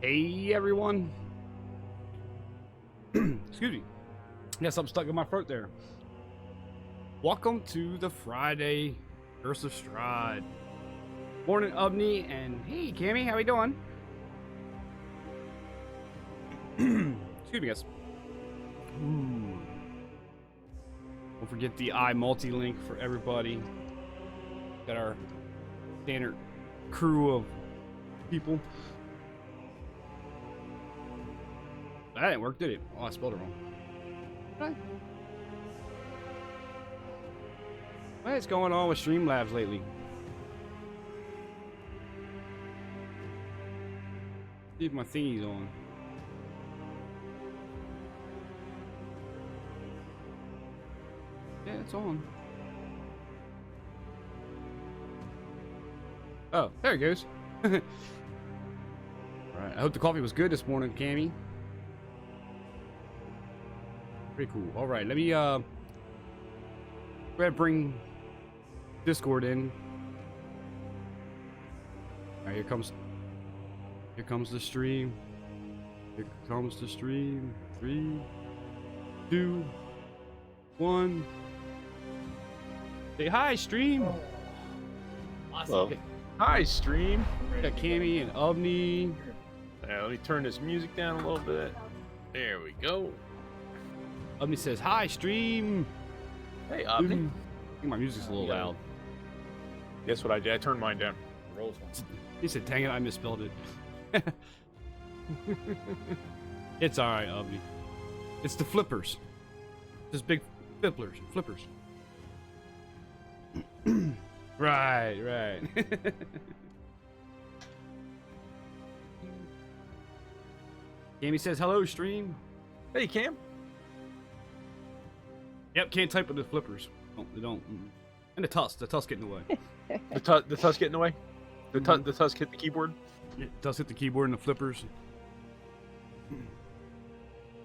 Hey everyone. Excuse me. Got something stuck in my throat there. Welcome to the Friday Curse of Strahd. Morning, Ubney, and hey, Cammy, how we doing? Excuse me, guys. Ooh. Don't forget the multi-link for everybody. Got our standard crew of people. That didn't work, did it? Oh, I spelled it wrong. Okay. What is going on with Streamlabs lately? See if my thingy's on. Yeah, it's on. Oh, there it goes. Alright, I hope the coffee was good this morning, Cammy. Pretty cool. Alright, let me go ahead and bring Discord in. Alright, here comes the stream. Here comes the stream. 3, 2, 1. Say hi, stream. Awesome. Hello. Hi, stream. We got Cammy and Ubney. Let me turn this music down a little bit. There we go. Ubney says hi, stream. Hey, I Omni. think my music's a little loud. Guess what I did? I turned mine down. Rolls one. He said, dang it, I misspelled it. It's alright, Ubney. It's the flippers. Just big flippers. Right. Gammy says, hello, stream. Hey, Cam. Yep, can't type with the flippers. They don't. And the tusk getting in the way. The tusk getting away. The tusk hit the keyboard. It does hit the keyboard and the flippers.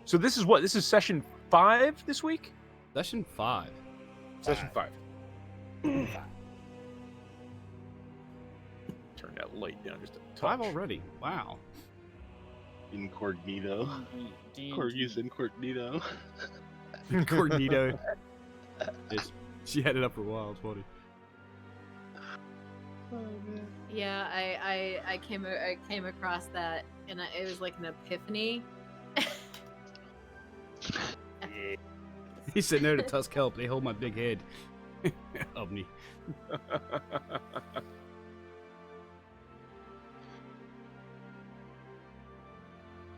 So this is what? This is session 5 this week. Session 5. Session 5. Turn that light down just a touch. 5 already. Wow. Incognito. Corgis incognito. Incognito. She had it up for a while. It's funny. Oh man. Yeah, I came across that, and it was like an epiphany. He's sitting there to tusk help. They hold my big head. Ubney.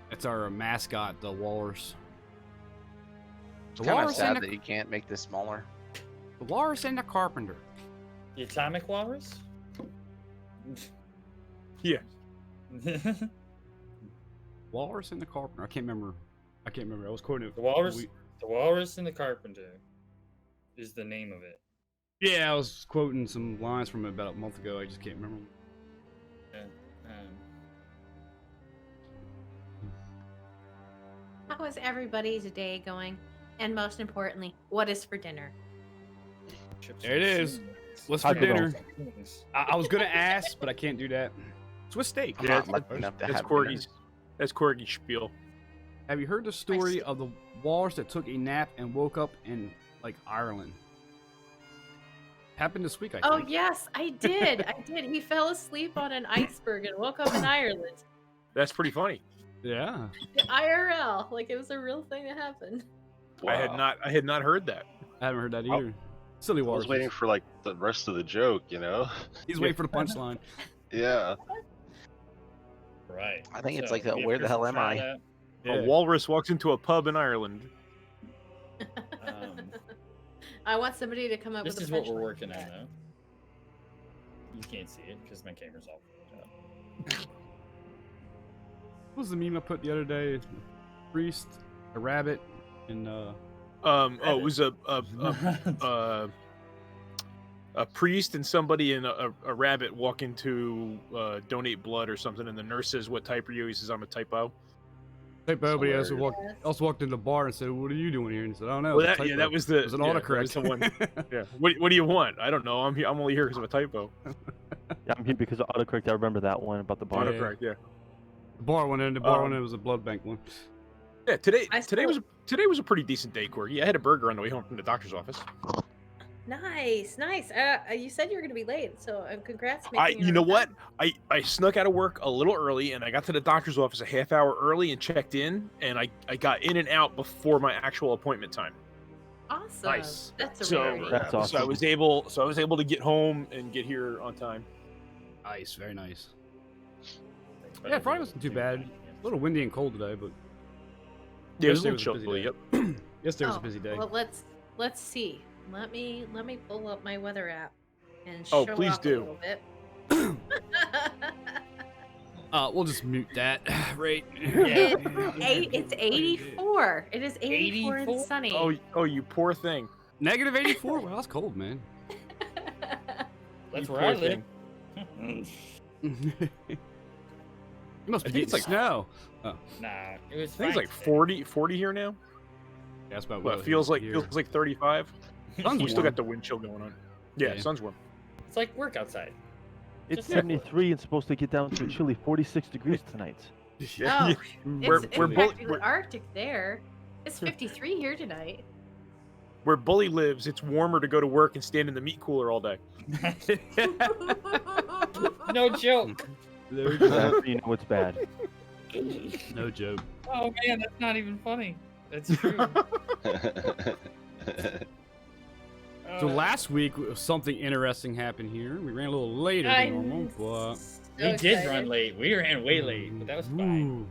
That's our mascot, the walrus. The Kind of walrus sad and that you can't make this smaller. the walrus and the carpenter. The atomic walrus? Yeah. Walrus and the carpenter. I can't remember. I was quoting it. The walrus and the carpenter is the name of it. Yeah, I was quoting some lines from it about a month ago. I just can't remember. Yeah. How is everybody's day going? And most importantly, what is for dinner? Chips There it and is. seasonings. What's for Taco Bell. dinner? I was gonna ask, but I can't do that. Swiss steak. I'm Yeah, not lucky enough to That's have Corgi's. That's Corgi's spiel. Have you heard the story of the walrus that took a nap and woke up in like Ireland? Happened this week, I Oh think. yes, I did. He fell asleep on an iceberg and woke up in Ireland. That's pretty funny. Yeah. IRL, like it was a real thing that happened. I had not heard that. I haven't heard that either. Silly I walrus. was waiting for like the rest of the joke, you know? He's waiting for the punchline. Yeah. Right. I think it's So, like, we where the hell officially am I? try that. Yeah. A walrus walks into a pub in Ireland. I want somebody to come up This with a is what we're punchline. working on, though. You can't see it because my camera's off. What was the meme I put the other day? A priest, a rabbit, and It was a priest and somebody and a rabbit walk in to donate blood or something, and the nurse says, "What type are you?" He says, "I'm a type O." Type O, but he Hilarious. also walked in the bar and said, "What are you doing here?" And he said, "I don't know." Well, it's a that, yeah, typo." that was the It was an yeah, autocorrect. that was the one. Yeah. What do you want? I don't know. I'm only here because of a typo. Yeah, I'm here because of autocorrect. I remember that one about the bar. Yeah. Autocorrect. Yeah. The bar went in. The bar went in. It was a blood bank one. Yeah, today I today still- was a pretty decent day, Corky. I had a burger on the way home from the doctor's office. Nice. You said you were gonna be late, so congrats. You know what? I snuck out of work a little early, and I got to the doctor's office a half hour early and checked in, and I got in and out before my actual appointment time. Awesome. Nice. That's a So, rarity. That's so I awesome. was able to get home and get here on time. Nice, very nice. Yeah, Friday wasn't too bad. A little windy and cold today, but Yeah, it was a yesterday little was a chilly. busy Yep. day. Yesterday was a Oh, busy day. Well, let's see. Let me pull up my weather app and Oh, show please off do. a little bit. We'll just mute that. Right. It's 84. It is 84 and 84? sunny. Oh, you poor thing. Negative 84. Wow, that's cold, man. That's You where poor I live. You must be I think getting it's like- snow. Nah, it was I think fine it's like today. 40 here now. That's about But what it feels like here. 35. Sun's We still warm. got the wind chill going on. Yeah, Yeah. sun's warm. It's like work outside. It's Just 73 and supposed to get down to a chilly 46 degrees tonight. Oh, Yeah. it's we're practically Arctic there. It's 53 here tonight. Where Bully lives, it's warmer to go to work and stand in the meat cooler all day. No joke. There we go. That's when you know it's bad. No joke. Oh man, that's not even funny. That's true. So last week, something interesting happened here. We ran a little later than normal, but we did run late. We ran way late, but that was fine. Ooh.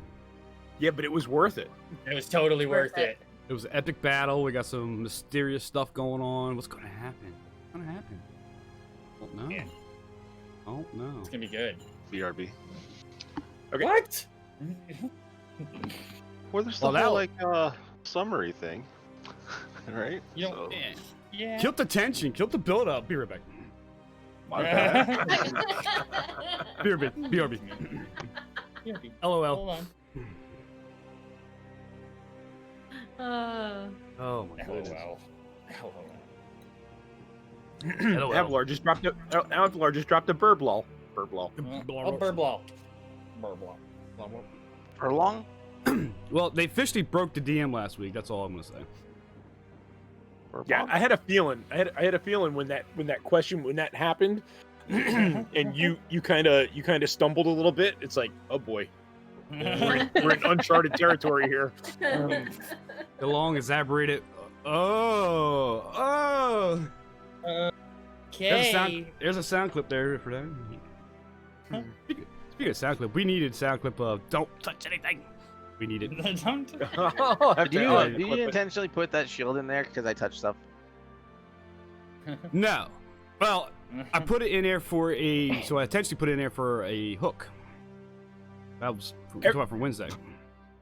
Yeah, but it was worth it. It was totally worth it. It was an epic battle. We got some mysterious stuff going on. What's gonna happen? What's gonna happen? Don't know. Yeah. Oh no. It's gonna be good. BRB. Okay. What? Well, there's Well, the that whole was- like summary thing, right? You don't. Yeah. Yeah. Killed the tension. Killed the build up. Be right back. My bad. BRB. BRB. Yeah, LOL. hold on. Uh, Oh my goodness. LOL. LOL. Avalar just dropped a burb lol. Burb lol. Oh, Burblaw. Burblaw. Furlong? Well, they officially broke the DM last week. That's all I'm gonna say. Yeah, I had a feeling. I had a feeling when that happened, and you kind of stumbled a little bit. It's like, oh boy, we're in uncharted territory here. The long exaggerated. Oh. Okay. There's a sound clip there for that. Speaking of sound clip, we needed sound clip of "Don't touch anything." We need it. I'll have Do to- you, I'll have to do you clip it. intentionally put that shield in there because I touched stuff? No. Well, I put it in there for a. So I intentionally put it in there for a hook. That was for Wednesday.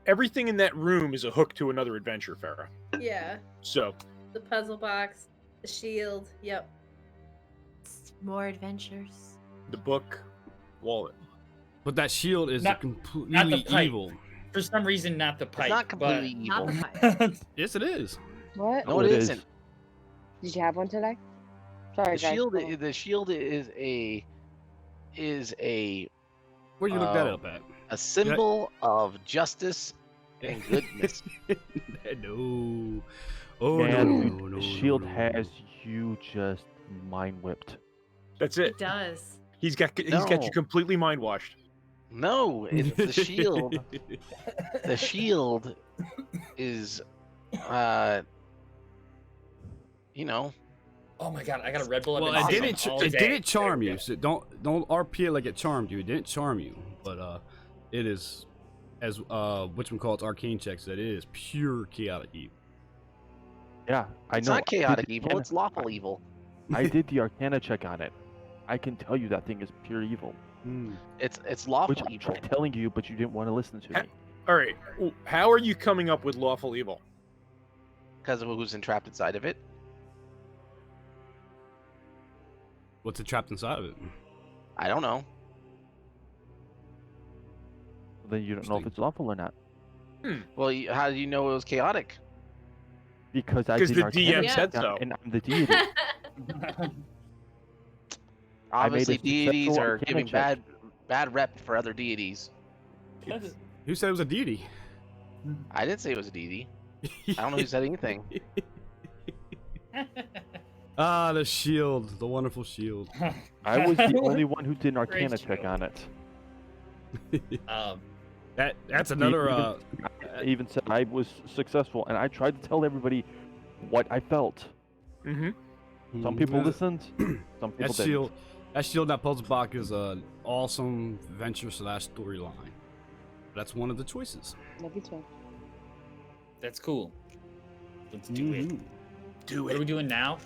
Everything in that room is a hook to another adventure, Farrah. yeah, So the puzzle box, the shield. Yep. More adventures. the book, wallet. But that shield is Not the completely pipe. evil. For some reason, not the pipe. It's not completely Not evil. the pipe. Yes, it is. What? No, it it is. isn't. Did you have one today? Sorry, The guys. shield, go on. the shield is a Where'd you look that Oh. up at? a symbol of justice and goodness. No. Oh Man, no, no, the shield no, no. has you just mind whipped. That's It it. does. He's got you No. completely mind washed. No, it's the shield. The shield is, you know, Oh my god, I got a Red Bull. I've Well, been it sick didn't. all It day. didn't charm There you. we So don't RP it like it charmed you. It didn't charm you, but it is, as whatchamacallit's arcane check said, it is pure chaotic evil. Yeah, I it's know. not chaotic I did the evil, it's Arcana- lawful evil. I did the Arcana check on it. I can tell you that thing is pure evil. It's lawful Which evil. I'm telling you, but you didn't want to listen to me. All right. How are you coming up with lawful evil? Because of who's entrapped inside of it. What's it trapped inside of it? I don't know. Then you don't know if it's lawful or not. Well, how do you know it was chaotic? Because I Because did the Arcana DM Yeah. said check, so. and I'm the deity. I made a Obviously, deities successful are Arcana giving check. bad rep for other deities. Who said it was a deity? I didn't say it was a DD. I don't know who said anything. Ah, the shield, the wonderful shield. I was the only one who did an Great Arcana check show. on it. That's another. I even said I was successful, and I tried to tell everybody what I felt. Mm-hmm. Some people listened, some people That didn't. shield, that shield that puzzle box is an awesome venture / storyline. That's one of the choices. Love you too. That's cool. Let's do it. Do What are we doing now?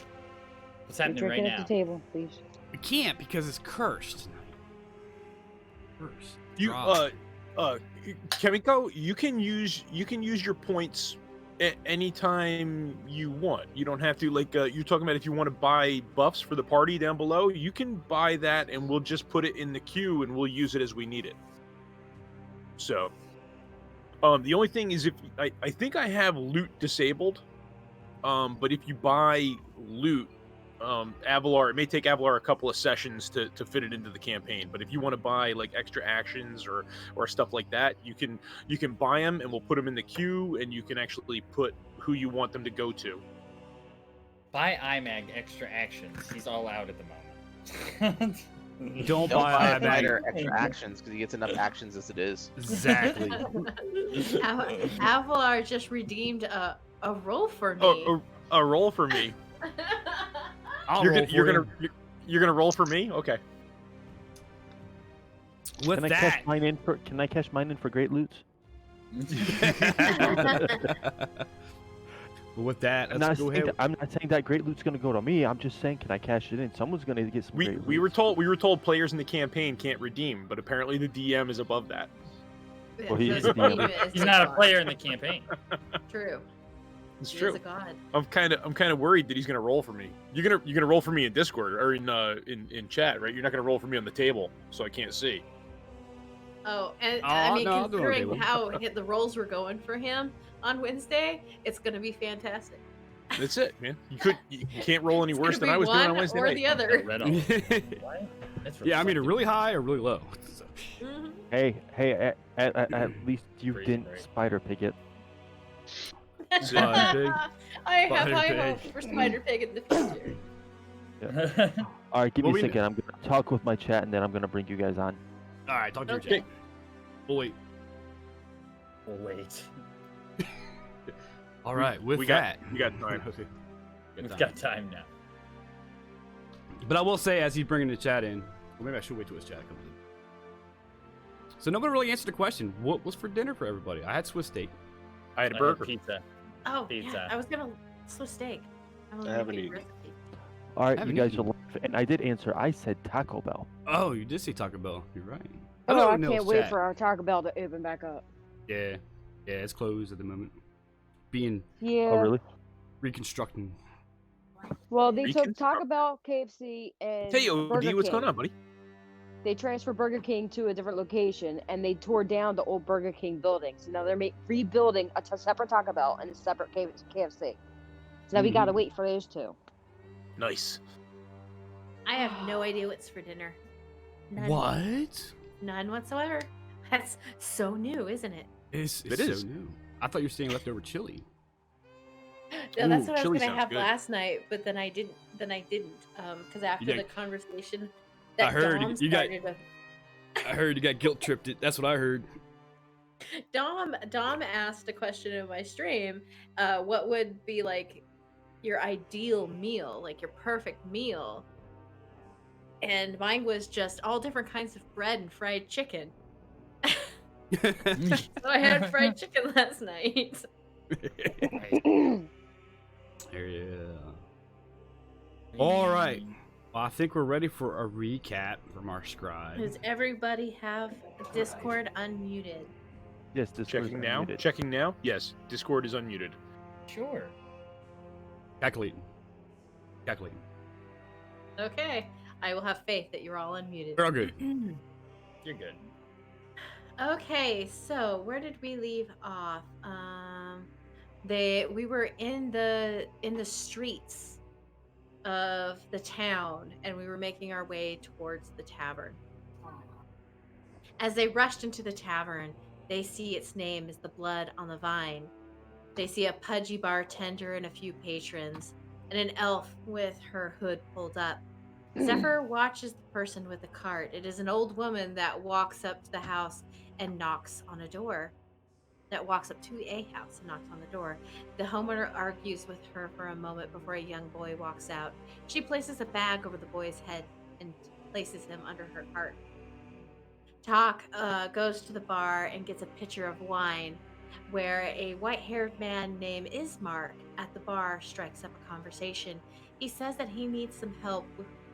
What's happening right Drinking at now? the table, please. We can't because it's cursed. Cursed. You Drop. Kimiko, you can use your points anytime you want. You don't have to you're talking about if you want to buy buffs for the party down below, you can buy that and we'll just put it in the queue and we'll use it as we need it. So the only thing is if I think I have loot disabled. But if you buy loot, Avalar, it may take Avalar a couple of sessions to fit it into the campaign. But if you want to buy like extra actions or stuff like that, you can buy them and we'll put them in the queue and you can actually put who you want them to go to. Buy IMAG extra actions. He's all out at the moment. Don't Don't buy buy a IMAG. fighter extra actions because he gets enough actions as it is. Exactly. Avalar just redeemed a roll for me. Oh, a roll for me. I'll you're roll gonna, you're for gonna you're gonna roll for me? Okay. you. With Can I that. cash mine in for? Can I cash mine in for great loot? With that, I'm let's not, go saying ahead. that, I'm not saying that great loot's gonna go to me. I'm just saying, can I cash it in? Someone's gonna get some great loot. We were told players in the campaign can't redeem, but apparently the DM is above that. Well, he is The the DM. demon is He's the not a god. player in the campaign. True. It's He true. is a god. I'm kind of worried that he's gonna roll for me. You're gonna roll for me in Discord or in chat, right? You're not gonna roll for me on the table, so I can't see. Oh, and Oh, I mean, no, I'll do it on considering table. how the rolls were going for him on Wednesday, it's gonna be fantastic. That's it, man. You can't roll any It's worse gonna than be I was doing on one Wednesday or night. the other. Red on. What? That's Yeah, I'm either reflective. really high or really low. Mhm. Hey, at least you Crazy didn't break. spider pig it. Spider Pig. I have Spider high Pig. hopes for Spider Pig in the future. All right, give Well, me a we- second. I'm gonna talk with my chat, and then I'm gonna bring you guys on. All right, talk to your Okay. chat. Oh wait. Wait. All right, with we that, got time. Okay. We've Good got time. time now. But I will say, as he's bringing the chat in, or maybe I should wait till his chat comes in. So nobody really answered the question. What was for dinner for everybody? I had Swiss steak. I had a I had burger. pizza. Oh, Pizza. yeah, I was gonna Swiss steak. I haven't eaten. Recipe. All right, you Haven't guys eaten. will laugh, and I did answer. I said Taco Bell. Oh, you did say Taco Bell. You're right. Oh, Hello, I Nils can't wait chat. for our Taco Bell to open back up. Yeah, it's closed at the moment. Being Yeah. Oh, really? reconstructing. Well, they took Reconstruct- Taco Bell, KFC, and Hey, OD, Burger what's King. going on, buddy? They transferred Burger King to a different location, and they tore down the old Burger King building. So now they're rebuilding a separate Taco Bell and a separate KFC. So now we gotta wait for those two. Nice. I have no idea what's for dinner. None. What? None whatsoever. That's so new, isn't it? It's It so is. new. I thought you were saying leftover chili. No, that's Ooh, what I chili was gonna sounds have good. last night, but then I didn't. Because after got- the conversation I that heard Dom you got- started with, I heard you got guilt tripped. That's what I heard. Dom asked a question in my stream. What would be like your ideal meal, like your perfect meal? And mine was just all different kinds of bread and fried chicken. So I had fried chicken last night. Yeah. All right. Well, I think we're ready for a recap from our scribe. Does everybody have Discord unmuted? Yes, this Checking now. Muted. Checking now. Yes, Discord is unmuted. Sure. Calculating. Calculating. Okay. I will have faith that you're all unmuted. We're all good. You're good. Okay, so where did we leave off? We were in the streets of the town, and we were making our way towards the tavern. As they rushed into the tavern, They see its name is the blood on the vine. They see a pudgy bartender and a few patrons, and an elf with her hood pulled up. Zephyr watches the person with the cart. It is an old woman that walks up to the house and knocks on a door. That walks up to a house and knocks on the door. The homeowner argues with her for a moment before a young boy walks out. She places a bag over the boy's head and places him under her cart. Talk goes to the bar and gets a pitcher of wine, where a white haired man named Ismark at the bar strikes up a conversation. He says that he needs some help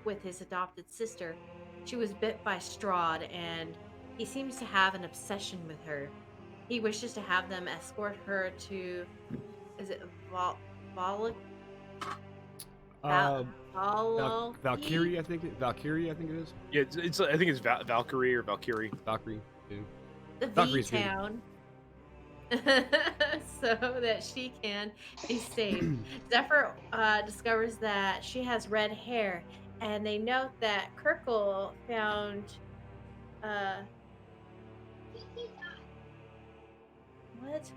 with his adopted sister. She was bit by Strahd, and he seems to have an obsession with her. He wishes to have them escort her to, is it Val- Uh, Val- Valkyrie, I think. Valkyrie, I think it is. Yeah, it's I think it's Valkyrie or Valkyrie. Valkyrie. Yeah. the V Valkyrie's good. town, so that she can be safe. Zephyr discovers that she has red hair, and they note that Kirkle found.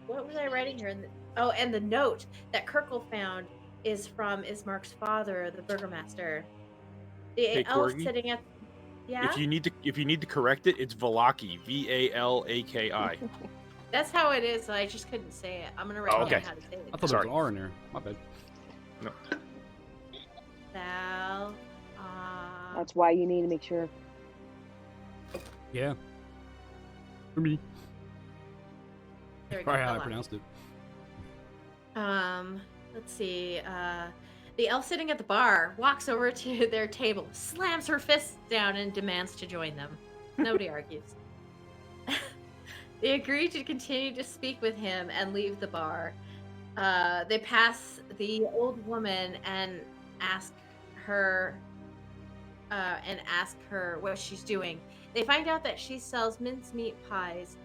What was I writing here? And the note that Kirkle found is from Ismark's father, the burgomaster. The Hey, elf Corgi? sitting at. Yeah, If you need to correct it, it's Valaki. Valaki. that's how it is. I just couldn't say it. I'm gonna write Oh, down okay. how to say I it. thought there Sorry. was an R in there. My bad. No. Val. That's why you need to make sure. Yeah. For me. There we go, Probably how I Val. pronounced it. Let's see. The elf sitting at the bar walks over to their table, slams her fists down, and demands to join them. Nobody argues. They agree to continue to speak with him and leave the bar. They pass the old woman and ask her what she's doing. They find out that she sells mincemeat pies.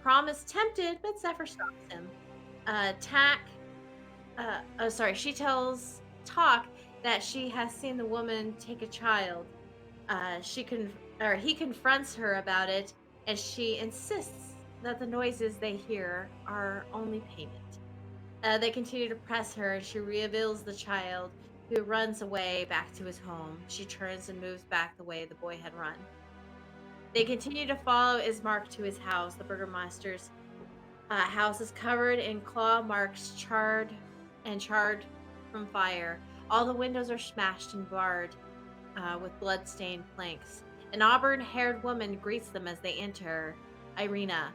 Prom is tempted, but Zephyr stops him. She tells Talk that she has seen the woman take a child. He confronts her about it, and she insists that the noises they hear are only payment. They continue to press her, and she reveals the child, who runs away back to his home. She turns and moves back the way the boy had run. They continue to follow Ismark to his house. The burgomaster's house is covered in claw marks, charred from fire. All the windows are smashed and barred with blood-stained planks. An auburn-haired woman greets them as they enter, Irina.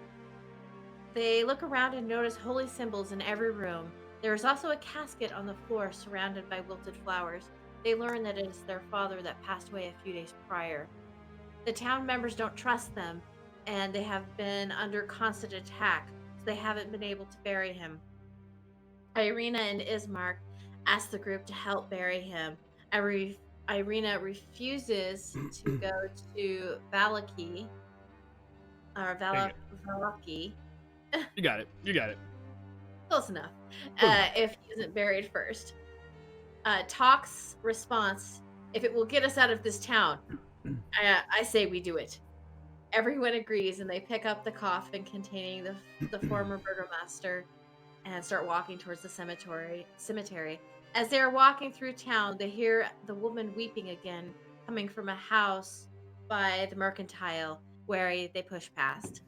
They look around and notice holy symbols in every room. There is also a casket on the floor surrounded by wilted flowers. They learn that it is their father that passed away a few days prior. The town members don't trust them, and they have been under constant attack, so they haven't been able to bury him. Irina and Ismark ask the group to help bury him. Irina refuses to go to Valaki. You got it. You got it. Close enough. Close enough. If he isn't buried first. Talk's response: if it will get us out of this town, I say we do it. Everyone agrees, and they pick up the coffin containing the former burgomaster and start walking towards the cemetery. As they are walking through town, they hear the woman weeping again, coming from a house by the mercantile, where they push past.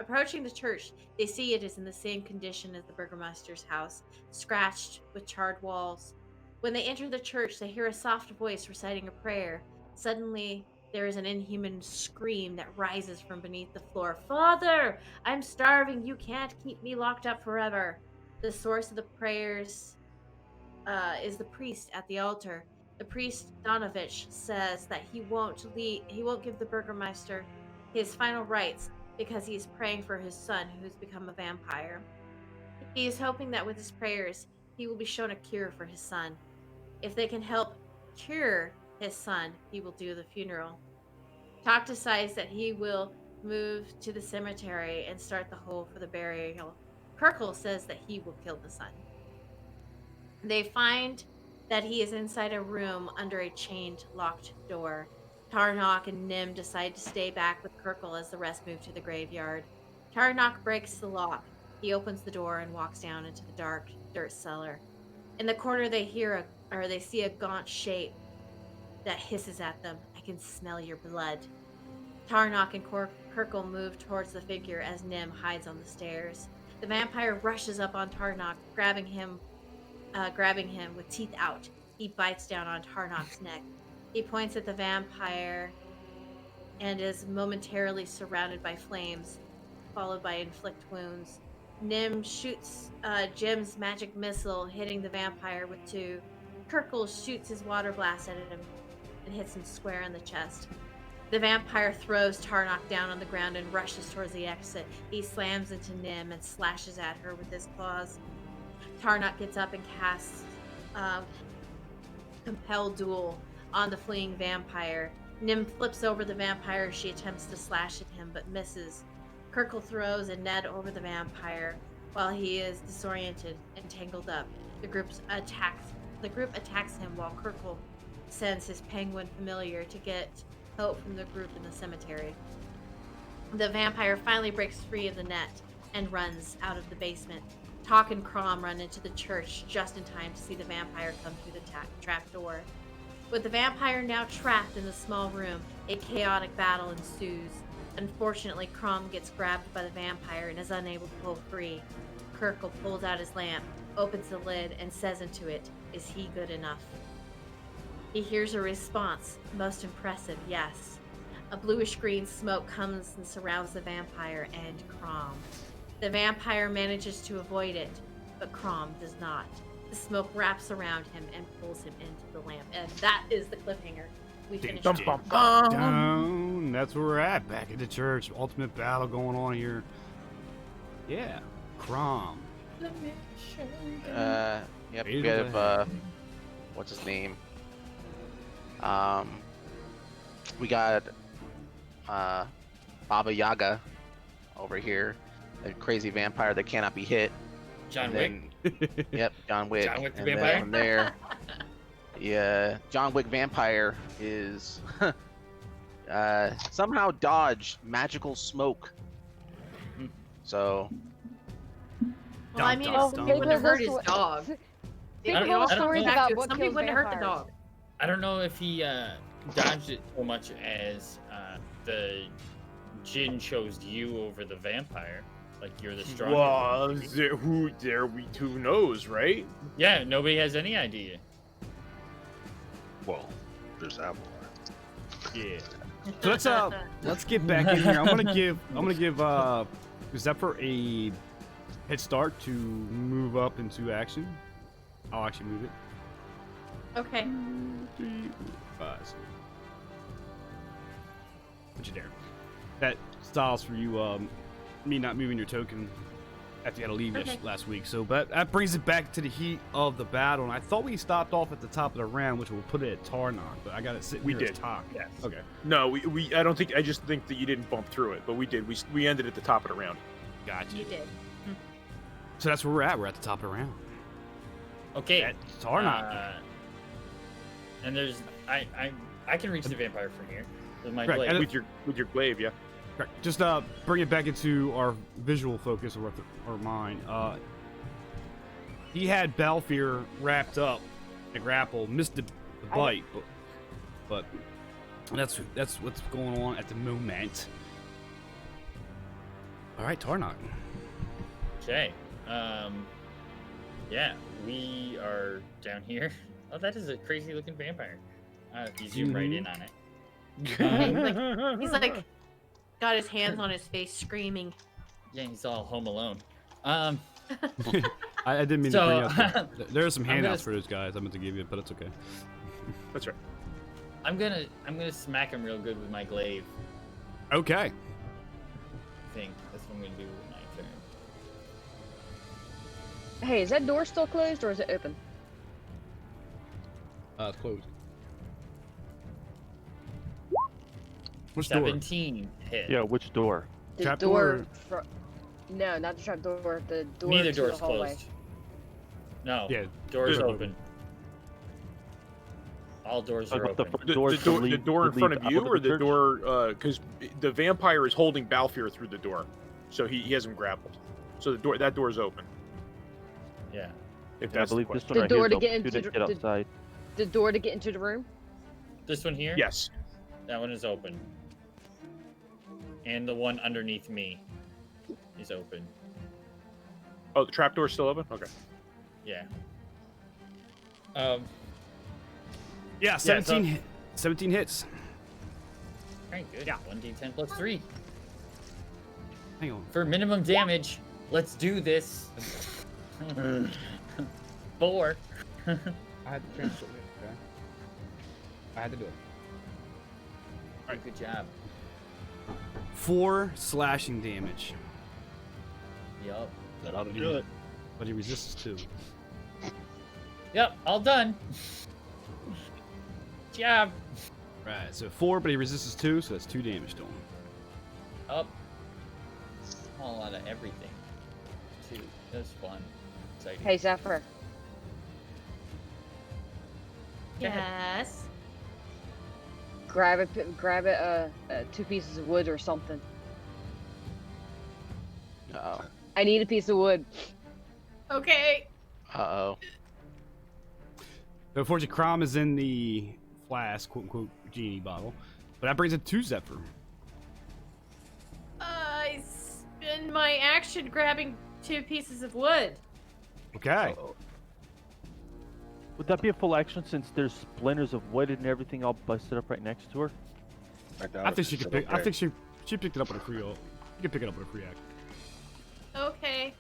Approaching the church, they see it is in the same condition as the burgomaster's house, scratched with charred walls. When they enter the church, they hear a soft voice reciting a prayer. Suddenly, there is an inhuman scream that rises from beneath the floor. "Father, I'm starving. You can't keep me locked up forever." The source of the prayers is the priest at the altar. The priest Donovich says that he won't give the burgomaster his final rites because he is praying for his son, who has become a vampire. He is hoping that with his prayers, he will be shown a cure for his son. If they can help cure his son, he will do the funeral. Talk decides that he will move to the cemetery and start the hole for the burial. Kirkle says that he will kill the son. They find that he is inside a room under a chained, locked door. Tarnok and Nim decide to stay back with Kirkle as the rest move to the graveyard. Tarnok breaks the lock. He opens the door and walks down into the dark dirt cellar. In the corner, they see a gaunt shape that hisses at them. I can smell your blood. Tarnok and Kirkle move towards the figure as Nim hides on the stairs. The vampire rushes up on Tarnok, grabbing him with teeth out. He bites down on Tarnok's neck. He points at the vampire and is momentarily surrounded by flames, followed by inflict wounds. Nim shoots Jim's magic missile, hitting the vampire with 2. Kirkle shoots his water blast at him and hits him square in the chest. The vampire throws Tarnok down on the ground and rushes towards the exit. He slams into Nim and slashes at her with his claws. Tarnok gets up and casts Compel Duel on the fleeing vampire. Nim flips over the vampire as she attempts to slash at him, but misses. Kirkle throws a net over the vampire while he is disoriented and tangled up. The group attacks him while Kirkle sends his penguin familiar to get help from the group in the cemetery. The vampire finally breaks free of the net and runs out of the basement. Talk and Crom run into the church just in time to see the vampire come through the trap door. With the vampire now trapped in the small room, a chaotic battle ensues. Unfortunately, Crom gets grabbed by the vampire and is unable to pull free. Kirkle pulls out his lamp, opens the lid, and says into it, "Is he good enough?" He hears a response, most impressive, yes. A bluish-green smoke comes and surrounds the vampire and Crom. The vampire manages to avoid it, but Crom does not. The smoke wraps around him and pulls him into the lamp. And that is the cliffhanger. We finished. Down. That's where we're at. Back at the church. Ultimate battle going on here. Yeah. Crom. Yep, we have, what's his name? We got, Baba Yaga over here. A crazy vampire that cannot be hit. John And Wick. then- Yep, John Wick. John Wick the And then vampire? from there, yeah, John Wick vampire is somehow dodged magical smoke. So Well, I mean, Dun, if dun, somebody dun. wouldn't have hurt his dog. I Think don't of know- all I don't stories know. about what Somebody kills wouldn't hurt the vampires. dog. I don't know if he dodged it so much as the Jinn chose you over the vampire. Like you're the stronger. Well, who knows, right? Yeah, nobody has any idea. Well, there's Avalon. Yeah. So let's get back in here. I'm gonna give Zephyr a head start to move up into action. I'll actually move it. Okay. 2, 3, 4, 5, 6. Put you there. That styles for you. Me not moving your token after you had to leave Okay. last week. So, but that brings it back to the heat of the battle. And I thought we stopped off at the top of the round, which will put it at Tarnok. But I got it sitting We here as did. top. Yes. Okay. No, we I don't think. I just think that you didn't bump through it, but we did. We ended at the top of the round. Gotcha. You did. So that's where we're at. We're at the top of the round. Okay. At Tarnok. And there's I can reach the vampire from here with my Right, blade. and With your glaive, yeah. Correct. Just bring it back into our visual focus or mine. He had Balfear wrapped up in a grapple, missed the bite, but that's what's going on at the moment. All right, Tarnok. Okay. Yeah, we are down here. Oh, that is a crazy looking vampire. If you zoom right in on it. He's like got his hands on his face, screaming. Yeah, he's all home alone. I didn't mean So, to bring up. There are some I'm gonna handouts for those guys I meant to give you, but it's okay. That's right. I'm gonna smack him real good with my glaive Okay. thing. That's what I'm gonna do with my turn. Hey, is that door still closed or is it open? It's closed. Which door? 17 hit. Yeah, which door? The Trap door. No, not the trap door. The door. Neither to door's the hallway. closed. No. Yeah. Door's door's open. All doors I are thought the open. front The doors door, to lead- the door in to front lead of you, out or the church? door? Because the vampire is holding Balfear through the door. so he hasn't grappled. So that door's open. Yeah. If I that's the believe this question. one The right door here to is get open. into Student, the- get the- outside. The door to get into the room. This one here? Yes. That one is open. And the one underneath me is open. Oh, the trapdoor's still open. Okay. Yeah. Yeah, 17, 17 hits. Alright, good. Yeah. 1d10 plus 3. Hang on. For minimum damage, let's do this. 4. I had to translate it. Okay. I had to do it. Alright, good job. 4 slashing damage. Yup. That ought to do it. But he resists 2. Yep, all done. Job. Right, so 4, but he resists 2, so that's 2 damage to him. Up. A lot of everything. 2. That's fun. Exciting. Hey, Zephyr. Yes. Grab it. 2 pieces of wood or something. Uh-oh. I need a piece of wood. Okay. Uh-oh. So unfortunately, Crom is in the flask, quote unquote, genie bottle. But that brings it to Zephyr. I spend my action grabbing 2 pieces of wood. Okay. Would that be a full action since there's splinters of wood and everything all busted up right next to her? I think she could pick. I think she picked it up with a free. You can pick it up with a free act. Okay.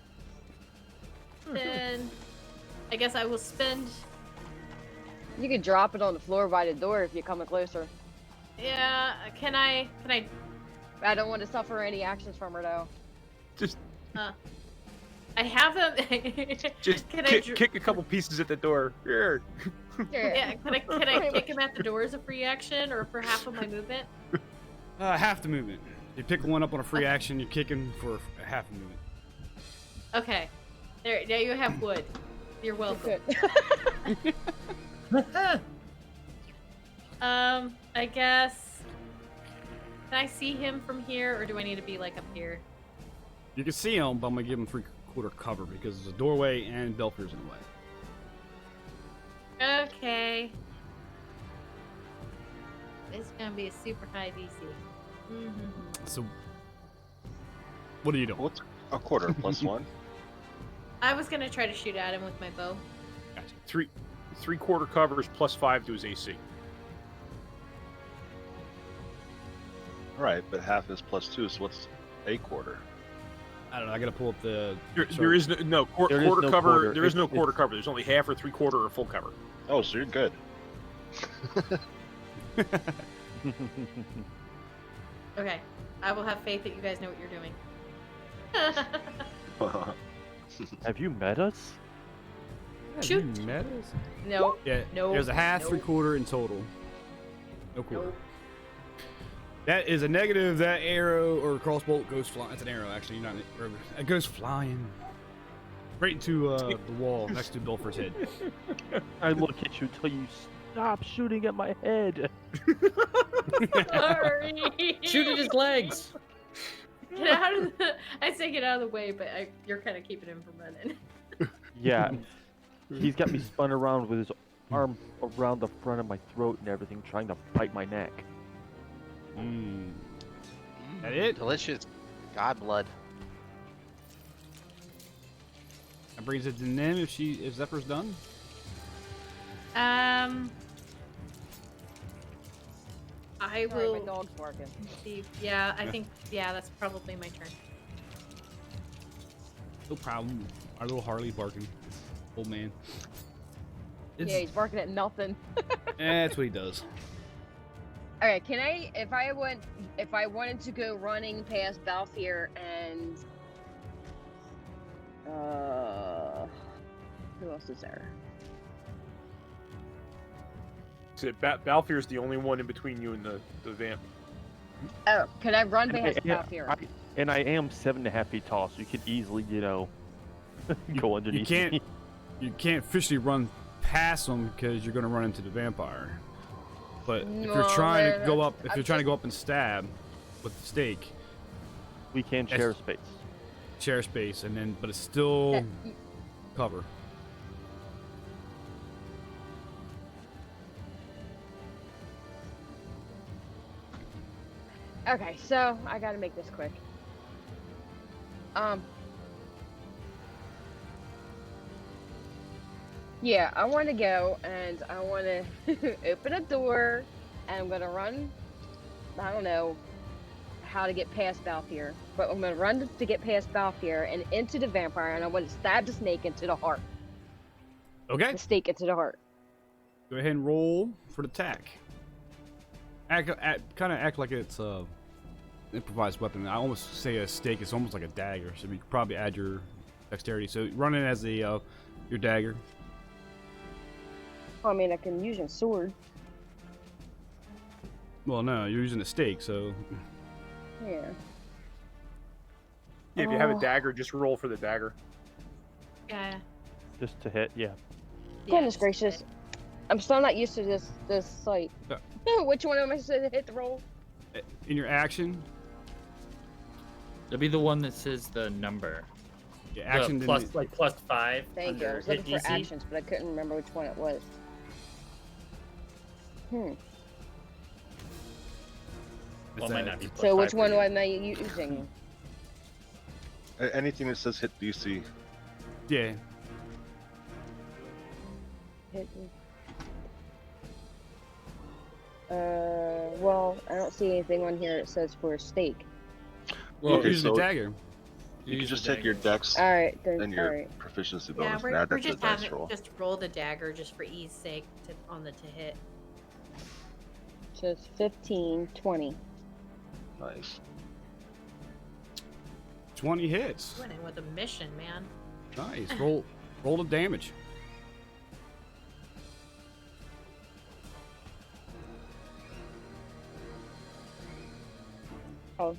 Then I guess I will spend. You could drop it on the floor by the door if you're coming closer. Yeah. Can I? I don't want to suffer any actions from her though. Just I have them. just Can kick a couple pieces at the door. Here. Yeah. Can I kick him at the door as a free action, or for half of my movement? Half the movement. You pick one up on a free action. You're kicking for half the movement. Okay. There. Now you have wood. You're welcome. I guess. Can I see him from here, or do I need to be like up here? You can see him, but I'm gonna give him 3/4 cover because there's a doorway and Belfier's in the way. Okay. It's gonna be a super high DC. So, what are you doing? What's a quarter plus 1? I was gonna try to shoot at him with my bow. Gotcha. 3/4 covers plus 5 to his AC. Right, but half is plus 2, so what's a quarter? I don't know. I gotta pull up the. There is no quarter There is no cover. quarter. There is no It's- quarter cover. There's only half or 3/4 or full cover. Oh, so you're good. Okay. I will have faith that you guys know what you're doing. Have you met us? Shoot. You met us? No. Yeah. No, There's a half, no. 3/4 in total. No quarter. Nope. That is a negative. That arrow or crossbolt goes flying. That's an arrow, actually. Not it goes flying right into the wall next to Belfier's head. I look at you till you stop shooting at my head. Sorry. Shoot at his legs. Get out of the. I say get out of the way, but you're kind of keeping him from running. Yeah. He's got me spun around with his arm around the front of my throat and everything, trying to bite my neck. That it? Delicious. God blood. That brings it to Nim if Zephyr's done. I Sorry, will. my dog's barking. See. Yeah, I think. Yeah, that's probably my turn. No problem. Our little Harley barking. Old man. Yeah, he's barking at nothing. That's what he does. All right, can I, if I wanted to go running past Balthier and, who else is there? So Balthier is the only one in between you and the vamp. Oh, can I run And past I- yeah, Balthier? And I am 7.5 feet tall, so you could easily, go underneath You me. can't officially run past him because you're gonna run into the vampire. But if you're No, trying to but go up, I'm and stab with the stake, We can share space. Share space, and then but it's still cover. Okay, so I gotta make this quick. Yeah, I want to go and I want to open a door, and I'm gonna run. I don't know how to get past Balthier, but I'm gonna run to get past Balthier and into the vampire, and I want to stab the snake into the heart. Okay. The stake into the heart. Go ahead and roll for the attack. Kind of act like it's improvised weapon. I almost say a stake. It's almost like a dagger. So you could probably add your dexterity. So run it as a your dagger. I mean, I can use a sword. Well, no, you're using a stake, so. Yeah. Yeah, if you have a dagger, just roll for the dagger. Yeah. Just to hit, yeah. Goodness just gracious. I'm still not used to this site. Yeah. Which one am I supposed to hit the roll? In your action, It'll be the one that says the number. your action The plus, didn't- like +5. Thank you. I under was hit looking for DC. actions, but I couldn't remember which one it was. Well, it might not be +5 So which for one you. am I using? Anything that says hit DC. Yeah. Hit. Well, I don't see anything on here that says for a stake. Well, Okay, use the so- dagger. You can use just the take your dagger. dex Alright, then, and your alright. proficiency Yeah, bonus we're, and add we're that to just the dice having roll. just roll the dagger just for ease sake on the to hit. So it's 15, 20. Nice. 20 hits. Went in with a mission, man. Nice. Roll the damage. Oh.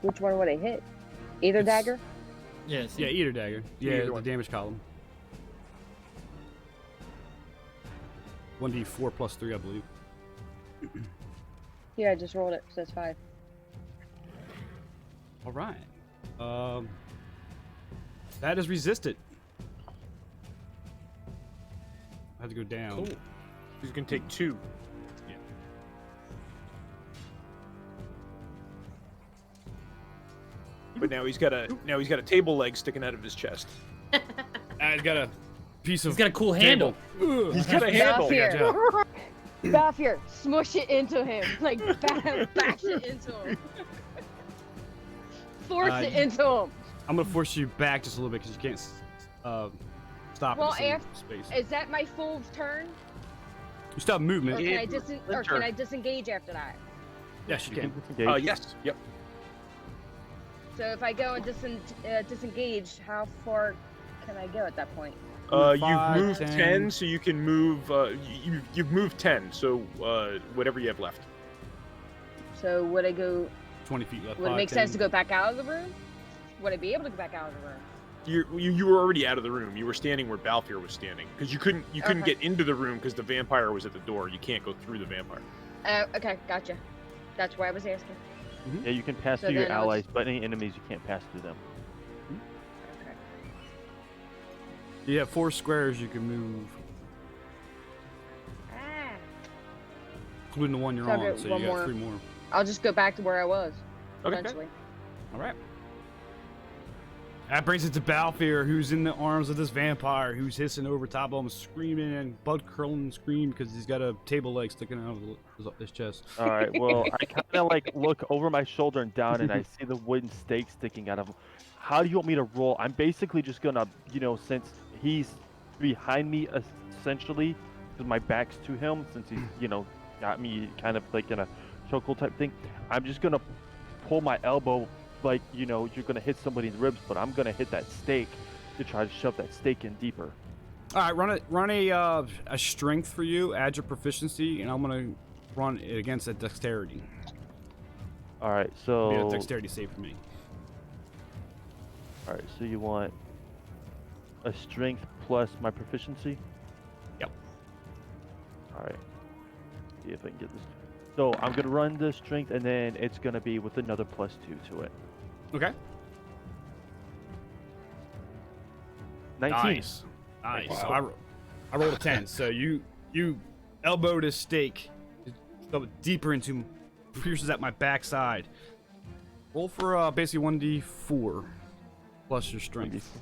Which one would I hit? Either It's- dagger? Yeah, see, Yeah, either dagger. Yeah, Either the one. damage column. 1d4 plus 3, I believe. Yeah, I just rolled it, so that's 5. All right. That is resisted. I have to go down. Cool. He's gonna take 2. Yeah. But now he's got a table leg sticking out of his chest. I've got a piece of. he's got a cool handle. Ugh. He's got a handle. Balthier! Balthier, smush it into him. Like, bash it into him. Force it into him. I'm gonna force you back just a little bit because you can't stop Well, at the same af- space. Is that my full turn? You still have Or movement. can, I Yeah, or sure. can I disengage after that? Yes, you You can. can disengage. Yes. Yep. So if I go and disengage, how far can I go at that point? You've 5, moved 10. 10, so you can move. You've moved 10, so whatever you have left. So would I go? 20 feet left. Would it 5, make 10. sense to go back out of the room? Would I be able to go back out of the room? You were already out of the room. You were standing where Balthier was standing because you couldn't Okay. get into the room because the vampire was at the door. You can't go through the vampire. Okay, gotcha. That's why I was asking. Yeah, you can pass So through your then I'll allies, but any enemies you can't pass through them. Okay. You have 4 squares you can move, Ah, including the one you're So I've on. got So one you got more. 3 more. I'll just go back to where I was. Okay. Eventually. All right. That brings it to Balthier, who's in the arms of this vampire, who's hissing over top of him, screaming and blood curling scream because he's got a table leg sticking out of his chest. All right. Well, I kind of like look over my shoulder and down, and I see the wooden stake sticking out of him. How do you want me to roll? I'm basically just gonna, since he's behind me, essentially, because my back's to him, since he's, got me kind of like in a chokehold type thing. I'm just gonna pull my elbow, like you're gonna hit somebody in the ribs, but I'm gonna hit that stake to try to shove that stake in deeper. All right, run a strength for you. Add your proficiency, and I'm gonna run it against a dexterity. All right. Be So. a dexterity save for me. All right. So you want a strength plus my proficiency? Yep. All right. See if I can get this. So I'm gonna run the strength, and then it's gonna be with another +2 to it. Okay. 19. Nice. Nice. Wow. So I rolled a 10. So you elbowed a stake deeper into, pierces at my backside. Roll for basically 1d4 plus your strength.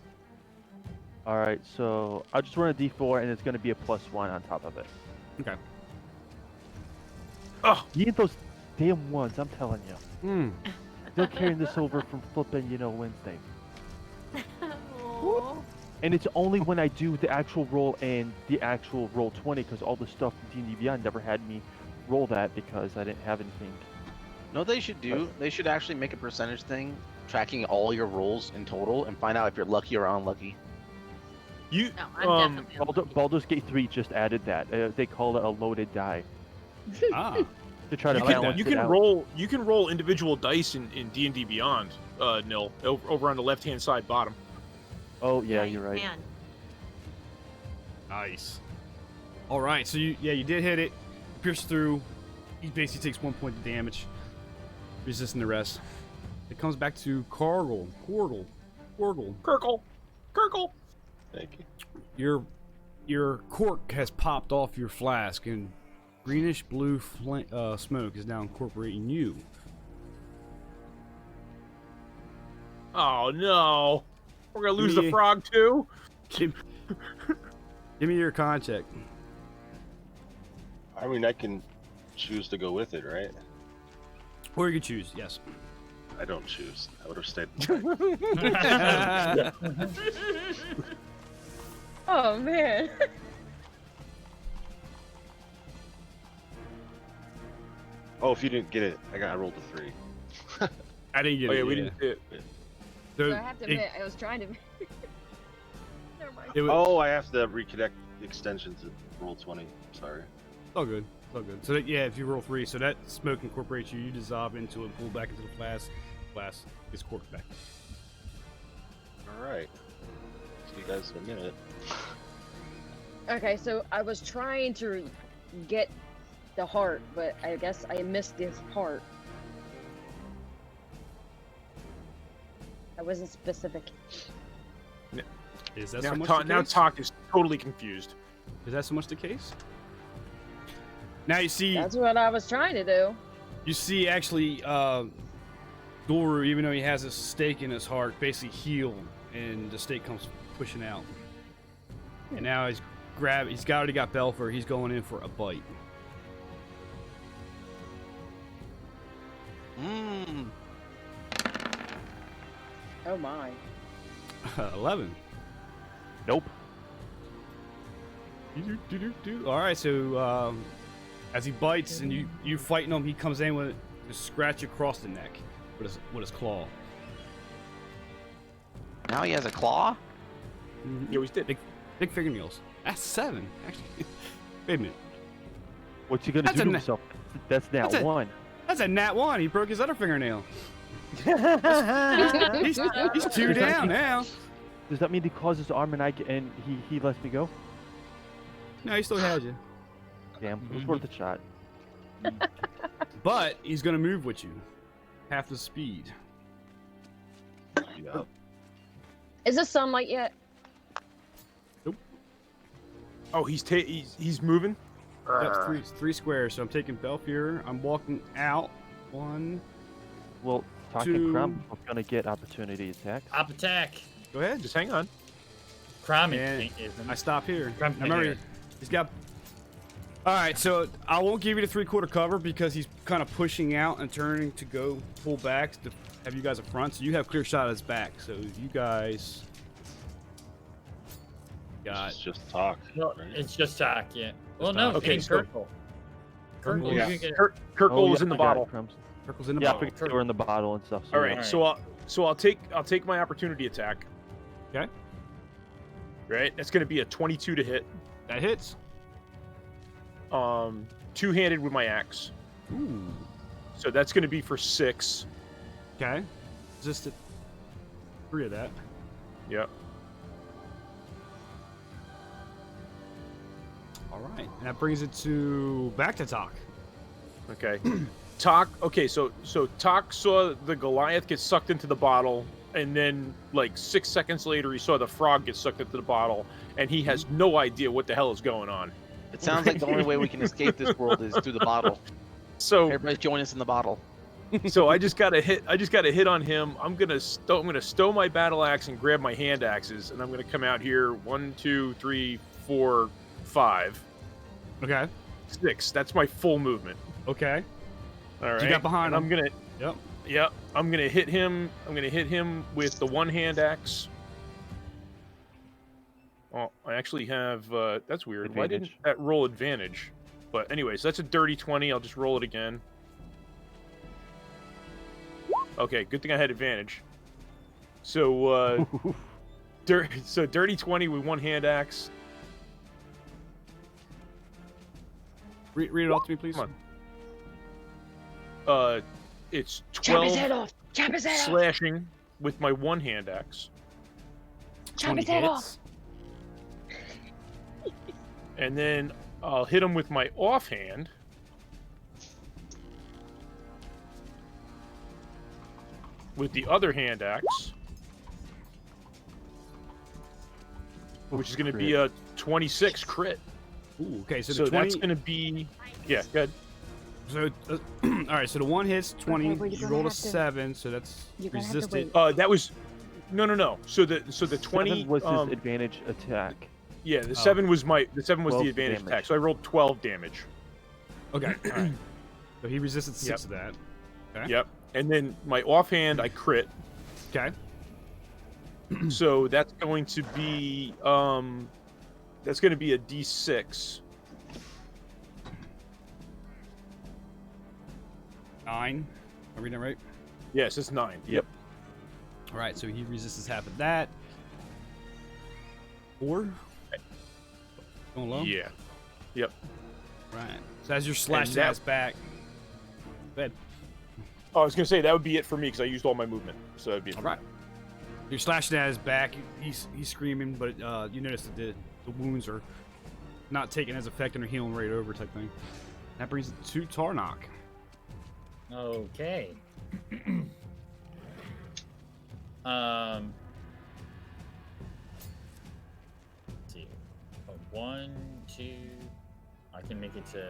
All right, so I'll just run a d4, and it's gonna be a +1 on top of it. Okay. Oh, You need those damn ones, I'm telling you. Hmm. Still carrying this over from flipping, Wednesday. Aw. And it's only when I do the actual roll and the actual roll 20, because all the stuff in D&D Beyond never had me roll that because I didn't have anything. No, they should do. They should actually make a percentage thing, tracking all your rolls in total, and find out if you're lucky or unlucky. you No, I'm definitely unlucky. Baldur's Gate 3 just added that. They call it a loaded die Ah. to try to I like balance you it can out. roll individual dice in D&D Beyond, Nil, over on the left-hand side bottom. Oh yeah, you you're right. can. Nice. All right. So you did hit it. Pierce through. He basically takes 1 point of damage, resisting the rest. It comes back to Korgle. Kirkle. Thank you. Your cork has popped off your flask, and greenish blue smoke is now incorporating you. Oh no, we're gonna lose the Me- frog too. Give me your con check. I mean, I can choose to go with it, right? Or you can choose, yes. I don't choose. I would have stayed. Oh man. Oh, if you didn't get it, I rolled a 3. I didn't get Oh it. yeah, we didn't see it. So So I have to admit, I was trying to. Never mind. it was Oh, I have to reconnect the extension to roll 20. Sorry. all good. It's all good. So that, yeah, if you roll 3, so that smoke incorporates you. You dissolve into it, pull back into the flask. Flask gets corked back. All right. See you guys in a minute. Okay, so I was trying to get the heart, but I guess I missed this part. I wasn't specific. Is that Now, so much Ta- the now case? Talk is totally confused. Is that so much the case? Now you see, That's what I was trying to do. you see actually, Doru, even though he has a stake in his heart, basically heal, and the stake comes pushing out. And now he's already got Belfer. He's going in for a bite. Mmm. Oh my. 11. Nope. All right, so as he bites and you fighting him, he comes in with a scratch across the neck with his claw. Now he has a claw? He always did. Big fingernails. That's 7, actually. Wait a minute. What's he gonna That's do a to na- himself? That's now that's a- 1. That's a nat 1. He broke his other fingernail. He's 2 down now. Does that mean he claws his arm and he lets me go? No, he still has you. Damn, it was worth a shot. But he's gonna move with you. Half the speed. Yeah. Is this sunlight yet? Oh, he's moving. That's three squares. So I'm taking Belfier. I'm walking out. 1. Well, Talk Two. and Crumb are gonna get opportunity attack. Op attack. Go ahead. Just hang on. Crime And isn't. I stop here. Crime Now remember, here. he's got. All right, so I won't give you the 3/4 cover because he's kind of pushing out and turning to go pull back to have you guys up front. So you have clear shot at his back. So you guys got. It's just talk. No, right? it's just talk, yeah. Well, Just no, talk. Okay, okay, so- Kirkle. Kirkle, Yeah. you can get Kirkle Oh, was yeah, in the I got it, bottle. Crumbs. Circles in the Yeah, I bottle. figured they were in the bottle and stuff. So All right, yeah. so I'll take my opportunity attack. Okay. Right, that's going to be a 22 to hit. That hits. Two-handed with my axe. Ooh. So that's going to be for 6. Okay. Resisted 3 of that. Yep. All right. And that brings it to back to talk. Okay. Okay, so Tok saw the Goliath get sucked into the bottle, and then like 6 seconds later, he saw the frog get sucked into the bottle, and he has no idea what the hell is going on. It sounds like the only way we can escape this world is through the bottle. So Everybody join us in the bottle. I just got to hit on him. I'm gonna stow my battle axe and grab my hand axes, and I'm gonna come out here. 1, 2, 3, 4, 5, Okay. 6. That's my full movement. Okay. All right. You got behind and him. I'm gonna. Yep. Yep. I'm gonna hit him. I'm gonna hit him with the one hand axe. Oh, I actually have. That's weird. Why didn't Advantage. that roll advantage? But anyways, that's a dirty 20. I'll just roll it again. Okay, good thing I had advantage. So, dirty 20 with one hand axe. Read it off to me, please. Come on. It's Chop his head 12 off. Chop his head off. slashing with my one hand axe, Chop 20 his head hits. off. and then I'll hit him with my offhand. With the other hand axe, which is going to be a 26 crit. Ooh, okay, so, So the 20, that's going to be, yeah, good. So, all right, so the one hits 20. but you're You gonna rolled a have to- 7, so that's you're gonna have to resisted. wait. That was, no. So the 20 7 was his advantage attack. yeah, the Oh. 7 was the 12 advantage damage. attack. So I rolled 12 damage. Okay, all right. So he resisted 6 Yep. of that. Okay. Yep. And then my offhand I crit. Okay. So that's going to be a D6. 9. Am I reading that right? Yes, it's 9. Yep. All right, so he resists half of that. 4. Going low. Yeah. Yep. Right. So as you're slashing that- ass back. Bed. Oh, I was gonna say that would be it for me because I used all my movement. So that'd be it. All right. You're slashing at his back. He's screaming, but you notice that the wounds are not taking as effect and are healing right over type thing. That brings it to Tarnok. Okay. Let's see. 1, 2. I can make it to.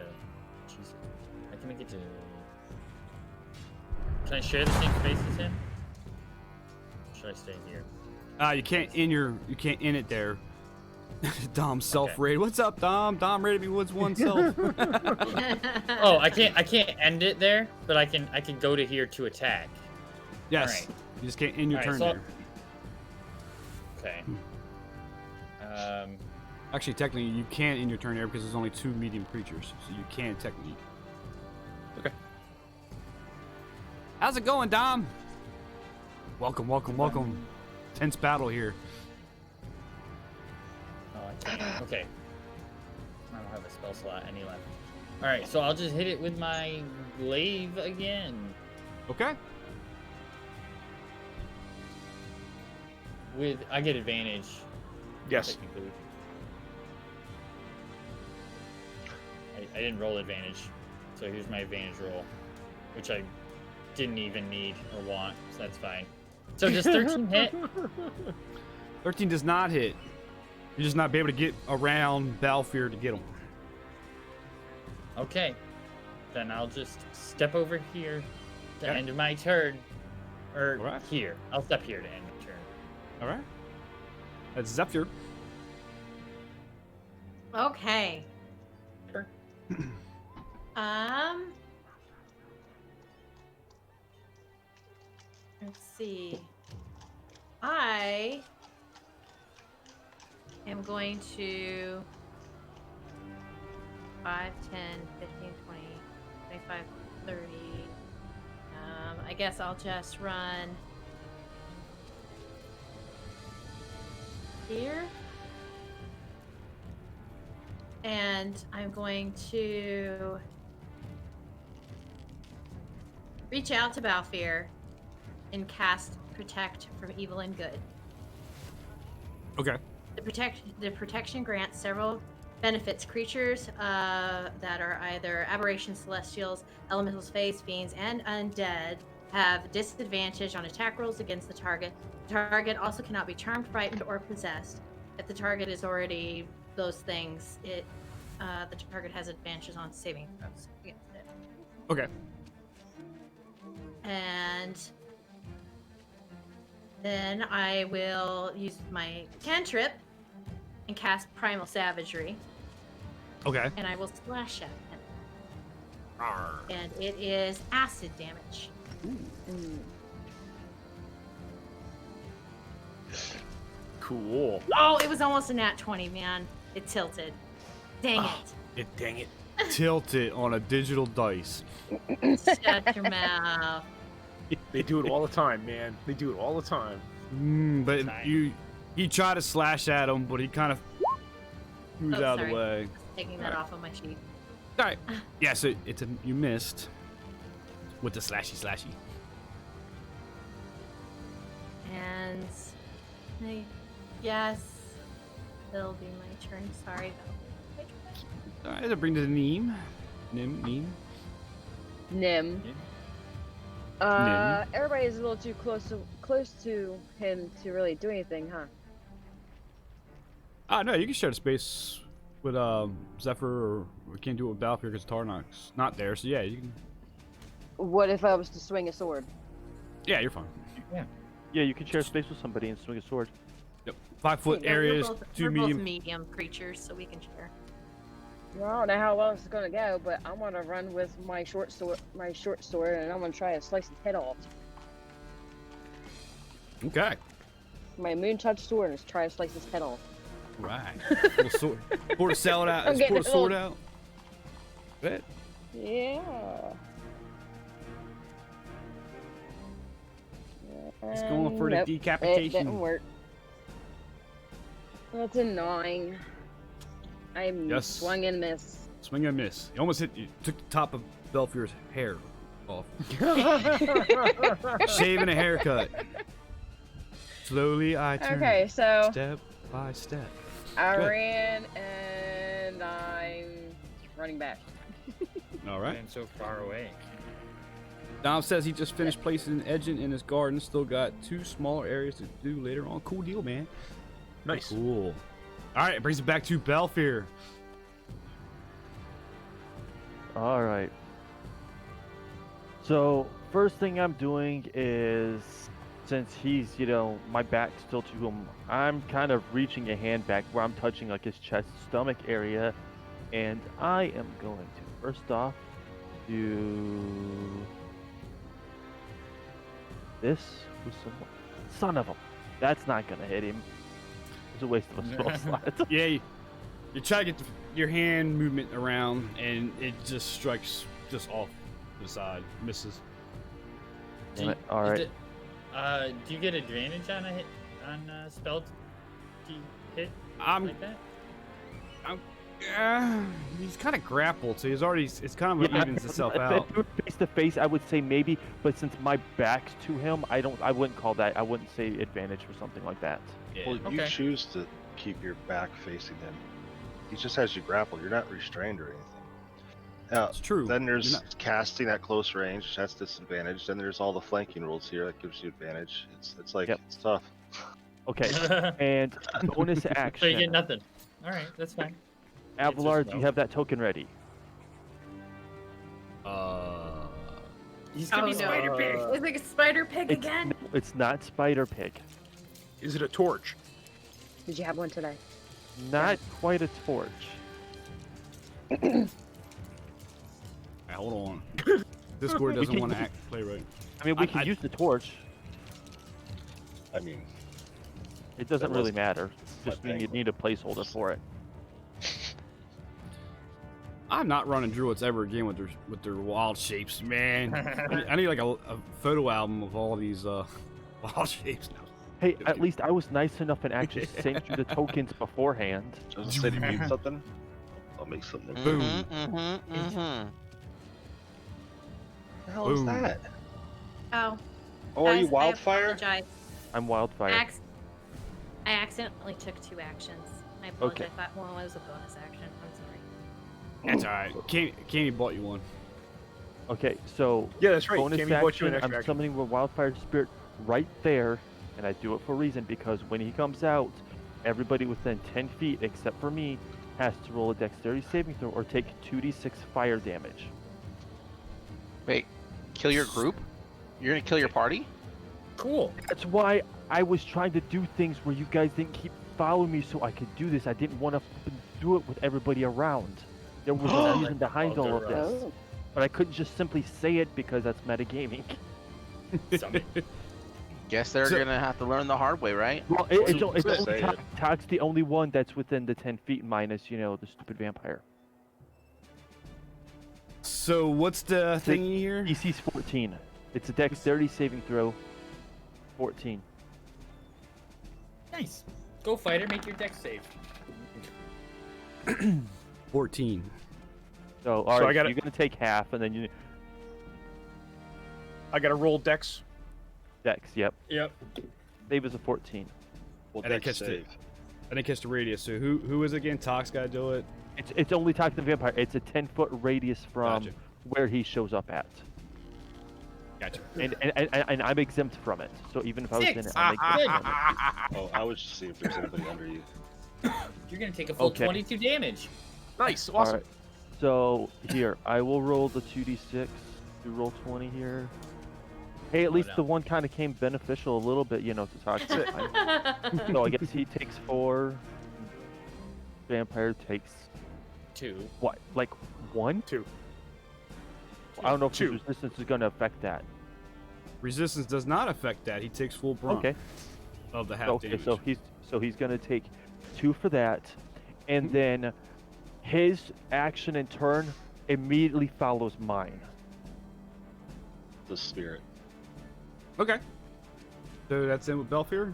Jesus. I can make it to. Can I share the same space as him? Or should I stay here? You can't in it there. Dom self-raid. What's up, Dom? Dom raided me woods oneself. Oh, I can't end it there, but I can go to here to attack. Yes. Alright. You just can't end your Alright, turn so- there. Okay. Actually, technically, you can't end your turn there because there's only 2 medium creatures, so you can technically. Okay. How's it going, Dom? Welcome. Tense battle here. Oh, I can't. Okay. I don't have a spell slot any left. Alright, so I'll just hit it with my glaive again. Okay. I get advantage. Yes. Technically. I didn't roll advantage, so here's my advantage roll, which I didn't even need or want, so that's fine. So does 13 hit? 13 does not hit. You're just not be able to get around Balfour to get him. Okay. Then I'll just step over here to Okay. end of my turn. Or Alright. here. I'll step here to end my turn. All right. That's Zephyr. Okay. Sure. Let's see. I am going to 5, 10, 15, 20, 25, 30. I guess I'll just run here. And I'm going to reach out to Balfour and cast Protect from Evil and Good. Okay. The protection grants several benefits creatures that are either aberrations, celestials, elementals, fays, fiends, and undead have disadvantage on attack rolls against the target. The target also cannot be charmed, frightened, or possessed. If the target is already those things, the target has advantages on saving throws against it. Okay. And then I will use my cantrip and cast Primal Savagery, Okay. and I will slash at him. And it is acid damage. Mm. Cool. Oh, it was almost a nat 20, man. It tilted. Dang Dang it. Tilt it on a digital dice. it. Shut your mouth. They do it all the time, man. They do it all the time. But Nice. he tried to slash at him, but he kind of moves Oh, out of sorry. the way. Taking that off of my sheet. All right. Yeah, so you missed with the slashy. And yes, it'll be my turn. Sorry, though. All right, that brings to Neem. Neem. Nim. Everybody is a little too close to him to really do anything, huh? No, you can share the space with Zephyr, or we can't do it with Balfour because Tarnok's not there. So yeah, you can. What if I was to swing a sword? Yeah, you're fine. Yeah, you can share space with somebody and swing a sword. Yep. 5 foot areas, We're 2 both medium. medium creatures, so we can share. Well, I don't know how well it's gonna go, but I'm gonna run with my short sword, and I'm gonna try to slice his head off. Okay. My moon touch sword and try to slice his head off. Right. Pull the sword. Pull the salad out. I'm Pull getting the a sword little- out. Bet. Yeah. He's going for the Nope, decapitation. It didn't work. That's a 9. I Yes. swung and missed. Swing and miss. You almost hit. You took the top of Belfier's hair off. Shaving a haircut. Slowly, I turn. Okay, so Step by step. I good. ran and I'm running back. All right. And so far away. Dom says he just finished placing an edging in his garden. Still got 2 smaller areas to do later on. Cool deal, man. Nice. Cool. All right, it brings it back to Balfour. All right. So first thing I'm doing is, since he's, my back's still to him, I'm kind of reaching a hand back where I'm touching like his chest, stomach area, and I am going to first off do this with some son of a. That's not gonna hit him. It's a waste of a spell slot. Yeah, you try to get your hand movement around, and it just strikes just off to the side, misses. All right. Do you get advantage on a hit on spell? Do you hit like that? He's kind of grappled, so it's kind of evens itself out. If we were face to face, I would say maybe, but since my back's to him, I wouldn't call that. I wouldn't say advantage for something like that. Well, you Okay. choose to keep your back facing him. He just has you grappled. You're not restrained or anything. Now, It's true. then You're there's not- casting at close range. That's disadvantage. Then there's all the flanking rules here that gives you advantage. It's like Yep. it's tough. Okay, and bonus So you get action. nothing. All right, that's fine. Avalar, do you spell. have that token ready? He's Oh gonna no! be Spider Pig. It's like a spider pig It's, again. no, it's not Spider Pig. Is it a torch? Did you have one today? Not quite a torch. Hey, hold on. Discord doesn't want to play right. I mean, we I- can I- use the torch. I mean, It doesn't That really wasn't matter. my Just mean you thing. need a placeholder for it. I'm not running druids ever again with their wild shapes, man. I need like a photo album of all these wild shapes now. Hey, at least I was nice enough and actually sent you the tokens beforehand. doesn't say you need something. I'll make something. Boom. What the hell is Boom. that? Oh. Oh, are you guys, wildfire? I apologize. I'm Wildfire. I accidentally took 2 actions. I apologize. That one was a bonus action. I'm sorry. That's all right. Candy bought you one. Okay, so Yeah, that's right. bonus Cammy bought you an action, extra I'm action. summoning a wildfire spirit right there, and I do it for a reason because when he comes out, everybody within 10 feet except for me has to roll a dexterity saving throw or take 2d6 fire damage. Wait, kill your group? You're gonna kill your party? Cool. That's why I was trying to do things where you guys didn't keep following me so I could do this. I didn't want to do it with everybody around. There was a reason behind all of this. Oh. But I couldn't just simply say it because that's metagaming. Summon. Guess they're gonna have to learn the hard way, right? Well, it's only Say it. Tog's the only one that's within the 10 feet minus, the stupid vampire. So what's the thingy here? DC's 14. It's a dexterity saving throw. 14. Nice. Go fighter, make your deck save. 14. So, I alright, gotta- you're gonna take half, and then you I got to roll dex. dex. Yep. Yep. Save is a 14. Well, And I dex catch the- save. I didn't catch the radius. So who is it again? Tox gotta do it. It's only talking to the vampire. It's a 10-foot radius from Gotcha. where he shows up at, Gotcha. and I'm exempt from it. So even if I was in it, Six. I'm exempt from it. Oh, I would just see if there's anybody under you. You're gonna take a full Okay. 22 damage. Nice, All awesome. right. So here, I will roll the 2d6. You roll 20 here. Hey, at least no. the one kind of came beneficial a little bit, to talk to. So I guess he takes 4. Vampire takes 2. what? Like 1? 2. I don't know if his 2. resistance is going to affect that. Resistance does not affect that. He takes full brunt Okay. of the half Okay, damage. so he's going to take 2 for that, and then his action in turn immediately follows mine. The spirit. Okay. So that's in with Belfier?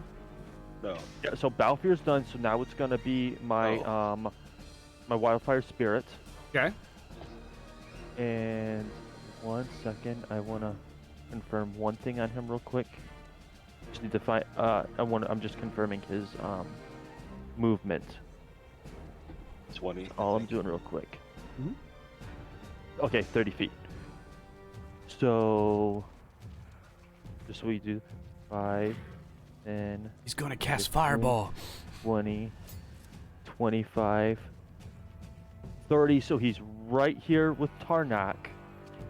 No. Yeah, so Balfear's done, so now it's going to be my my wildfire spirit. Okay. And 1 second, I want to confirm one thing on him real quick. Just need to find. I'm just confirming his movement. 20. All I'm doing real quick. Mhm. Okay, 30 feet. So, just so we do 5, 10, He's gonna cast 15, Fireball. 20, 25, 30. So he's right here with Tarnak.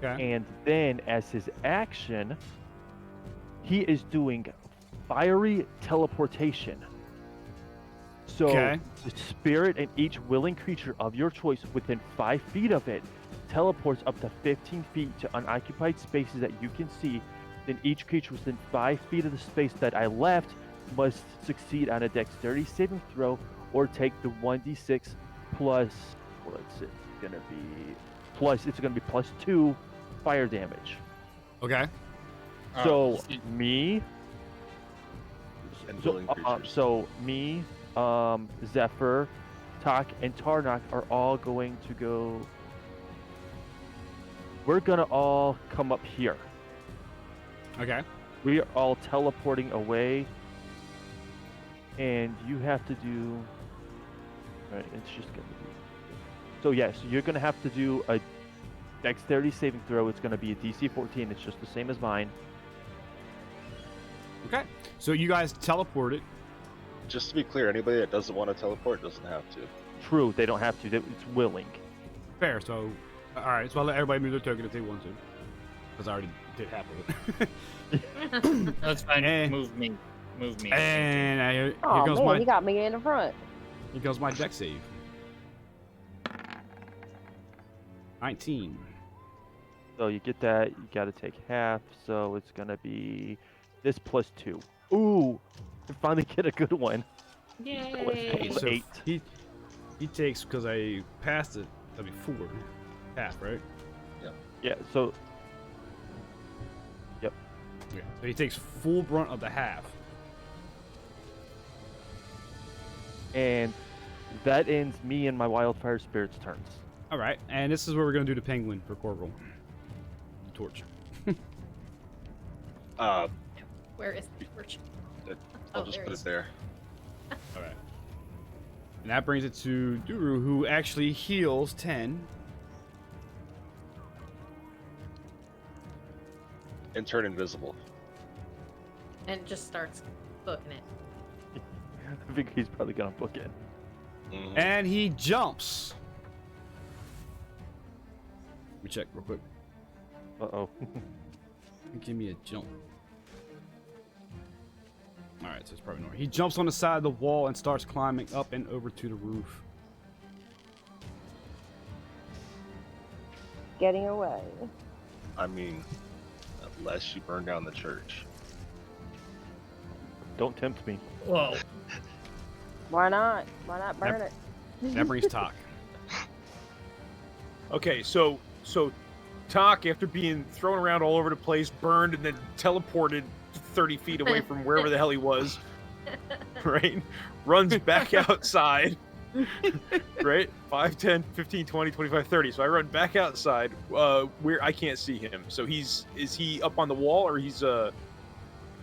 Okay. And then, as his action, he is doing fiery teleportation. So, Okay. the spirit and each willing creature of your choice within 5 feet of it teleports up to 15 feet to unoccupied spaces that you can see. Then each creature within 5 feet of the space that I left must succeed on a dexterity saving throw or take the 1d6 plus, what's it gonna be? It's gonna be plus 2 fire damage. Okay. So me, And so, willing creatures. so me, Zephyr, Tak, and Tarnak are all going to go. We're gonna all come up here. Okay. We are all teleporting away, and you have to do. Right, it's just gonna be. So yes, you're gonna have to do a dexterity saving throw. It's gonna be a DC 14. It's just the same as mine. Okay. So you guys teleported. Just to be clear, anybody that doesn't want to teleport doesn't have to. True, they don't have to. It's willing. Fair. So, all right. So I'll let everybody move their token if they want to, because I already did half of it. That's fine. Eh. Move me. Move me. And here Oh goes man, my he got me in the front. here goes my deck save. 19. So you get that. You got to take half. So it's gonna be this plus 2. Ooh, I finally get a good one. Yay! So 8. he takes, because I passed it. That'd be 4. Half, right? Yeah. So Yeah. So he takes full brunt of the half. and that ends me and my wildfire spirit's turns. All right. And this is where we're gonna do the penguin for Corporal. The torch. Where is the torch? I'll Oh, just there put it it is. there. All right. And that brings it to Duru, who actually heals 10. And turn invisible. And just starts booking it. I think he's probably gonna book it. Mhm. And he jumps. Let me check real quick. Uh-oh. Give me a jump. Alright, so it's probably normal. He jumps on the side of the wall and starts climbing up and over to the roof. Getting away. I mean, unless you burn down the church. Don't tempt me. Whoa. Why not? Why not burn it? That brings Talk. Okay, so Talk, after being thrown around all over the place, burned, and then teleported 30 feet away from wherever the hell he was, right? Runs back outside, right? 5, 10, 15, 20, 25, 30. So I run back outside where I can't see him. So is he up on the wall or he's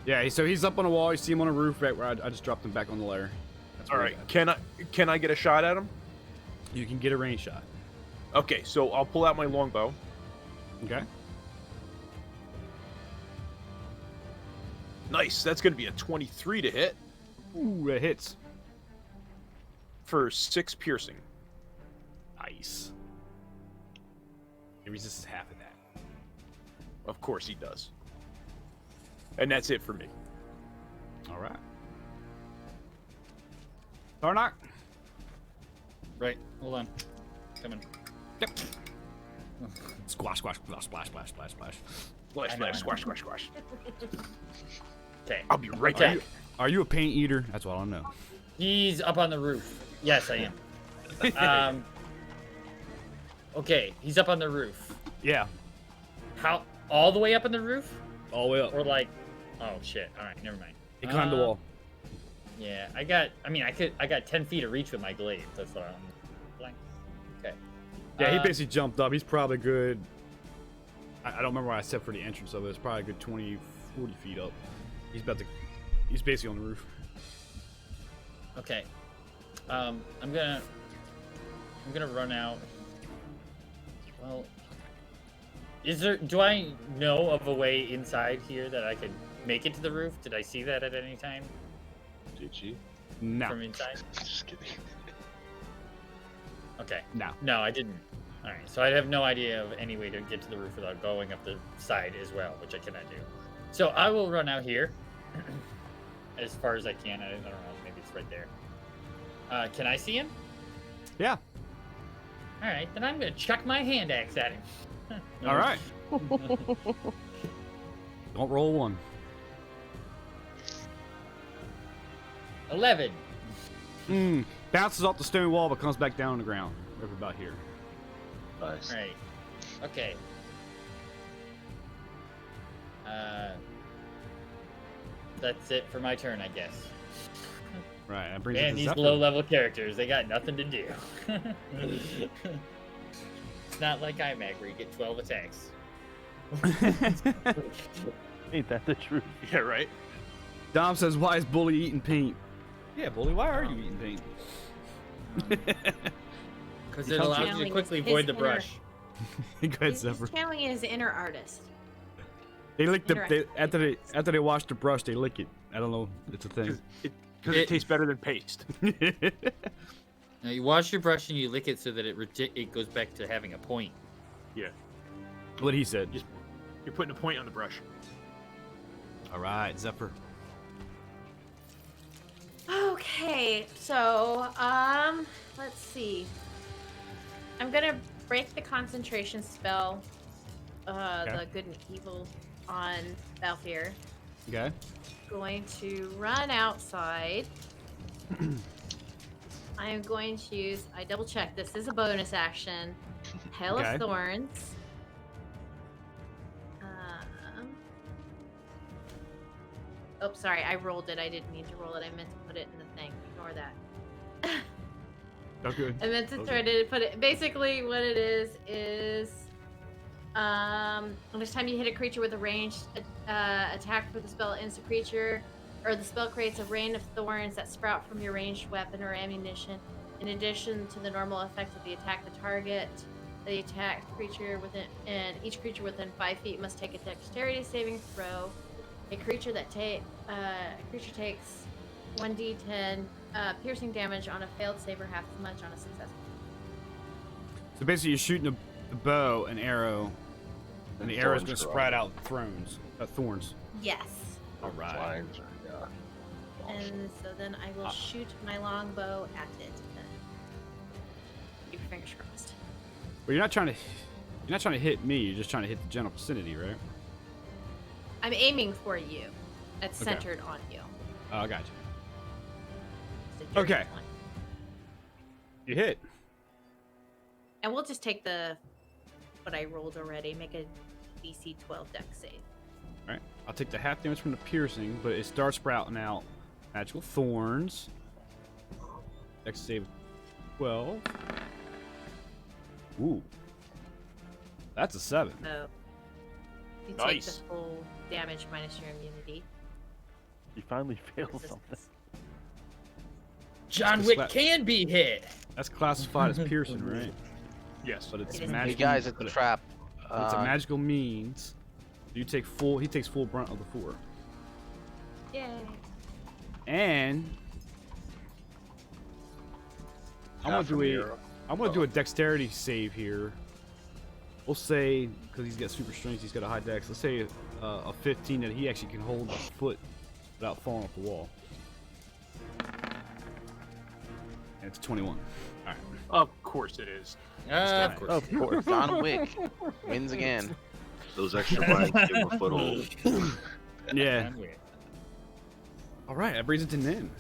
Yeah, so he's up on the wall. You see him on the roof right where I just dropped him back on the layer. That's all where right? he's at. Can I get a shot at him? You can get a range shot. Okay, so I'll pull out my longbow. Okay. Nice. That's going to be a 23 to hit Ooh, that hits. for 6 piercing. Nice. He resists half of that. Of course he does. And that's it for me. All right. Tarnak. Right. Hold on. Coming. Yep. Squash, squash, splash, splash, splash, splash, splash. Splash, I know. splash, squash, squash, squash. Okay. I'll be right Okay. back. Are you a paint eater? That's what I know. He's up on the roof. Yes, I am. Okay, he's up on the roof. Yeah. How? All the way up on the roof? All the way up. Or like? Oh shit! All right, never mind. He climbed the wall. Yeah, I got 10 feet of reach with my glaive. That's what I'm like. Okay. Yeah, he basically jumped up. He's probably good. I don't remember what I said for the entrance of it. It's probably a good 20, 40 feet up. He's basically on the roof. Okay. I'm gonna run out. Well, do I know of a way inside here that I could make it to the roof? Did I see that at any time Did you? No. from inside? Just kidding. Okay. No. No, I didn't. All right. So I have no idea of any way to get to the roof without going up the side as well, which I cannot do. So I will run out here as far as I can. I don't know. Maybe it's right there. Can I see him? Yeah. All right. Then I'm gonna chuck my hand axe at him. All right. Don't roll one. 11. Bounces off the stone wall but comes back down on the ground. Over about here. Nice. All right. Okay. That's it for my turn, I guess. Right. That brings it Man, to these Zephyr. low-level characters, they got nothing to do. It's not like IMAG where you get 12 attacks. Ain't that the truth? Yeah, right? Dom says, "Why is Bully eating paint?" Yeah, Bully. Why are you eating paint? Because He it comes allows with- you to quickly His void the inner- brush. Go ahead, He's Zephyr. channeling his inner artist. They lick the Interactive after they wash the brush, they lick it. I don't know. It's a thing. Because it tastes better than paste. Now you wash your brush and you lick it so that it goes back to having a point. Yeah. What he said. You're putting a point on the brush. All right, Zephyr. Okay, so let's see. I'm gonna break the concentration spell, the good and evil on Balthier. Okay. Going to run outside. I am going to use. I double checked. This is a bonus action. Hail Okay. of Thorns. Oh, sorry. I rolled it. I didn't mean to roll it. I meant to put it in the thing. Ignore that. That's good. I meant to Okay. try to put it. Basically, what it is each time you hit a creature with a ranged attack with the spell, it ends the creature, or the spell creates a rain of thorns that sprout from your ranged weapon or ammunition. In addition to the normal effect of the attack, the target, the attacked creature within, and each creature within 5 feet must take a dexterity saving throw. A creature takes 1d10 piercing damage on a failed save or half as much on a successful. So basically, you're shooting a bow, an arrow, and the arrow's going to sprout out thorns. Yes. All right. Vines or, yeah. And so then I will shoot my longbow at it. Keep your fingers crossed. But you're not trying to hit me. You're just trying to hit the general vicinity, right? I'm aiming for you. It's Okay. centered on you. Oh, I got you. It's a dirty Okay. one. You hit. And we'll just take what I rolled already. Make a DC 12 dex save. All right. I'll take the half damage from the piercing, but it starts sprouting out magical thorns. Dex save 12. Ooh. That's a 7. So you take Nice. the full damage minus your immunity. You finally failed Resistance. something. John Just Wick let- can be hit. That's classified as piercing, right? Yes. But it's It is. magical. Hey guys, it's but a trap. it's a magical means. You take full. He takes full brunt of the 4. Yay. And I'm Half from the gonna arrow. do a dexterity save here. We'll say, because he's got super strength, he's got a high dex. Let's say a 15 that he actually can hold a foot without falling off the wall. And it's 21. All right. Of course it is. Of course. Of course. John Wick wins again. Those extra vines give him a foothold. Yeah. John Wick. All right. That brings it to Nin.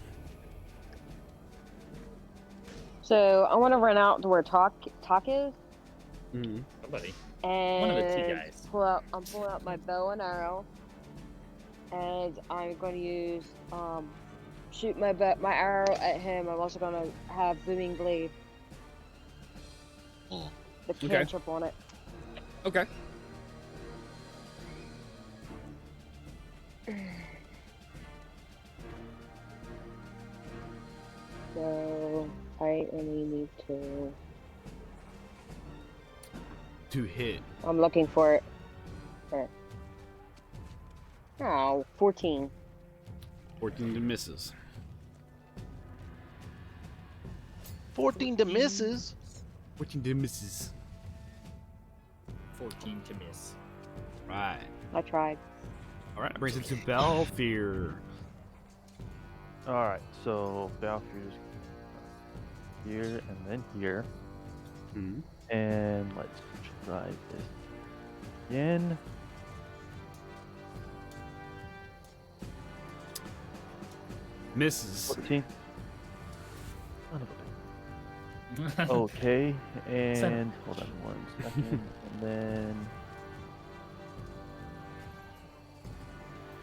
So I want to run out to where Talk is, Mm-hmm. Somebody. and One of the two guys. I'm pulling out my bow and arrow, and I'm going to use shoot my arrow at him. I'm also going to have booming blade. Hmm. The Okay. cantrip on it. Okay. So I only need to. To hit. I'm looking for it. Okay. Oh, 14. 14 to misses. 14 to misses. 14 to misses. 14 to miss. Right. I tried. All right. That brings it to Belfier. All right, so Balfour's here and then here, Mm-hmm. and let's try this again. Misses. 14. Son of a- Okay, and hold on 1 second, and then.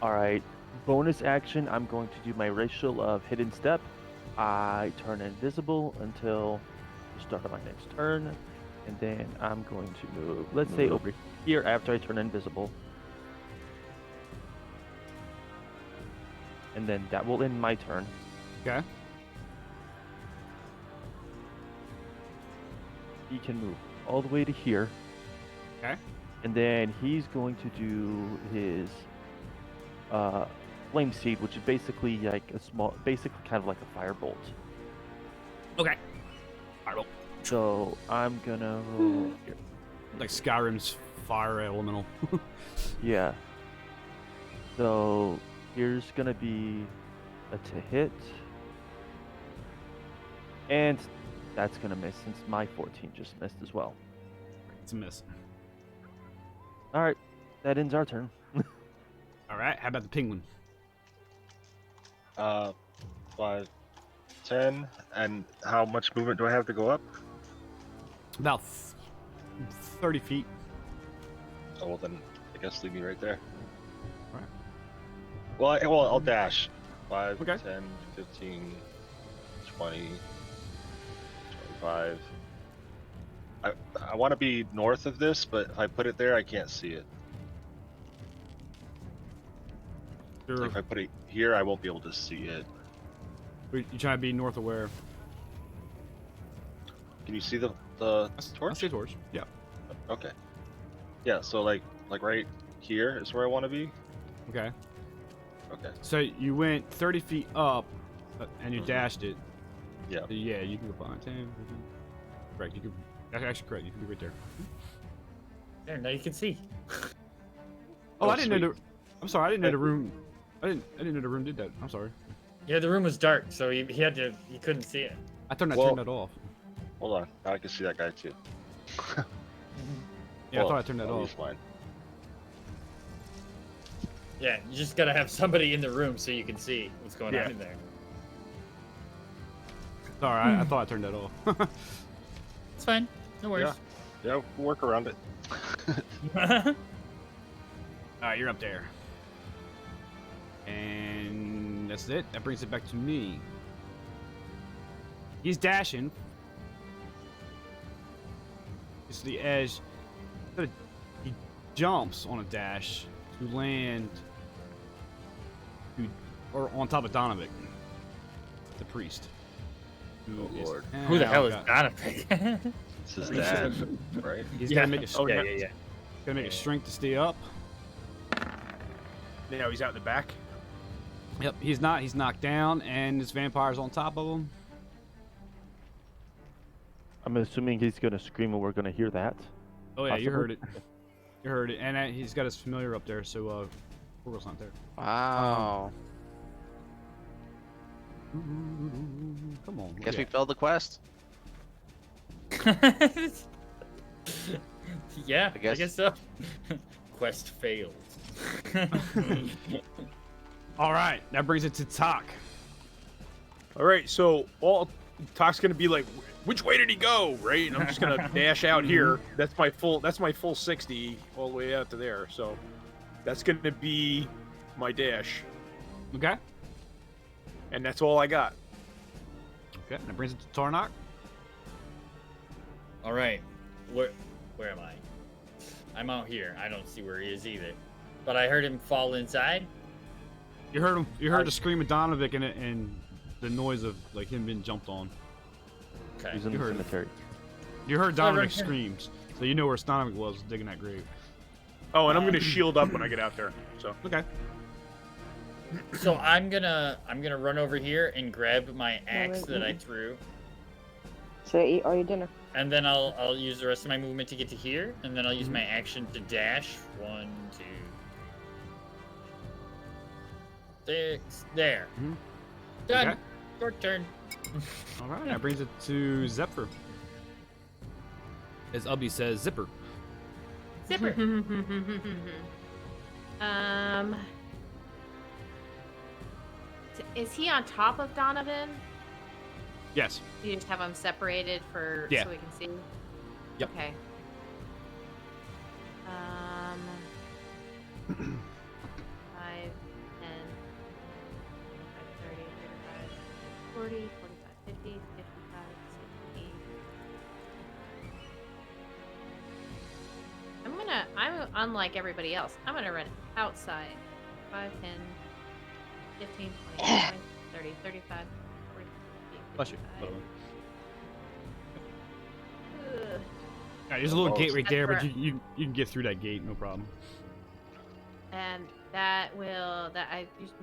All right, bonus action. I'm going to do my racial of hidden step. I turn invisible until the start of my next turn, and then I'm going to move. Let's say over here after I turn invisible, and then that will end my turn. Okay. He can move all the way to here. Okay. And then he's going to do his flame seed, which is basically like a small, basically kind of like a firebolt. Okay. Fireball. So I'm gonna roll here. Like Skyrim's fire elemental. Yeah. So here's gonna be a to hit. And that's gonna miss since my 14 just missed as well. It's a miss. Alright, that ends our turn. All right. How about the penguin? 5, 10, and how much movement do I have to go up? About 30 feet. Oh, well then, I guess leave me right there. Alright. Well, I'll dash. 5, Okay. 10, 15, 20, 25. I want to be north of this, but if I put it there, I can't see it. Sure. Like if I put it here, I won't be able to see it. You trying to be north of where? Can you see the I torch? see a torch. Yeah. Okay. Yeah. So like right here is where I want to be. Okay. Okay. So you went 30 feet up, and you dashed it. Yeah. So yeah, you can go behind 10. 15. Correct. You can. That's actually correct. You can be right there. There, now you can see. Oh, Oh, I didn't know sweet. the. I'm sorry. I didn't know the room. I didn't know the room did that. I'm sorry. Yeah, the room was dark, so he couldn't see it. I turned Well- that off. Hold on. Now I can see that guy too. Yeah, I thought I turned that I'll off. use mine. Yeah, you just gotta have somebody in the room so you can see what's going Yeah. on in there. Sorry, I thought I turned that off. It's fine. No worries. Yeah, we'll work around it. All right, you're up there. And that's it. That brings it back to me. He's dashing. It's to the edge. He jumps on a dash to land or on top of Donovan, the priest. Oh, Lord. Who the hell is God. Donovan? It's his dad, right? He's Yeah. gonna make a Oh, yeah, no. yeah, yeah. gonna make a strength to stay up. Now he's out in the back. Yep, he's not. He's knocked down, and this vampire's on top of him. I'm assuming he's gonna scream and we're gonna hear that. Oh yeah, you Possibly. heard it. You heard it, and he's got his familiar up there, so Coral's not there. Wow. Come on. Guess yeah. we failed the quest. Yeah, I guess- guess so. Quest failed. All right, that brings it to Talk. All right, so all Talk's gonna be like, which way did he go? Right, and I'm just gonna dash out here. That's my full 60 all the way out to there. So that's gonna be my dash, Okay. and that's all I got. Okay, that brings it to Tarnok. All right, where am I? I'm out here. I don't see where he is either. But I heard him fall inside. You heard him. You heard the scream of Donovan and the noise of like him being jumped on. Okay. He's in You the heard it. cemetery. You heard Donovan right here. screams, so you know where Donovan was digging that grave. Oh, and I'm gonna shield up when I get out there. So Okay. So I'm gonna run over here and grab my axe wait, that I wait. threw, Should I eat all your dinner? and then I'll use the rest of my movement to get to here, and then I'll use my action to dash. 1, 2, 6. There. Mhm. Done. Okay. Short turn. All right, that brings it to Zephyr. As Ubby says, Zipper. Zipper. Is he on top of Donovan? Yes. You just have them separated for Yeah. so we can see. Yep. Okay. 5, 10, 30, 35, 40, 45, 50, 55, 60. I'm unlike everybody else. I'm gonna run outside. 5, 10, 15, 20, 20, 30, 35, 40, 50, Bless you. 55. Ugh. There's a little gate right there, but Zephyr. you can get through that gate, no problem. And I used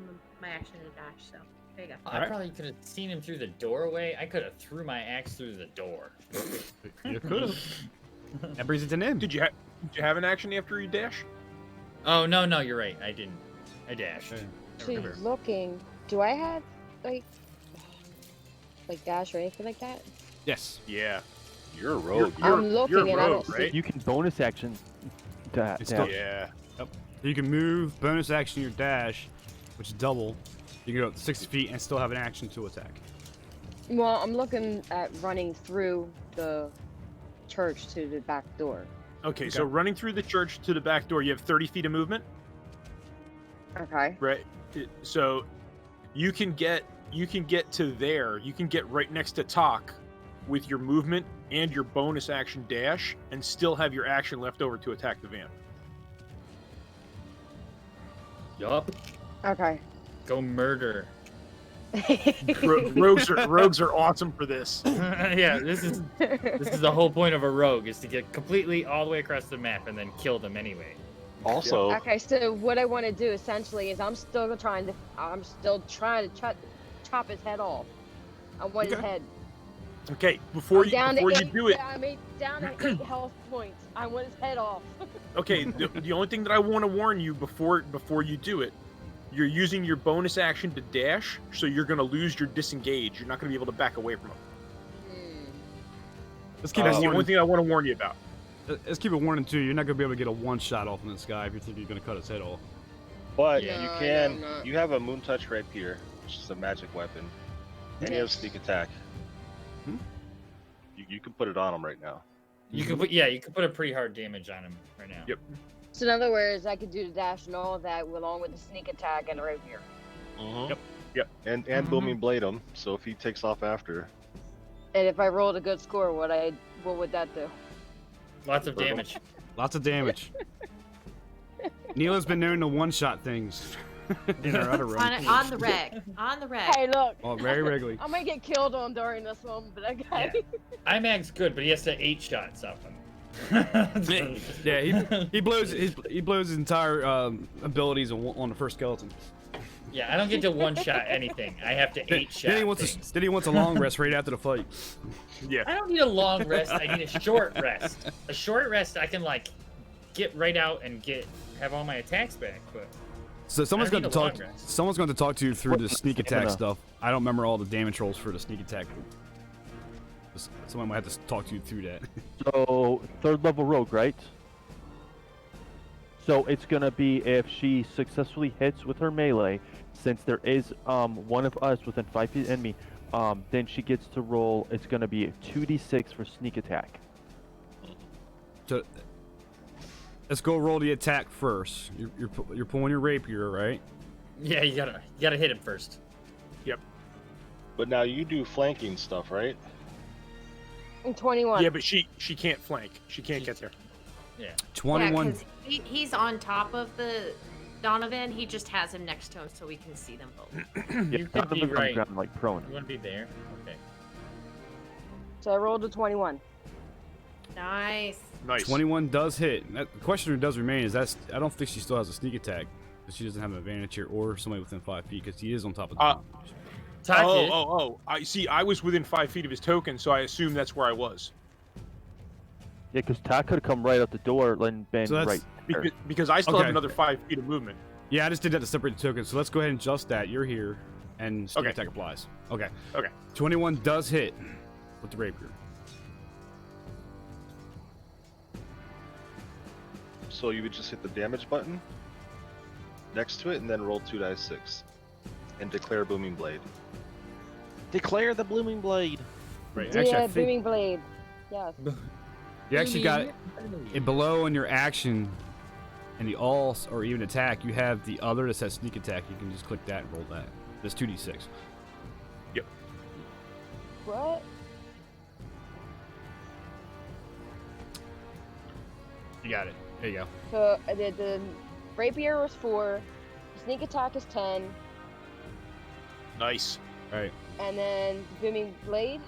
my action to dash, so there you go. I probably could have seen him through the doorway. I could have threw my axe through the door. You could have. That brings it to Nim. did you have an action after you dash? Oh no, you're right. I didn't. I dashed. Okay. Actually, looking, do I have like dash or anything like that? Yes. Yeah. You're a rogue. I'm looking you're a and I rogue, don't right? You can bonus action to It's dash. still- Yeah. You can move, bonus action your dash, which is double. You can go up to 60 feet and still have an action to attack. Well, I'm looking at running through the church to the back door. Okay, so running through the church to the back door, you have 30 feet of movement, Okay. right? So you can get to there. You can get right next to Talk with your movement and your bonus action dash, and still have your action left over to attack the van. Yup. Okay. Go murder. Rogues are awesome for this. Yeah, this is the whole point of a rogue, is to get completely all the way across the map and then kill them anyway. Also, Okay, so what I want to do essentially is I'm still trying to chop his head off. I want his Okay. head. Okay, before you Down to do it, down to 8 health points. I want his head off. okay, the only thing that I want to warn you before you do it, you're using your bonus action to dash, so you're gonna lose your disengage. You're not gonna be able to back away from him. Let's keep That's it the only warning. thing I want to warn you about. Let's keep it warning too. You're not gonna be able to get a one shot off in this guy if you think you're gonna cut his head off. but Yeah. you No, can. no, no. You have a moon touch rapier, which is a magic weapon, and you have sneak attack. Hmm? You can put it on him right now. You can put a pretty hard damage on him right now. Yep. So in other words, I could do the dash and all of that along with the sneak attack and the rapier. Yep. And booming blade him. So if he takes off after, And if I rolled a good score, what would that do? Lots of damage. Lots of damage. Neela's been known to one shot things in her other room. On the reg. On the reg. Hey, look. Oh, very regularly. I might get killed on during this one, but okay. Yeah. IMAG's good, but he has to 8 shots off him. Yeah, he blows his entire abilities on the first skeleton. Yeah, I don't get to one shot anything. I have to 8 shot. Then he wants a long rest right after the fight. Yeah. I don't need a long rest. I need a short rest. A short rest, I can like get right out and have all my attacks back. But So someone's I going need to a long talk. rest. Someone's going to talk to you through the sneak attack Stamina. stuff. I don't remember all the damage rolls for the sneak attack. Someone might have to talk to you through that. So 3rd level rogue, right? So it's gonna be if she successfully hits with her melee, since there is one of us within 5 feet of me, then she gets to roll. It's gonna be a 2d6 for sneak attack. So, let's go roll the attack first. You're pulling your rapier, right? yeah, you gotta hit him first. but now you do flanking stuff, right? And 21. Yeah, but she can't flank. She can't get there. Yeah. 21. Yeah, 'cause he's on top of the Donovan. He just has him next to him so we can see them both. Yeah, You could Donovan's be on the right. ground, like prone. You want to be there? Okay. So I rolled a 21. Nice. Nice. 21 does hit. The question does remain is I don't think she still has a sneak attack. But she doesn't have an advantage here, or somebody within 5 feet, because he is on top of the Target. I see. I was within 5 feet of his token, so I assume that's where I was. Yeah, because Todd could have come right out the door and been So that's- right there. Because I still have Okay. another 5 feet of movement. Yeah, I just did that to separate the tokens. So let's go ahead and adjust that. You're here, and sneak Okay. attack applies. Okay. Okay. 21 does hit with the rapier. So you would just hit the damage button next to it, and then roll 2d6, and declare booming blade. Declare the blooming blade. Right. Actually, I think Booming blade. Yes. you actually got it below in your action, and the all or even attack. You have the other that says sneak attack. You can just click that and roll that. That's 2d6. What? You got it. There you go. So the rapier was 4, sneak attack is 10, Nice. All right. and then booming blade,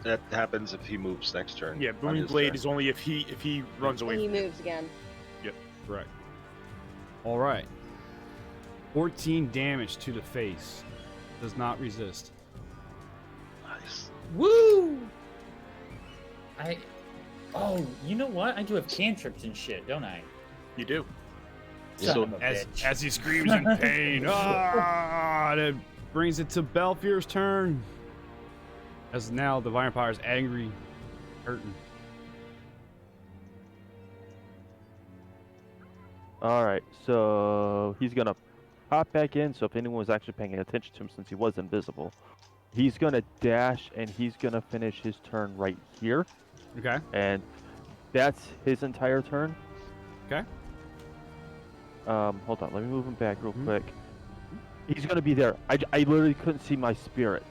That happens if he moves next turn. Yeah, on booming his blade turn. is only if he runs away. and he From it. moves again. Correct. All right. 14 damage to the face. Does not resist. Nice. Woo! Oh, you know what? I do have cantrips and shit, don't I? You do. Son So of a As bitch. he screams in pain. That brings it to Belfier's turn. As now the vampire's angry, hurting. All right, so he's gonna pop back in. So if anyone was actually paying attention to him, since he was invisible, he's gonna dash and he's gonna finish his turn right here, Okay. and that's his entire turn. Okay. Hold on, let me move him back real Mhm. quick. He's gonna be there. I literally couldn't see my spirit,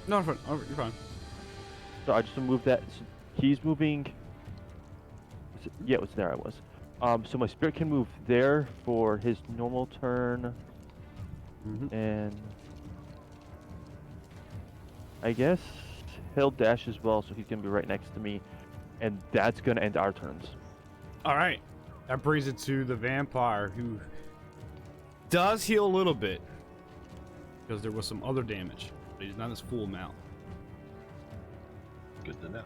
No, you're fine. so I just moved that. So he's moving. Yeah, it was there. I was. So my spirit can move there for his normal turn, Mhm. and I guess he'll dash as well, so he's gonna be right next to me, and that's gonna end our turns. All right. That brings it to the vampire, who does heal a little bit because there was some other damage, but he's not his full amount. Good to know.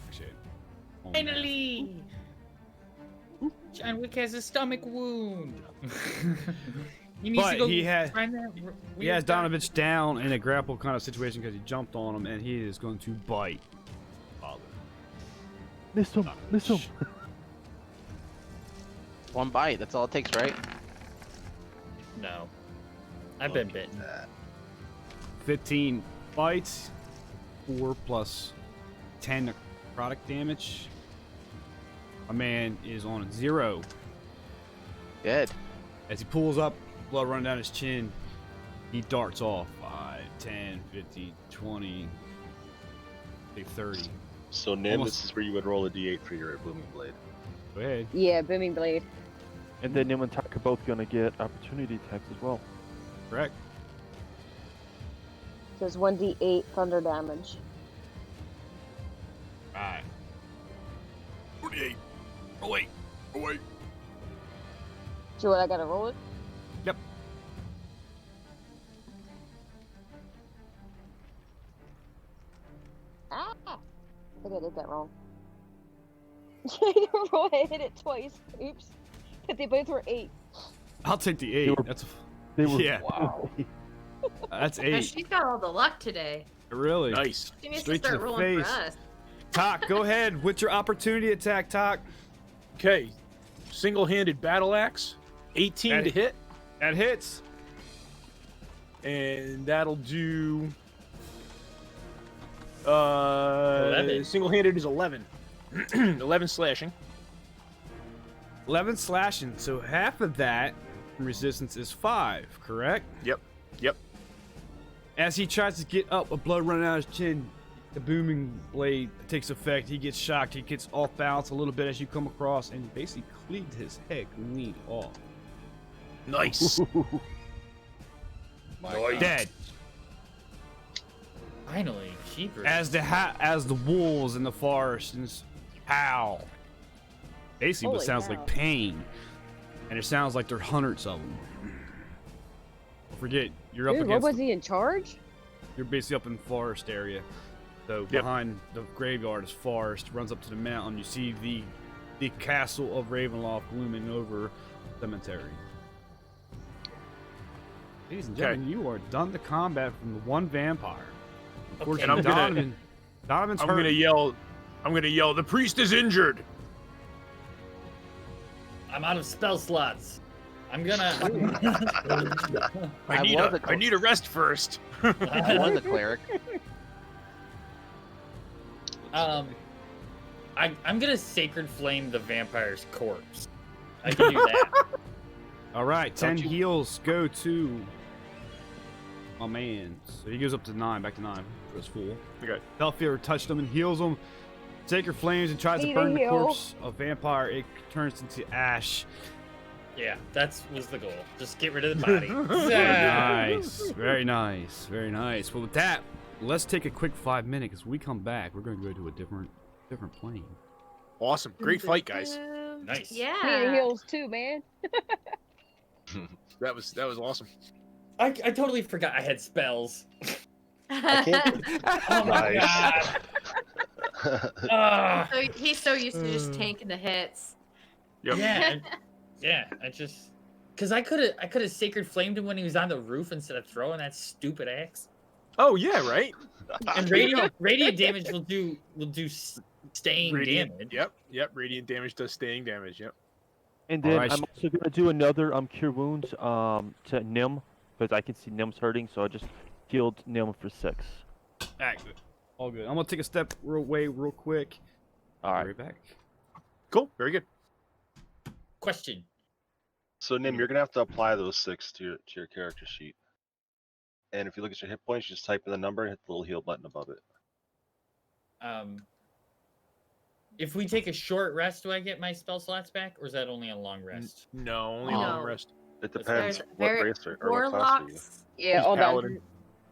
Actually, only half. Finally! John Wick has a stomach wound. He needs to But go he has find that he has weird guy. Donovich down in a grapple kind of situation because he jumped on him, and he is going to bite. Father. Miss him! Miss him! One bite. That's all it takes, right? No. I've been bitten. 15 bites, 4 plus 10 necrotic damage. My man is on 0. Good. As he pulls up, blood running down his chin, he darts off. 5, 10, 15, 20, 30. So Nim, Almost- this is where you would roll a d8 for your booming blade. Go ahead. Yeah, booming blade. And then Nim and Tak are both gonna get opportunity attacks as well. Correct. So it's 1d8 thunder damage. Alright. 48. Oh wait. Oh wait. So what, I gotta roll it? Yep. Ah! I think I did that wrong. I hit it twice. Oops. But they both were 8. I'll take the 8. were- That's They were yeah. wow. That's Yeah, 8. she's got all the luck today. Really? Nice. She needs Straight to to start the rolling for face. us. Tok, go ahead. What's your opportunity attack, Tok? Okay. Single-handed battle axe. 18 to That- hit. That hits. And that'll do... 11. Single-handed is 11. 11 slashing. 11 slashing. So half of that resistance is 5, correct? Yep. Yep. As he tries to get up, with blood running out of his chin, the booming blade takes effect. He gets shocked. He gets off balance a little bit as you come across and basically cleaved his head clean off. Nice. Dead. Finally, cheaper. As the wolves in the forest howl. Basically, what Holy sounds cow. like pain, and it sounds like there are hundreds of them. Don't forget, you're up Dude, what against. was he in charge? You're basically up in the forest area. So Yep. behind the graveyard is forest. Runs up to the mountain. You see the castle of Ravenloft looming over the cemetery. Ladies and gentlemen, you are done the combat from the one vampire. Okay. And I'm gonna- Donovan's I'm hurt. gonna yell, the priest is injured. I'm out of spell slots. I'm gonna. I need a rest first. I was a cleric. I'm gonna sacred flame the vampire's corpse. I can do that. All right, 10 Don't you- heals go to my man. So he goes up to 9, back to 9 for his full. Okay. Hellfear touched him and heals him. Sacred flames and tries to Need a burn the heal. corpse of vampire. It turns into ash. Yeah, that was the goal. Just get rid of the body. Yeah. Nice, very nice, very nice. Well, with that, let's take a quick 5 minutes. Because we come back, we're going to go to a different plane. Awesome. Great fight, guys. Nice. Yeah. Need heals too, man. That was awesome. I totally forgot I had spells. I can't. Oh my Nice. god. Ah. So he's so used to just tanking the hits. Yep. Yeah. I just because I could have sacred flamed him when he was on the roof instead of throwing that stupid axe. Oh yeah, right. And radiant damage will do staying Radiant. damage. Yep. Radiant damage does staying damage. Yep. And then Alright, I'm also gonna do another cure wounds to Nim because I can see Nim's hurting, so I just healed Nim for 6. Alright, good. All good. I'm going to take a step real quick. All Be right. right back. Cool. Very good. Question. So Nim, you're gonna have to apply those 6 to your character sheet. And if you look at your hit points, you just type in the number and hit the little heal button above it. If we take a short rest, do I get my spell slots back, or is that only a long rest? No, only No. long rest. It That's depends There's what race or what class are you. warlocks. Yeah, He's all that. paladin.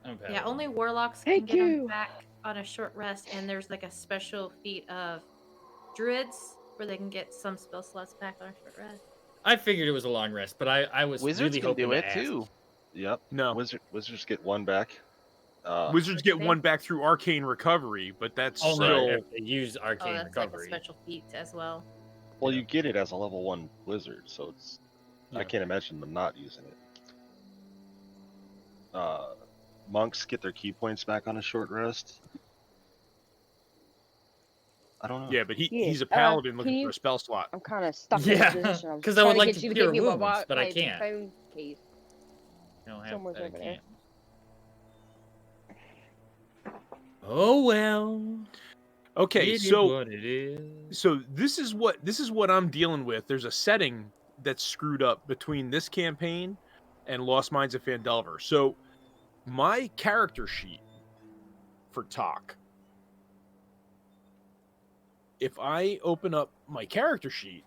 Okay. Yeah, only warlocks Thank can get them you. back on a short rest, and there's like a special feat of druids where they can get some spell slots back on a short rest. I figured it was a long rest, but I was Wizards really can hoping do to it ask. too. Yep. No. Wizards get one back. Wizards get They- one back through arcane recovery, but that's Only still if they use Oh, arcane that's like a recovery. special feat as well. Well, Yeah. you get it as a level 1 wizard, so it's. I Yeah. can't imagine them not using it. Monks get their key points back on a short rest. I don't know. yeah, but Yeah, he's a paladin looking can for you- a spell slot. I'm kind of stuck in Yeah, this position. I was 'cause I trying would to like get to you to clear give me my, wounds, but I my can't. phone case. I don't have. Somewhere's I over there. can't. Oh well. Okay, It is so what it is. this is what I'm dealing with. There's a setting that's screwed up between this campaign and Lost Mines of Phandelver. So my character sheet for talk, if I open up my character sheet,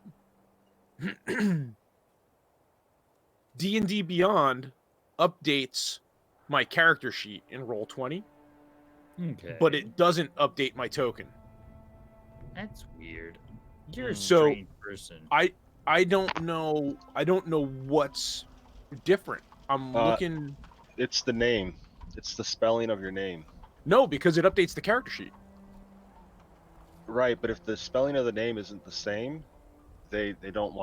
D&D Beyond updates my character sheet in Roll20, Okay. but it doesn't update my token. That's weird. You're a So, strange person. I don't know what's different. I'm looking. It's the name. It's the spelling of your name. No, because it updates the character sheet. Right, but if the spelling of the name isn't the same, they don't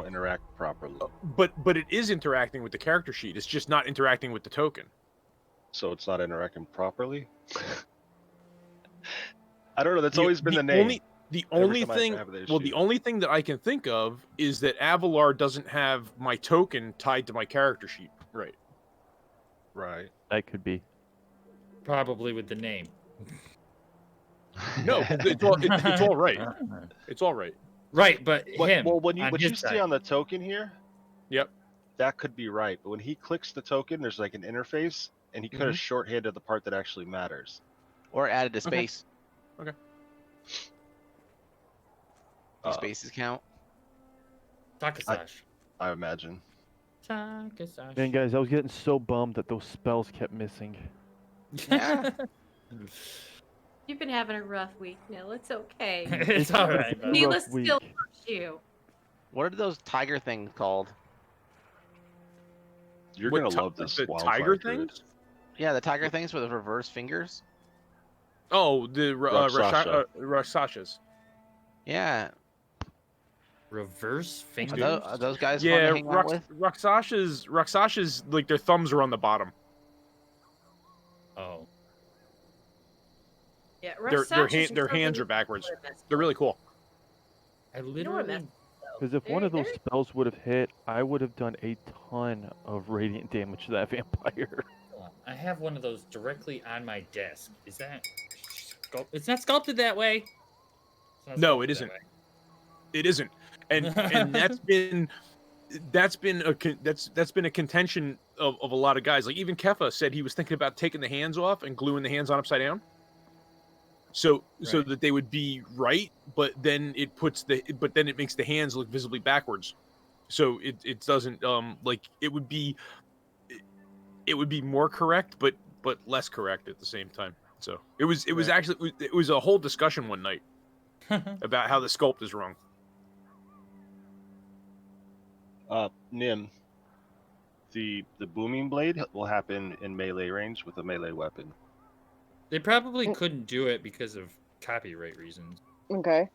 interact properly. But it is interacting with the character sheet. It's just not interacting with the token. So it's not interacting properly. I don't know. That's always been the name. The Every only time I thing, have the well, the issue. only thing that I can think of is that Avalar doesn't have my token tied to my character sheet. Right. Right. That could be. Probably with the name. No, it's all right. It's all right. Right, but him. Well, when you on what his you see side. on the token here, Yep. that could be right. But when he clicks the token, there's like an interface, and he could have shorthanded the part that actually matters. Or added a space. Okay. Do spaces count? Takasash. I imagine. Takasash. Man, guys, I was getting so bummed that those spells kept missing. Yeah. You've been having a rough week, Nil. It's okay. It's all right. bud. Mila rough still week. loves you. What are those tiger things called? You're What, gonna love this. the wildfire tiger druid. things. Yeah, the tiger things with the reverse fingers. Oh, the Raksasha. Rakshasas. Yeah. Reverse Are fingers. those guys fun Yeah, to hang out with? Rakshasas, like their thumbs are on the bottom. Oh. Yeah, Their hands are backwards. They're really cool. I You know what literally. messed Because if one of those spells would have hit, I would have done a ton of radiant damage to that vampire. I have one of those directly on my desk. Is that? It's not sculpted that way. It's not No, sculpted it that isn't. way. It isn't, and that's been a contention of a lot of guys. Like even Kefa said he was thinking about taking the hands off and gluing the hands on upside down, so Right. that they would be right. But then it makes the hands look visibly backwards. So it doesn't like it would be more correct, but less correct at the same time. So it was Right. actually it was a whole discussion one night about how the sculpt is wrong. Nim. The booming blade will happen in melee range with a melee weapon. They probably couldn't do it because of copyright reasons. Okay.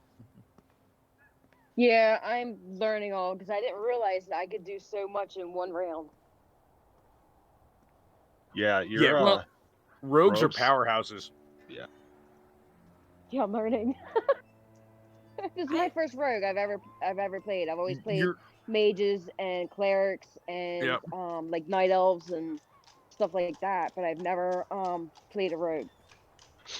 Yeah, I'm learning all because I didn't realize that I could do so much in one round. Yeah, you're well- Rogues are Rogues. powerhouses. Yeah, I'm learning. This is my first rogue I've ever played. I've always played You're mages and clerics and Yep. like night elves and stuff like that, but I've never played a rogue.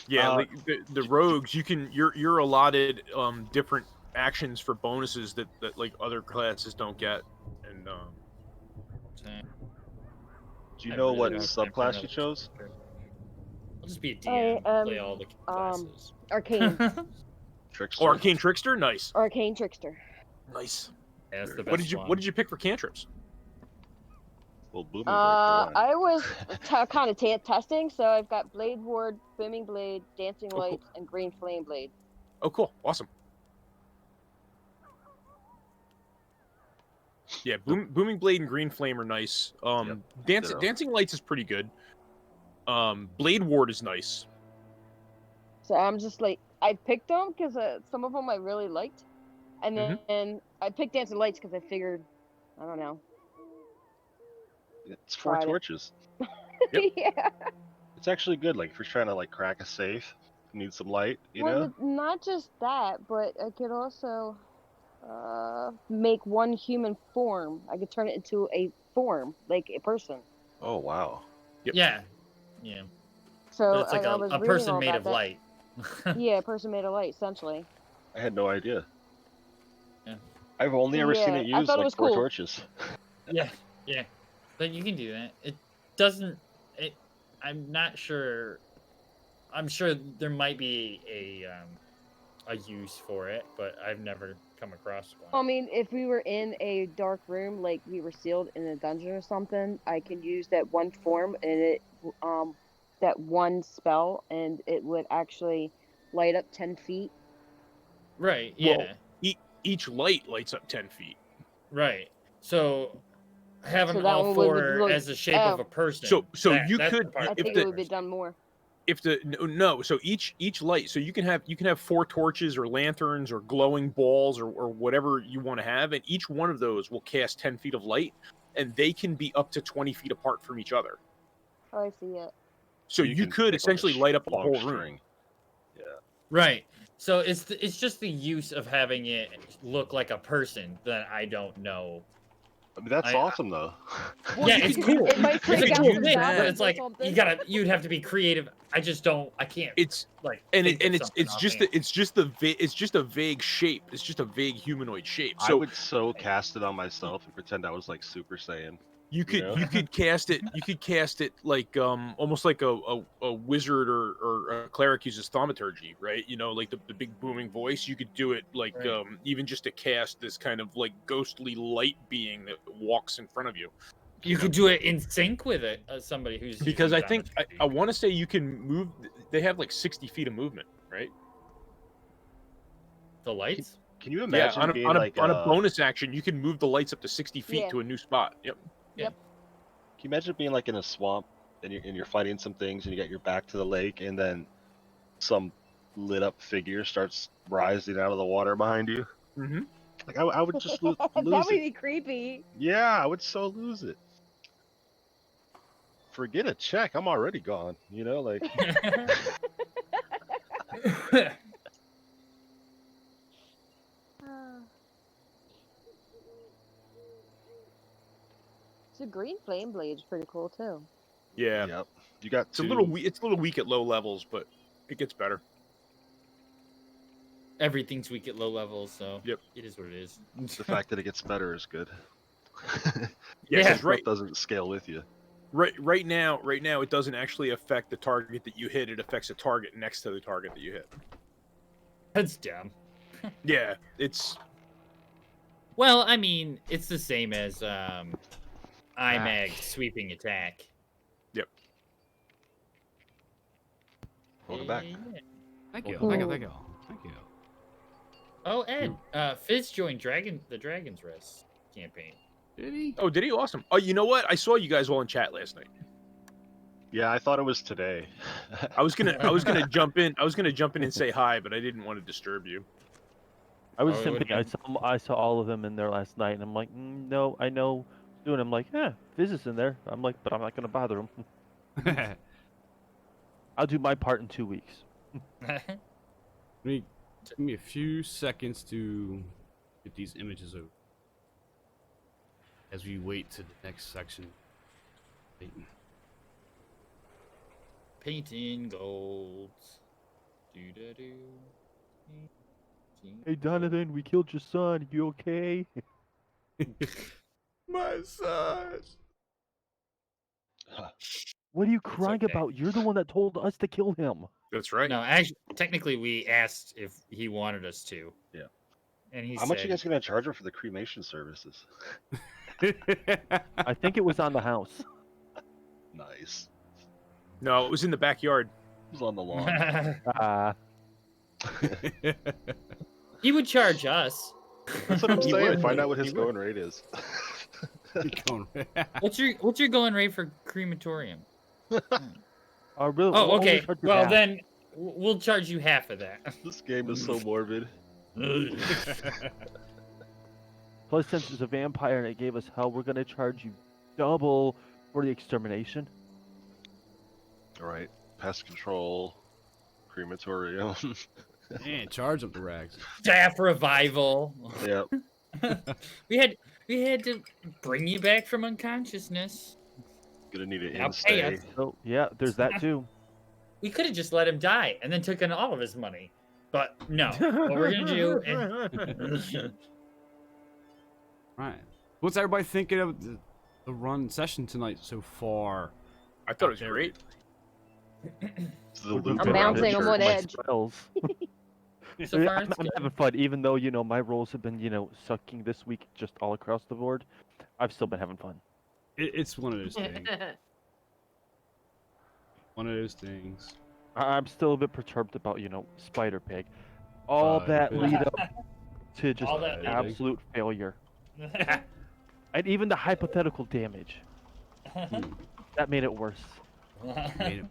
yeah, Uh, like the rogues. You're allotted different actions for bonuses that like other classes don't get, and Do you I know really what don't have time for subclass another you chose? I'll just be a DM. Play all the um, classes. Arcane, Trickster. Arcane Trickster. Nice, Arcane Trickster. nice. That's the best What did you one. What did you pick for cantrips? Well, booming break for one. I was kind of testing, so I've got Blade Ward, Booming Blade, Dancing Oh, cool. Lights, and Green Flame Blade. Oh, cool. Awesome. Yeah, Booming Blade and Green Flame are nice. ditto. Dancing Lights is pretty good. Blade Ward is nice. So I'm just like, I picked them because some of them I really liked, and then I picked Dancing Lights because I figured, I don't know. It's 4 Tried it. torches. Yep. Yeah. It's actually good. Like if you're trying to like crack a safe, you need some light. You Well, know. not just that, but I could also make one human form. I could turn it into a form, like a person. Oh wow. Yep. Yeah. Yeah. So But it's like I was a reading person all made about of that. light. Yeah, a person made of light, essentially. I had no idea. Yeah. I've only ever seen Yeah, it I used thought it like was 4 cool. torches. Yeah. Yeah. But you can do that. It doesn't. I'm not sure. I'm sure there might be a use for it, but I've never come across one. I mean, if we were in a dark room, like we were sealed in a dungeon or something, I can use that one form and that one spell, and it would actually light up 10 feet. Right. Yeah. Well, each light lights up 10 feet. Right. So having So that all one four would look- as the shape of oh. a person. So you that's could the part I of think the it would be person. done more. if the no so each light, so you can have 4 torches or lanterns or glowing balls or whatever you want to have, and each one of those will cast 10 feet of light, and they can be up to 20 feet apart from each other. Oh, I see it. So you can could make, like, a essentially light up a long whole room. string. Yeah. Right. So it's just the use of having it look like a person that I don't know. I mean that's awesome though. Well, Yeah, you it's could- cool. It might It's freak a out cool some thing, but goblins it's or like something. you'd have to be creative. I can't. It's like and think of it's something offhand. it's just a vague shape. It's just a vague humanoid shape. I So would so cast it on myself and pretend I was like Super Saiyan. you could know? you could cast it like almost like a wizard or a cleric uses thaumaturgy, right? You know, like the big booming voice. You could do it like Right. even just to cast this kind of like ghostly light being that walks in front of you. You could do it in sync with it. Somebody who's Because using I think thaumaturgy. I want to say you can move. They have like 60 feet of movement, right? the lights. Can you Yeah, imagine on being a like bonus action, you can move the lights up to 60 feet Yeah. to a new spot. Yep. Can you imagine being like in a swamp and you're fighting some things and you got your back to the lake and then some lit up figure starts rising out of the water behind you? Mm-hmm. Like I would just lose That would it. be creepy. Yeah, I would so lose it. Forget a check. I'm already gone. You know, like So Green Flame Blade's pretty cool too. Yeah. yep. You got It's a little weak at low levels, but it gets better. Everything's weak at low levels, so Yep. it is what it is. The fact that it gets better is good. Yeah, 'cause Stuff doesn't scale with you. Right now, it doesn't actually affect the target that you hit. It affects a target next to the target that you hit. That's dumb. Yeah, it's Well, I mean, it's the same as IMAG sweeping attack. Yep. Welcome back. Yeah. Thank you. Ooh. Thank you. Thank you. Thank you. Oh, Ed, Fizz joined the Dragon's Rest campaign. Did he? Oh, did he? Awesome. Oh, you know what? I saw you guys all in chat last night. Yeah, I thought it was today. I was gonna jump in. I was gonna jump in and say hi, but I didn't want to disturb you. I was Oh, it simping. would've I saw all of them in there last night, and I'm like, no, I know. Doing. I'm like, Fizz is in there. I'm like, but I'm not gonna bother him. I'll do my part in 2 weeks. Give me a few seconds to get these images over as we wait to the next section. Painting golds. Do-da-do. Hey, Donovan, we killed your son. You okay? My son. What are you crying okay. about? You're the one that told us to kill him. That's right. No, actually, technically, we asked if he wanted us to. Yeah. And he How said, much you guys gonna charge her for the cremation services? I think it was on the house. Nice. No, it was in the backyard. It was on the lawn. He would charge us. That's what I'm He saying. would. Find out what his He would. going rate is. What's your going rate for crematorium? Really, Oh, we'll only okay. charge you Well, half. then we'll charge you half of that. This game is so morbid. Plus, since it's a vampire and it gave us hell, we're gonna charge you double for the extermination. All right. Pest control. Crematorium. Man, charge up the rags. Staff revival. Yep. we had to bring you back from unconsciousness. Gonna need an Now in-stay. pay us. So yeah, there's that too. We could have just let him die and then taken all of his money. But no, what we're gonna do is Right. What's everybody thinking of the run session tonight so far? I thought it was great. It's the loop I'm around the bouncing on church. one My edge. spells. so far I'm, it's I'm good. having fun, even though my rolls have been sucking this week just all across the board. I've still been having fun. It's one of those things. One of those things. I'm still a bit perturbed about Spider Pig. All that Pig. lead up to just All that lead up. absolute failure, and even the hypothetical damage that made it worse. Made it.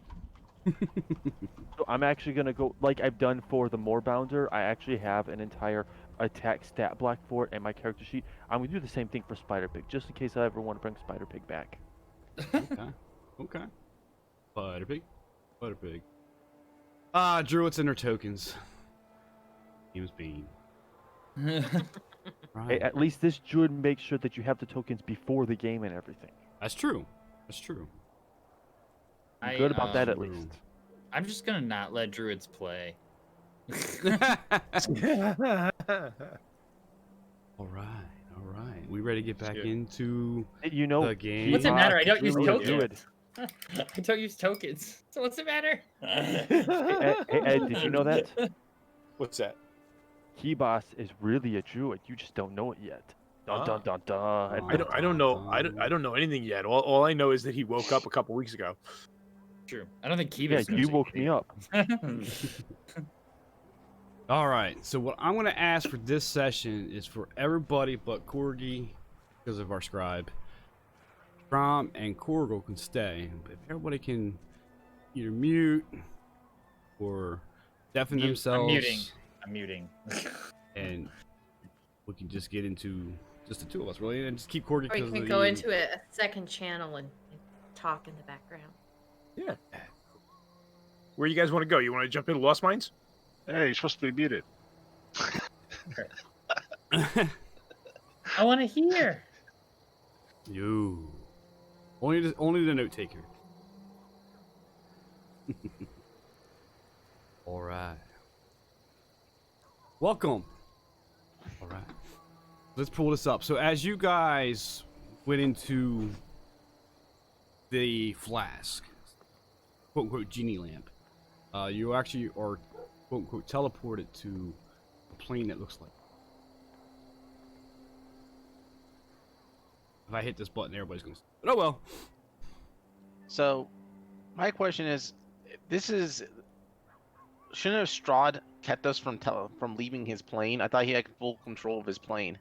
So I'm actually gonna go like I've done for the Moorbounder. I actually have an entire attack stat block for it and my character sheet. I'm gonna do the same thing for Spider Pig, just in case I ever want to bring Spider Pig back. Okay. Okay. Spider pig. Spider pig. Druids and their tokens. Game's being. Hey, Right. at least this Druid makes sure that you have the tokens before the game and everything. That's true. That's true. I'm good about that at True. least. I'm just gonna not let druids play. All right. All right. We ready to get back good. into You know, the game? What's it matter? I don't use really a tokens. I don't use tokens. So what's the matter? Hey, Ed, did you know that? What's that? Keyboss is really a druid. You just don't know it yet. Dun dun dun dun. I don't know. I don't know anything yet. All I know is that he woke up a couple weeks ago. True. I don't think Yeah, Kiva's you woke me up. All right. So what I'm going to ask for this session is for everybody but Corgi, because of our scribe. Crom and Corgo can stay, but if everybody can either mute or deafen Mute. themselves. I'm muting. And we can just get into just the two of us, really, and just keep Corgi. Or you because can of go the- into a second channel and talk in the background. Yeah. Where you guys want to go? You want to jump into Lost Mines? Hey, you're supposed to be muted. I want to hear. You. Only the note taker. All right. Welcome. All right. Let's pull this up. So as you guys went into the flask, quote unquote genie lamp, you actually are quote unquote teleported to a plane that looks like. If I hit this button, everybody's gonna. But oh well. So, my question is, shouldn't have Strahd kept us from leaving his plane? I thought he had full control of his plane.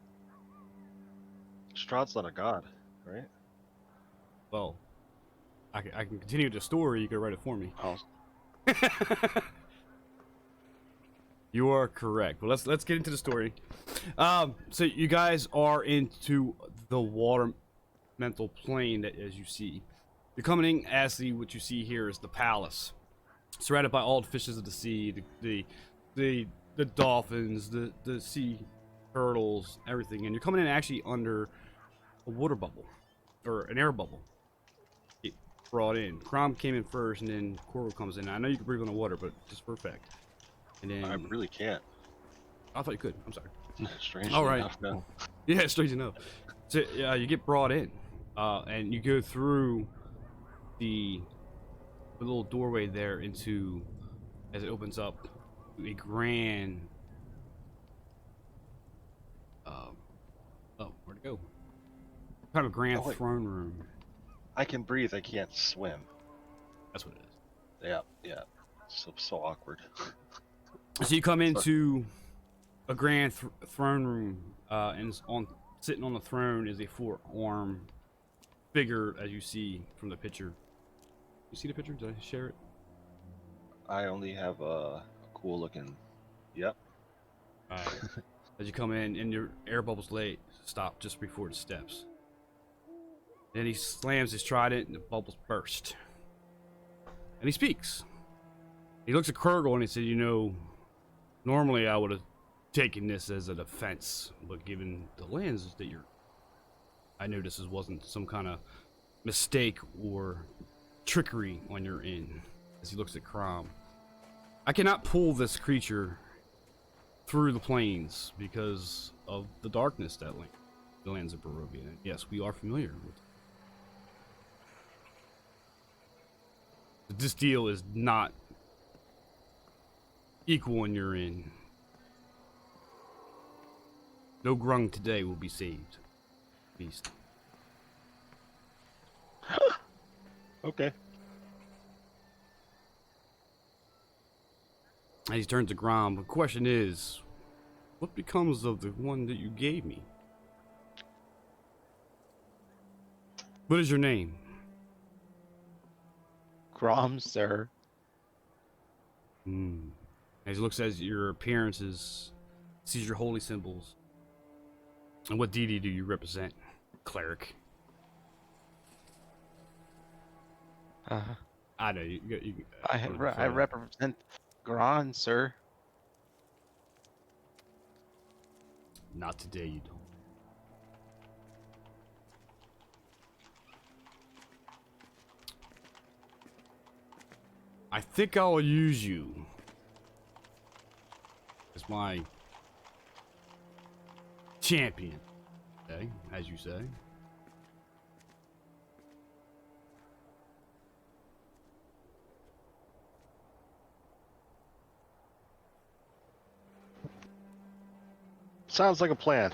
Strahd's not a god, right? Well, I can continue the story. You can write it for me. Oh, You are correct. Well, let's get into the story. So you guys are into the water mental plane that, as you see, you're coming in as what you see here is the palace, surrounded by all the fishes of the sea, the dolphins, the sea turtles, everything, and you're coming in actually under a water bubble or an air bubble. It brought in. Crom came in first, and then Coral comes in. I know you can breathe on the water, but just for effect. And then I really can't. I thought you could. I'm sorry. Strangely All right. enough, no. Yeah, strange enough. So you get brought in, and you go through the little doorway there into, as it opens up, a grand. Oh, where'd it go? Kind of grand Oh, wait. throne room. I can breathe. I can't swim. That's what it is. Yeah. So awkward. So you come into a grand throne room, and sitting on the throne is a 4-arm figure, as you see from the picture. You see the picture? Did I share it? I only have a cool looking. Yep. Alright. As you come in, and your air bubbles stop just before the steps. Then he slams his trident, and the bubbles burst. And he speaks. He looks at Kurgle and he said, "You know, normally I would have taken this as a defense, but given the lens that I know this wasn't some kind of mistake or trickery on your end." As he looks at Crom, "I cannot pull this creature through the plains because of the darkness that the lands of Barovia. And yes, we are familiar with it. But this deal is not equal in your end. No grung today will be saved. Beast." Okay. And he turns to Grom. The question is, what becomes of the one that you gave me? What is your name? Grom, sir. As he looks at your appearances, sees your holy symbols. And what deity do you represent? Cleric. I know I represent Gron, sir. Not today, you don't. I think I'll use you as my champion, okay, as you say. Sounds like a plan.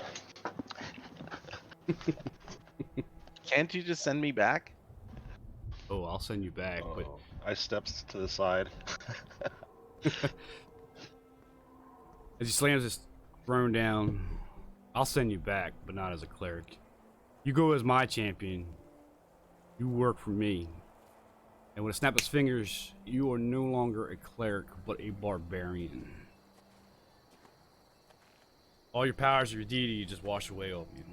Can't you just send me back? Oh, I'll send you back, but I steps to the side. as he slams his throne down, "I'll send you back, but not as a cleric. You go as my champion. You work for me. And with a snap of his fingers, you are no longer a cleric, but a barbarian. All your powers of your deity just wash away over you.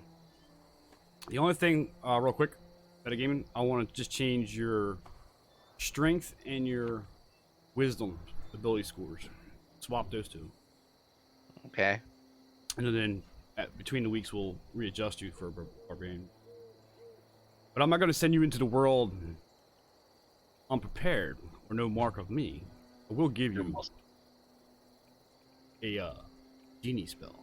The only thing, real quick, metagaming, I want to just change your strength and your wisdom ability scores. Swap those two. Okay. And then between the weeks, we'll readjust you for barbarian. But I'm not going to send you into the world unprepared or no mark of me. I will give you a genie spell.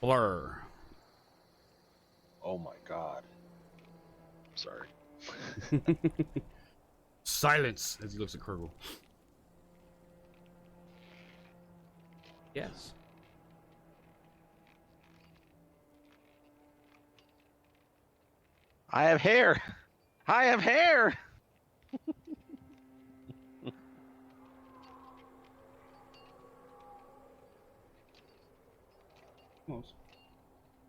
Blur. Oh my god. Sorry. Silence as he looks at Kurgle. Yes. I have hair. I have hair. Almost.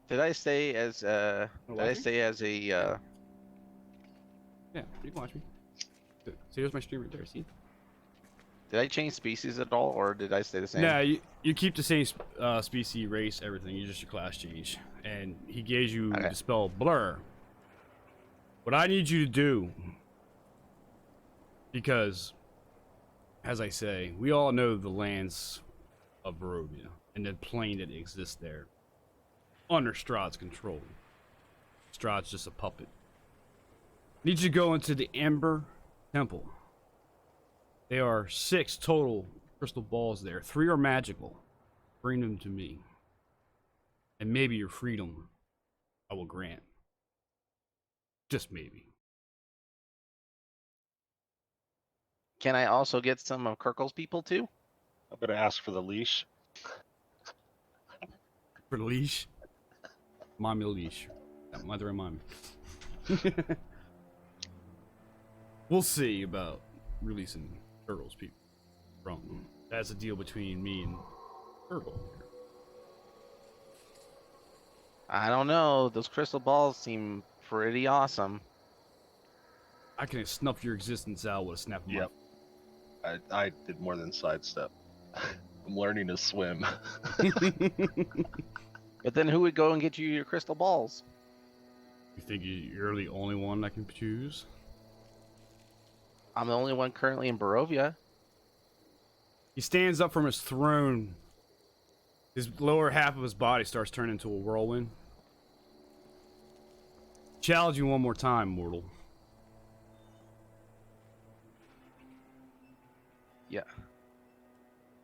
Did I stay as Wanna Did watch I me? stay as a Yeah, you can watch me. See, there's my stream right there. See? Did I change species at all, or did I stay the same? No, you keep the same species, race, everything. You just your class change. And he gave you Okay. the spell Blur. What I need you to do, because, as I say, we all know the lands of Barovia and the plane that exists there under Strahd's control. Strahd's just a puppet. I need you to go into the Ember Temple. There are 6 total crystal balls there. 3 are magical. Bring them to me. And maybe your freedom I will grant. Just maybe. Can I also get some of Kirkle's people too? I'm gonna ask for the leash. For the leash? Mommy leash. That might remind me. We'll see about releasing Turtle's people from. That's a deal between me and Turtle. I don't know. Those crystal balls seem pretty awesome. I can snuff your existence out with a snap of my. Yep. I did more than sidestep. I'm learning to swim. But then who would go and get you your crystal balls? You think you're the only one I can choose? I'm the only one currently in Barovia. He stands up from his throne. His lower half of his body starts turning into a whirlwind. Challenge you one more time, mortal. Yeah.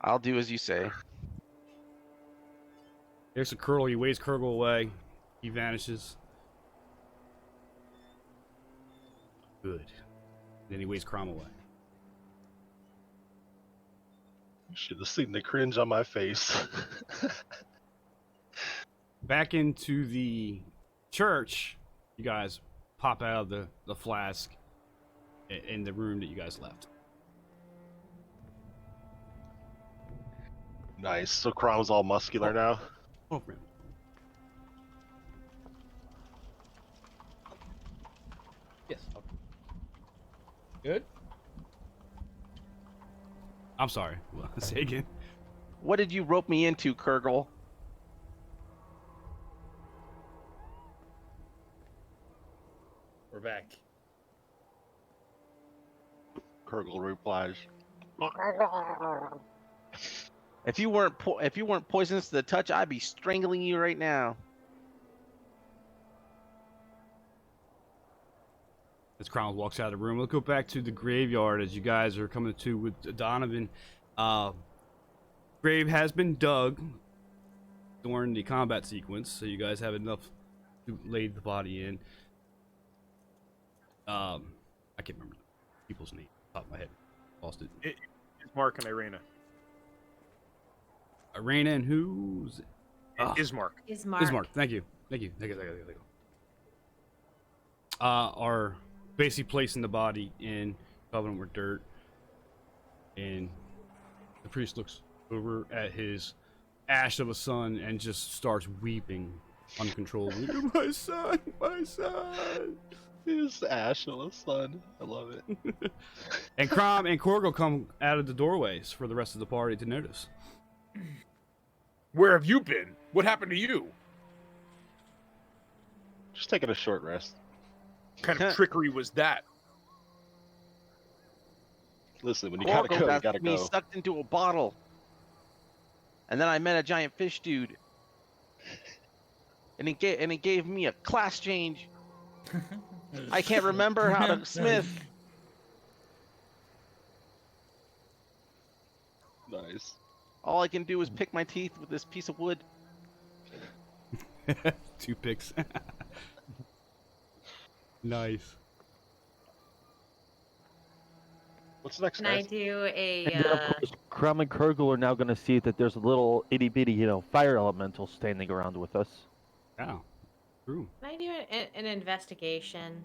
I'll do as you say. There's a Kurgle. He waves Kurgle away. He vanishes. Good. Then he waves Crom away. You should have seen the cringe on my face. Back into the church, you guys pop out of the flask in the room that you guys left. Nice. So Crom's all muscular now. Oh, man. Yes. Good. I'm sorry. Say again. What did you rope me into, Kurgle? We're back. Kurgle replies. If you weren't poisonous to the touch, I'd be strangling you right now. As Crown walks out of the room, we'll go back to the graveyard as you guys are coming to with Donovan. Grave has been dug during the combat sequence, so you guys have enough to lay the body in. I can't remember people's name off the top of my head. Lost it. It's Mark and Irena. Irena and who's it? Ismark. Ismark. Thank you. Are basically placing the body in covenant with dirt, and the priest looks over at his ash of a son and just starts weeping uncontrollably. My son, my son. His ash of a son. I love it. And Crom and Korgo come out of the doorways for the rest of the party to notice. Where have you been? What happened to you? Just taking a short rest. What kind of trickery was that? Listen, when you gotta go, you gotta me go. sucked into a bottle. And then I met a giant fish dude. And he gave me a class change. I can't remember how to smith. Nice. All I can do is pick my teeth with this piece of wood. 2 picks. Nice. What's next, Can I guys? do a? And then, of course, Crom and Kurgle are now going to see that there's a little itty bitty, fire elemental standing around with us. Yeah, true. Can I do an investigation?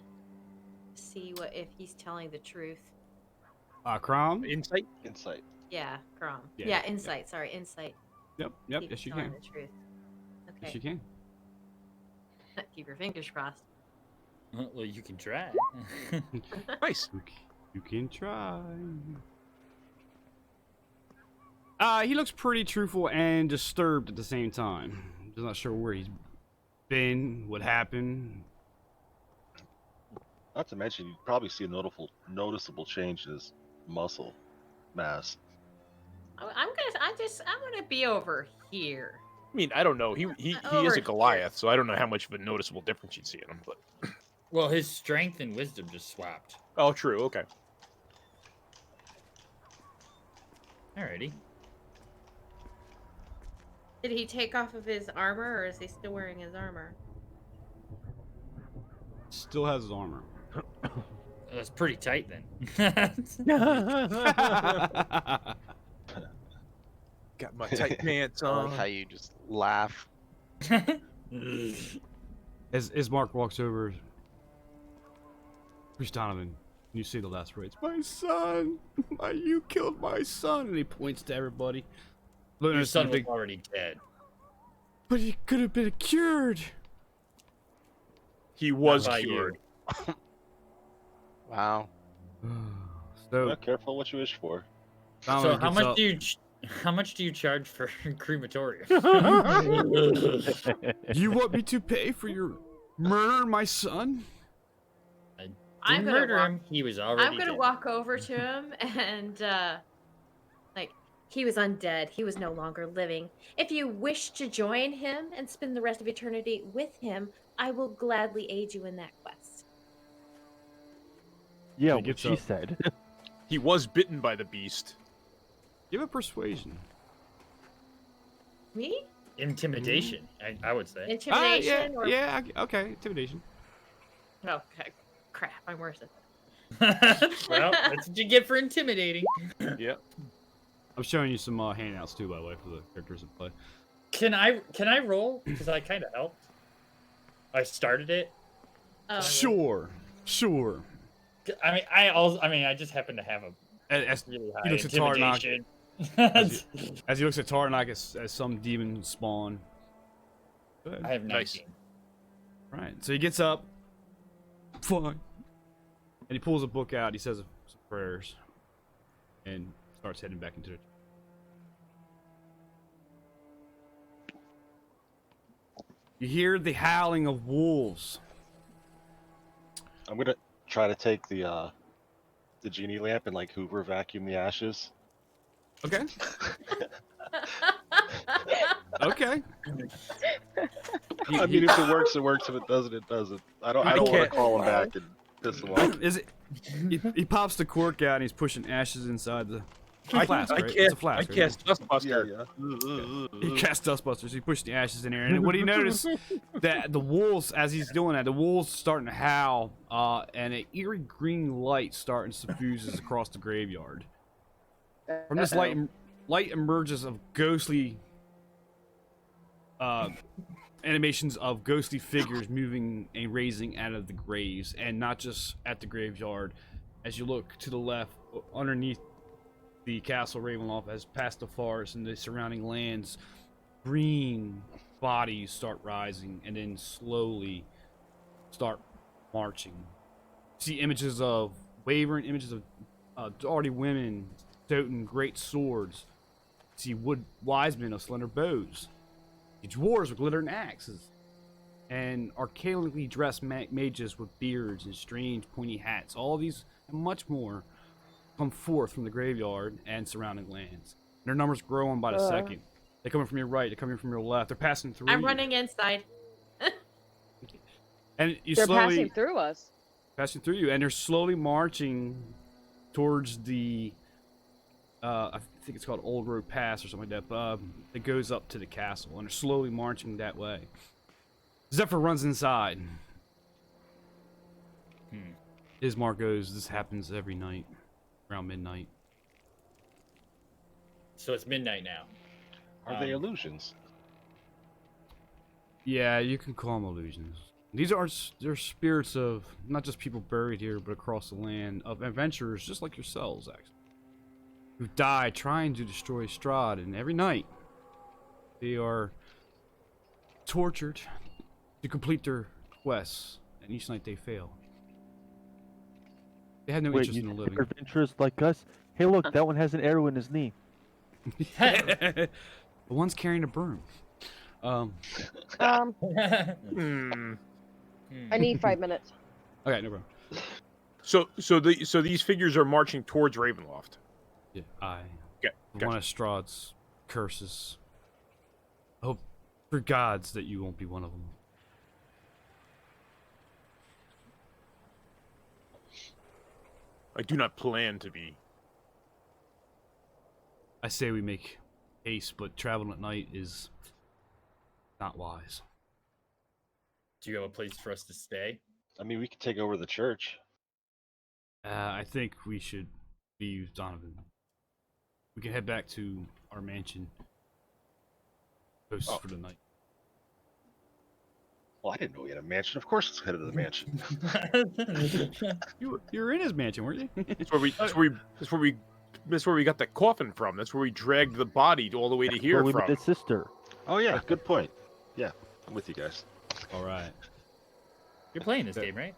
See if he's telling the truth. Crom? Insight? Insight. Yeah, Crom. Yeah, Yeah, insight. Sorry, insight. Yep, See if yes he's you telling can. The truth. Yes Okay. you can. Keep your fingers crossed. Well, you can try. Nice. You can try. He looks pretty truthful and disturbed at the same time. Just not sure where he's been, what happened. Not to mention, you'd probably see a noticeable change in his muscle mass. I'm gonna be over here. I mean, I don't know. He Over is a here. Goliath, so I don't know how much of a noticeable difference you'd see in him. But Well, his strength and wisdom just swapped. oh, true. Okay. Alrighty. Did he take off of his armor, or is he still wearing his armor? Still has his armor. That's pretty tight then. Got my tight pants I on. like how you just laugh. As Mark walks over, Priest Donovan, you see the last words. My son! You killed my son! And he points to everybody. Look, Your there's son the was big, already dead. but he could have been cured! He was by cured. you. Wow. So, Well, careful what you wish for. So Donovan how gets much up. do you how much do you charge for crematorium? You want me to pay for your murder, my son? I'm Didn't gonna murder walk- him. He was already I'm gonna dead. walk over to him and like he was undead. He was no longer living. If you wish to join him and spend the rest of eternity with him, I will gladly aid you in that quest. Yeah, He what gets she up. said. He was bitten by the beast. Give a persuasion. Me? Intimidation, I would say. Intimidation or Okay, intimidation. okay. Crap, I'm worse at Well, that's what you get for intimidating. Yeah. I'm showing you some handouts too, by the way, for the characters that play. Can I roll? Because I kind of helped. I started it. Oh. Sure. I mean, I just happen to have a As really he high looks at Tarnak, intimidation. as he looks at Tarnak as some demon spawn. Go ahead. I have Nice. 19. Right. So he gets up. Fine. And he pulls a book out. He says some prayers. And starts heading back into the. You hear the howling of wolves. I'm gonna try to take the genie lamp and like Hoover vacuum the ashes. Okay. Okay. I mean, if it works, it works. If it doesn't, it doesn't. I don't want to can't- call him back and piss him off. Is it? He pops the cork out and he's pushing ashes inside the flask. I Right? It's a flask. I right? cast Dustbuster. He casts Dustbusters. He pushed the ashes in there, and what he noticed that the wolves, as he's doing that, the wolves starting to howl, and an eerie green light starting to diffuses across the graveyard. From this light emerges of ghostly animations of ghostly figures moving and raising out of the graves, and not just at the graveyard. As you look to the left, underneath the castle Ravenloft, as past the forest and the surrounding lands, green bodies start rising and then slowly start marching. See images of wavering images of already women toting great swords. See wood wise men of slender bows. See dwarves with glittering axes. And archaically dressed mages with beards and strange pointy hats. All these and much more come forth from the graveyard and surrounding lands. Their numbers growing by the second. They're coming from your right, they're coming from your left, they're passing through I'm you. running inside. And you They're slowly passing through us. passing through you, and they're slowly marching towards the I think it's called Old Road Pass or something like that, that goes up to the castle, and they're slowly marching that way. Zephyr runs inside. Ismar goes, this happens every night, around midnight. So it's midnight now. Are they illusions? Yeah, you can call them illusions. These are they're spirits of not just people buried here, but across the land, of adventurers just like yourselves, actually, who died trying to destroy Strahd, and every night they are tortured to complete their quests, and each night they fail. They had no Wait, interest you in think living. they're adventurers like us? Hey, look, that one has an arrow in his knee. The one's carrying a broom. I need 5 minutes. Okay, no problem. So these figures are marching towards Ravenloft. Yeah, Okay, one of Strahd's curses. I hope for gods that you won't be one of them. I do not plan to be. I say we make haste, but traveling at night is not wise. Do you have a place for us to stay? I mean, we could take over the church. I think we should leave Donovan. We can head back to our mansion. Post for the night. Oh, I didn't know he had a mansion. Of course, it's headed to the mansion. You're in his mansion, weren't you? That's where we got the coffin from. That's where we dragged the body all the way to Where here we from. met his sister. Oh yeah, good point. Yeah, I'm with you guys. All right. You're playing this game, right?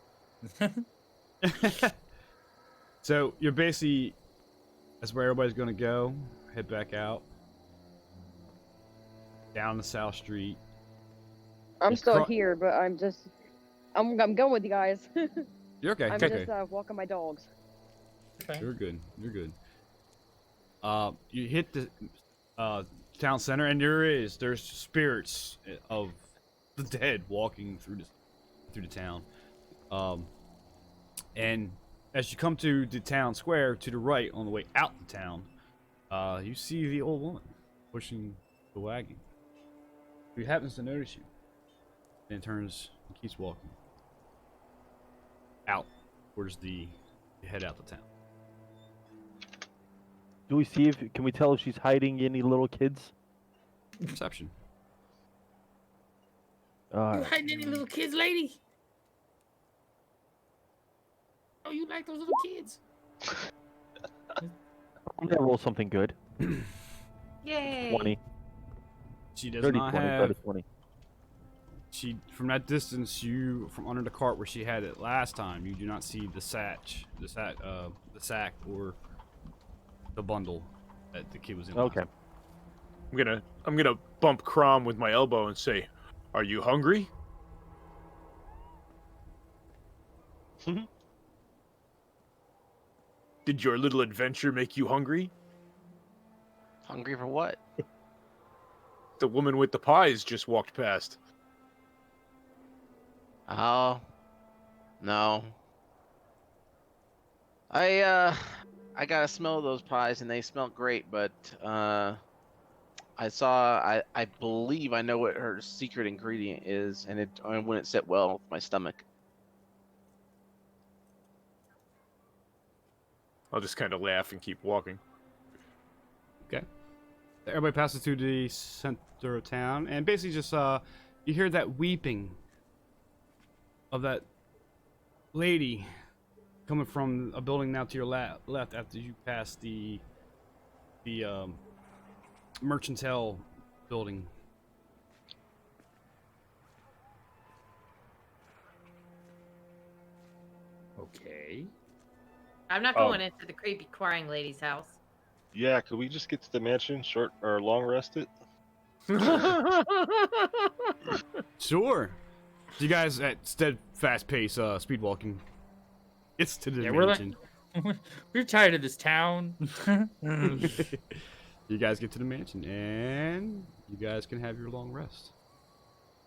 So you're basically that's where everybody's gonna go. Head back out down the South Street. I'm You still cro- here, but I'm going with you guys. You're okay. I'm okay. just walking my dogs. Okay. You're good. You're good. You hit the town center, and there's spirits of the dead walking through the town. And as you come to the town square to the right on the way out the town, you see the old woman pushing the wagon. Who happens to notice you, and turns and keeps walking out towards the head out the town. Do we see can we tell if she's hiding any little kids? Perception. You hiding any little kids, lady? Oh, you like those little kids? I'm gonna roll something good. Yay. 20. She does 30, not 20, have. 30, 20. She from that distance, from under the cart where she had it last time, you do not see the sack, or the bundle that the kid was in. last Okay. time. I'm gonna bump Crom with my elbow and say, "Are you hungry?" Did your little adventure make you hungry? Hungry for what? The woman with the pies just walked past. Oh, no. I got a smell of those pies and they smelled great, but I believe I know what her secret ingredient is, and it wouldn't sit well with my stomach. I'll just kind of laugh and keep walking. Okay. Everybody passes through the center of town, and basically just you hear that weeping of that lady coming from a building now to your left after you pass the Mercantile building. Okay. I'm not going into the creepy crying lady's house. Yeah, could we just get to the mansion, short or long rest it? Sure. You guys at steadfast pace, speed walking. It's to the we're mansion. we're tired of this town. You guys get to the mansion, and you guys can have your long rest.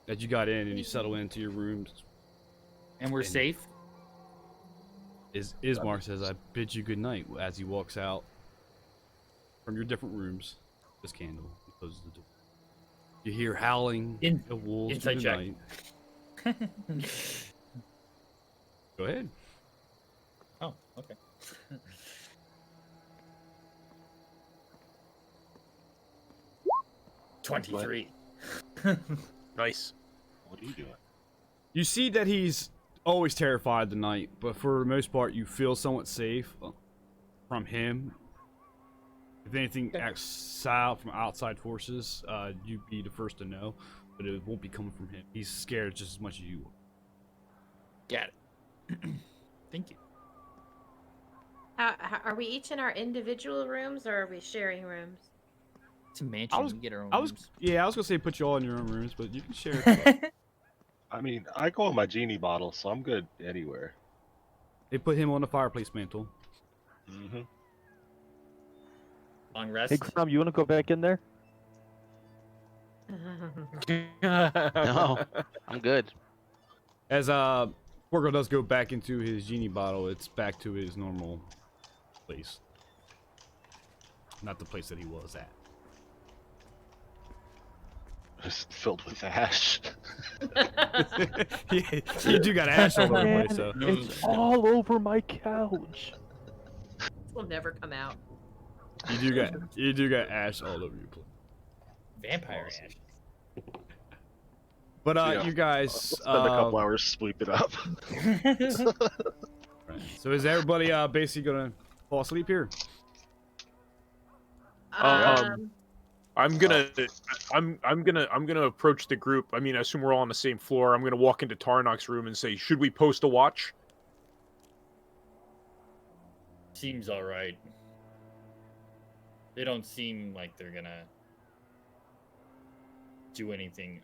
As you got in and you settle into your rooms. And we're safe. Ismark says, "I bid you good night," as he walks out from your different rooms. This candle, he closes the door. You hear howling of wolves through the night. Go ahead. Oh, okay. 23. Nice. What are you doing? You see that he's always terrified tonight, but for the most part, you feel somewhat safe from him. If anything acts out from outside forces, you'd be the first to know, but it won't be coming from him. He's scared just as much as you Got it. Thank you. Are we each in our individual rooms, or are we sharing rooms? It's a mansion. We get our own I rooms. was gonna say put you all in your own rooms, but you can share it. I mean, I go on my genie bottle, so I'm good anywhere. They put him on the fireplace mantle. Mm-hmm. Long rest. Hey, Crom, you want to go back in there? No, I'm good. As Porgo does go back into his genie bottle, it's back to his normal place. Not the place that he was at. Just filled with ash. Yeah, you do got ash all over the place, so. It's all over my couch. This will never come out. You do got ash all over your place. Vampire ash. But Yeah. you guys Spend a couple hours sweeping up. Right. So is everybody basically gonna fall asleep here? Um, I'm gonna approach the group. I mean, I assume we're all on the same floor. I'm gonna walk into Tarnok's room and say, "Should we post a watch?" Seems all right. They don't seem like they're gonna do anything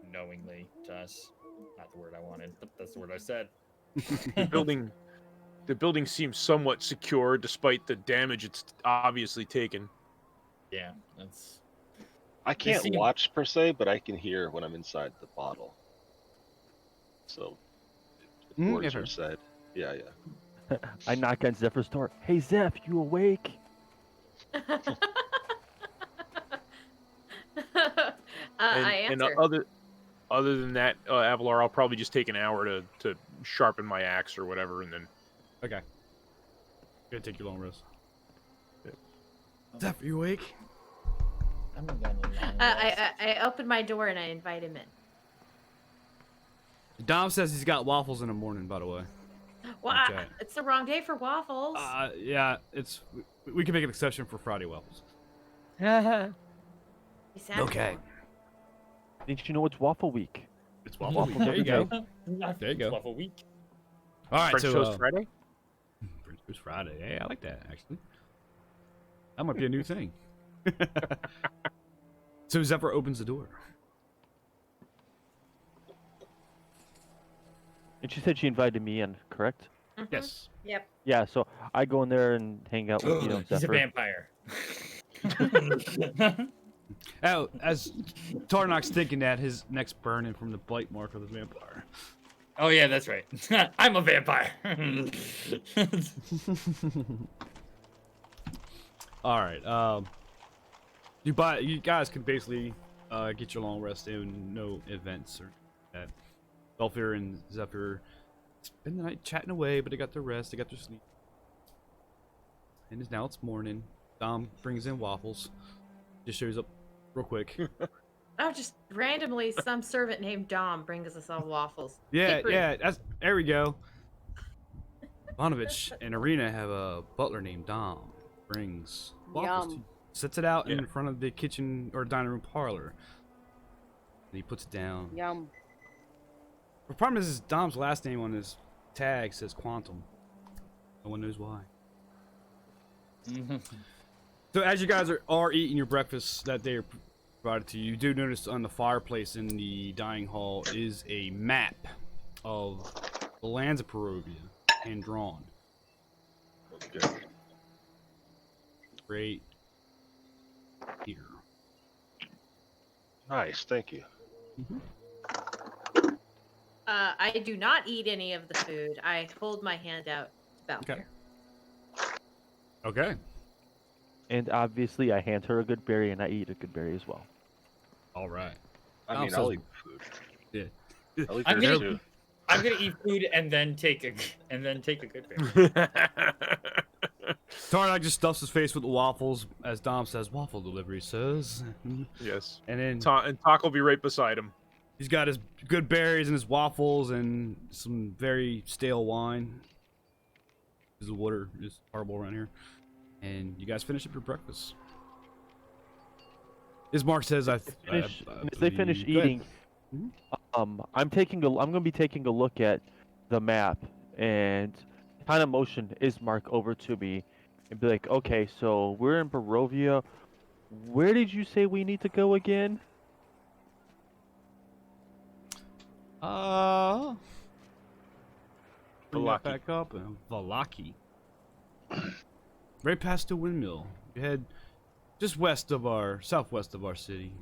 unknowingly to us. Not the word I wanted, but that's the word I said. The building seems somewhat secure despite the damage it's obviously taken. Yeah, that's. I can't seem- watch per se, but I can hear when I'm inside the bottle. So, if words yeah. are said. Yeah, yeah. I knock on Zephyr's door. Hey, Zeph, you awake? I And answer. other than that, Avalar, I'll probably just take an hour to sharpen my axe or whatever, and then. Okay. Gonna take your long rest. Zeph, you awake? I'm gonna long I open my door and I invite him in. Dom says he's got waffles in the morning, by the way. Well, Okay. it's the wrong day for waffles. Yeah, we can make an exception for Friday waffles. He sounded Okay. wrong. Didn't you know it's Waffle Week? It's waffle week. There you go. There you go. Waffle week. All right, French so toast Friday. French Toast Friday. Hey, I like that actually. That might be a new thing. So Zephyr opens the door. And she said she invited me in, correct? Mhm. Yes. Yep. Yeah, so I go in there and hang out with He's Zephyr. a vampire. Oh, as Tarnok's thinking that, his neck's burning from the bite mark of the vampire. Oh yeah, that's right. I'm a vampire. All right. You guys can basically get your long rest in, no events or that. Belfier and Zephyr spend the night chatting away, but they got their rest, they got their sleep. And now it's morning. Dom brings in waffles. Just shows up real quick. Oh, just randomly, some servant named Dom brings us all waffles. Yeah, Secret. yeah. There we go. Ivanovich and Arena have a butler named Dom. Brings waffles to Yum. you. Sets it out Yeah. in front of the kitchen or dining room parlor. And he puts it down. Yum. The problem is Dom's last name on his tag says Quantum. No one knows why. So as you guys are eating your breakfast that they are provided to you, you do notice on the fireplace in the dining hall is a map of the lands of Perovia, hand drawn. Okay. Great. Here. Nice, thank you. I do not eat any of the food. I hold my hand out to Balfour. Okay. Okay. And obviously, I hand her a good berry, and I eat a good berry as well. All right. I mean, Dom I'll says- eat food. Yeah. I'll eat I'm yours gonna- too. I'm gonna eat food and then take a good bear. Tarnak just stuffs his face with the waffles as Dom says, "Waffle delivery, sirs." Yes. And then And Talk will be right beside him. he's got his good berries and his waffles and some very stale wine. The water is horrible around here. And you guys finish up your breakfast. As Mark says, As they finish Go ahead. eating, I'm gonna be taking a look at the map and kind of motion Ismark over to me and be like, okay, so we're in Barovia. Where did you say we need to go again? Bring that Valaki. back up. Valaki. Right past the windmill. You head just southwest of our city.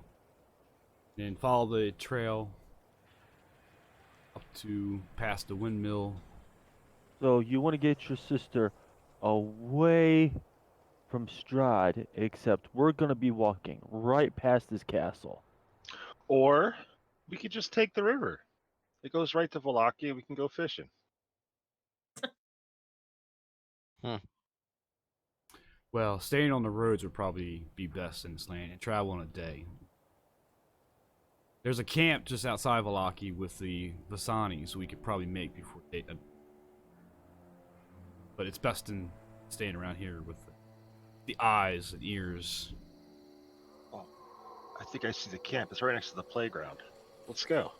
And follow the trail up to past the windmill. So you want to get your sister away from Strahd, except we're gonna be walking right past this castle. Or we could just take the river. It goes right to Wallachia. We can go fishing. Well, staying on the roads would probably be best in this land and travel in a day. There's a camp just outside Valaki with the Vasanis we could probably make before they. But it's best in staying around here with the eyes and ears. Oh, I think I see the camp. It's right next to the playground. Let's go.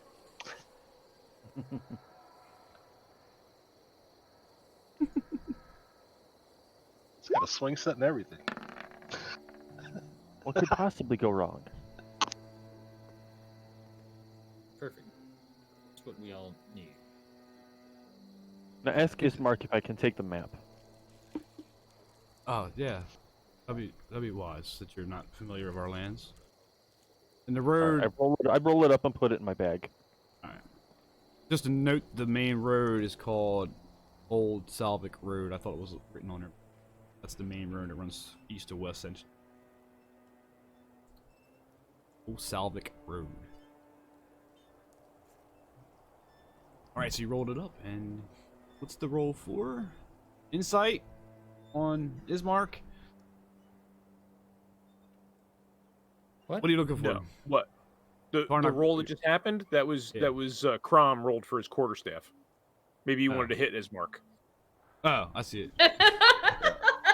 It's got a swing set and everything. What could possibly go wrong? Perfect. That's what we all need. Now ask Ismark if I can take the map. Oh yeah, that'd be wise that you're not familiar with our lands. And the road. I roll it up and put it in my bag. All right. Just to note, the main road is called Old Salvik Road. I thought it was written on there. That's the main road that runs east to west. Old Salvik Road. All right, so you rolled it up, and what's the roll for? Insight on Ismark. What? What are you looking for? No. What? The roll that just happened? That was Crom rolled for his quarterstaff. Maybe he wanted to hit his mark. Oh, I see it.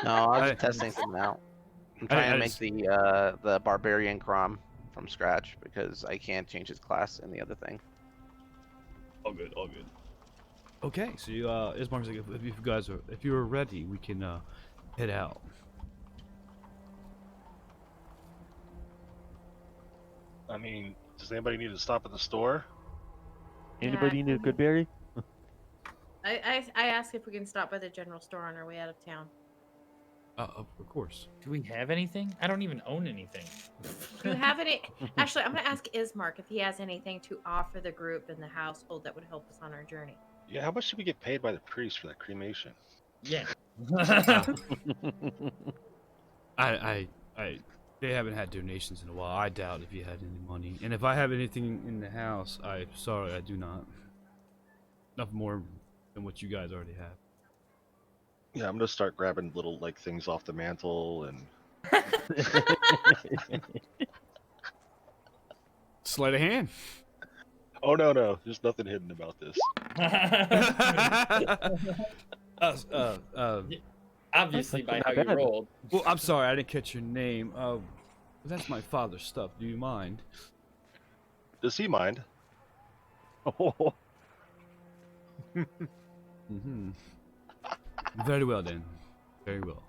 No, I was testing something out. I'm trying to make the barbarian Crom from scratch because I can't change his class in the other thing. All good, all good. Okay, so you, Ismark's like, if you're ready, we can head out. I mean, does anybody need to stop at the store? Anybody need a good berry? I asked if we can stop by the general store on our way out of town. Of course. Do we have anything? I don't even own anything. Do you have any? Actually, I'm going to ask Ismark if he has anything to offer the group and the household that would help us on our journey. Yeah, how much did we get paid by the priest for that cremation? Yeah. They haven't had donations in a while. I doubt if you had any money. And if I have anything in the house, I'm sorry, I do not. Nothing more than what you guys already have. Yeah, I'm gonna start grabbing little like things off the mantle and. Sleight of hand. Oh no, there's nothing hidden about this. Obviously, by how you rolled. Well, I'm sorry, I didn't catch your name. That's my father's stuff. Do you mind? Does he mind? Oh. Mm-hmm. Very well then. Very well.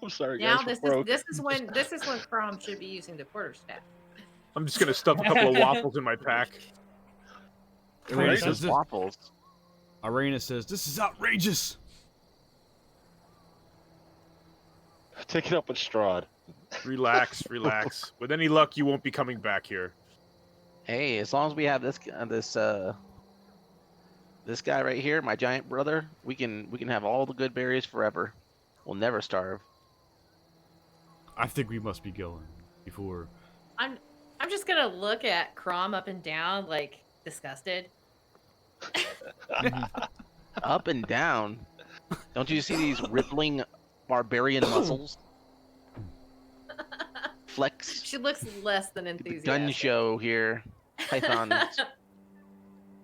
I'm sorry, Now guys. this is when Crom should be using the quarterstaff. I'm just gonna stuff a couple of waffles in my pack. Arena says, Waffles. Arena says, this is outrageous. Take it up with Strahd. Relax. With any luck, you won't be coming back here. Hey, as long as we have this guy right here, my giant brother, we can have all the good berries forever. We'll never starve. I think we must be going before. I'm just gonna look at Crom up and down, like disgusted. Up and down. Don't you see these rippling barbarian muscles? Flex. She looks less than enthusiastic. Gun show here. Pythons.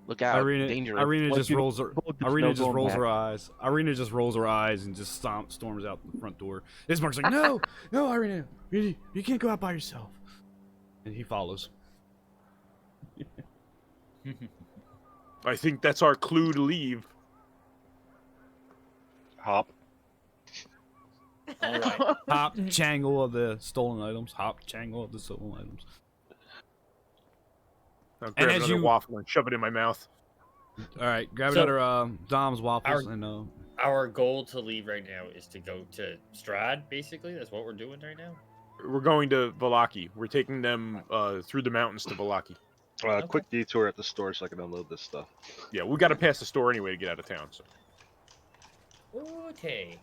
Look out! Dangerous. Arena just rolls her. Arena just rolls her eyes. Arena just rolls her eyes and just storms out the front door. Ismark's like, no, Arena, you can't go out by yourself. And he follows. I think that's our clue to leave. Hop. All right. Hop, changle of the stolen items. Hop, changle of the stolen items. I'll grab as another you- waffle and shove it in my mouth. All right, grab So, another Dom's waffles and Our goal to leave right now is to go to Strahd, basically. That's what we're doing right now. We're going to Valaki. We're taking them through the mountains to Valaki. Quick detour at the store so I can unload this stuff. Yeah, we got to pass the store anyway to get out of town. So. Okay.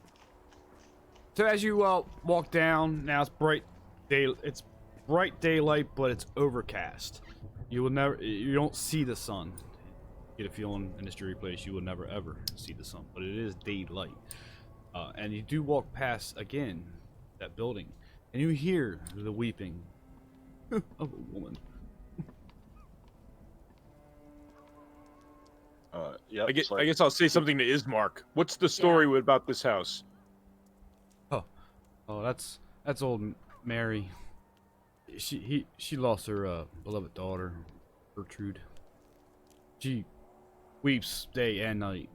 So as you walk down, now it's bright daylight, but it's overcast. You don't see the sun. Get a feeling in this dreary place, you will never ever see the sun, but it is daylight. And you do walk past again that building, and you hear the weeping of a woman. Yep. I guess I'll say something to Ismark. What's the story about this house? Oh, that's old Mary. She lost her beloved daughter, Gertrude. She weeps day and night.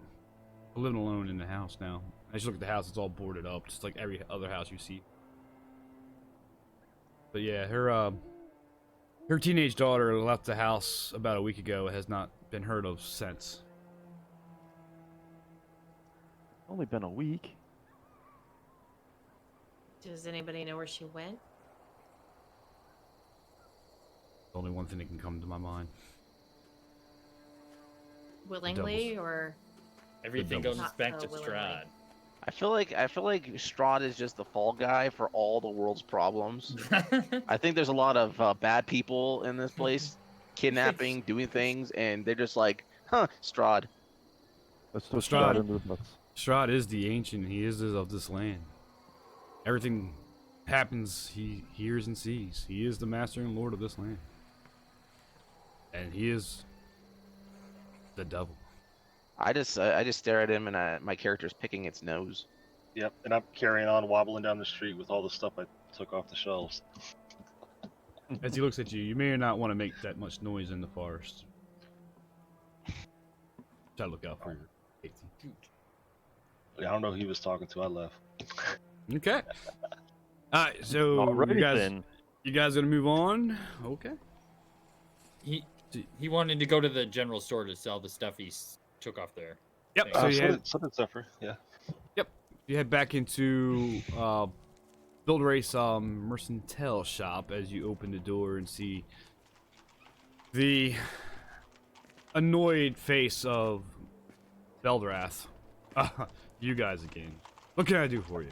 Living alone in the house now. As you look at the house, it's all boarded up, just like every other house you see. But yeah, her teenage daughter left the house about a week ago. Has not been heard of since. Only been a week. Does anybody know where she went? Only one thing that can come to my mind. Willingly or Everything devils. goes Not back so to willingly. Strahd. I feel like Strahd is just the fall guy for all the world's problems. I think there's a lot of bad people in this place, kidnapping, doing things, and they're just like, huh, Strahd. Let's throw Strahd. Strahd into the books. Strahd is the ancient. He is of this land. Everything happens, he hears and sees. He is the master and lord of this land. And he is the devil. I just stare at him and my character's picking its nose. Yep, and I'm carrying on, wobbling down the street with all the stuff I took off the shelves. As he looks at you, you may or not want to make that much noise in the forest. Try to look out for your safety. I don't know who he was talking to. I left. Okay. Alright, so Alrighty you guys gonna move on? Okay. He wanted to go to the general store to sell the stuff he took off there. Yep. So So So did Zephyr. Yeah. you head back into Build Race Mercantile shop as you open the door and see the annoyed face of Veldrath. You guys again. What can I do for you?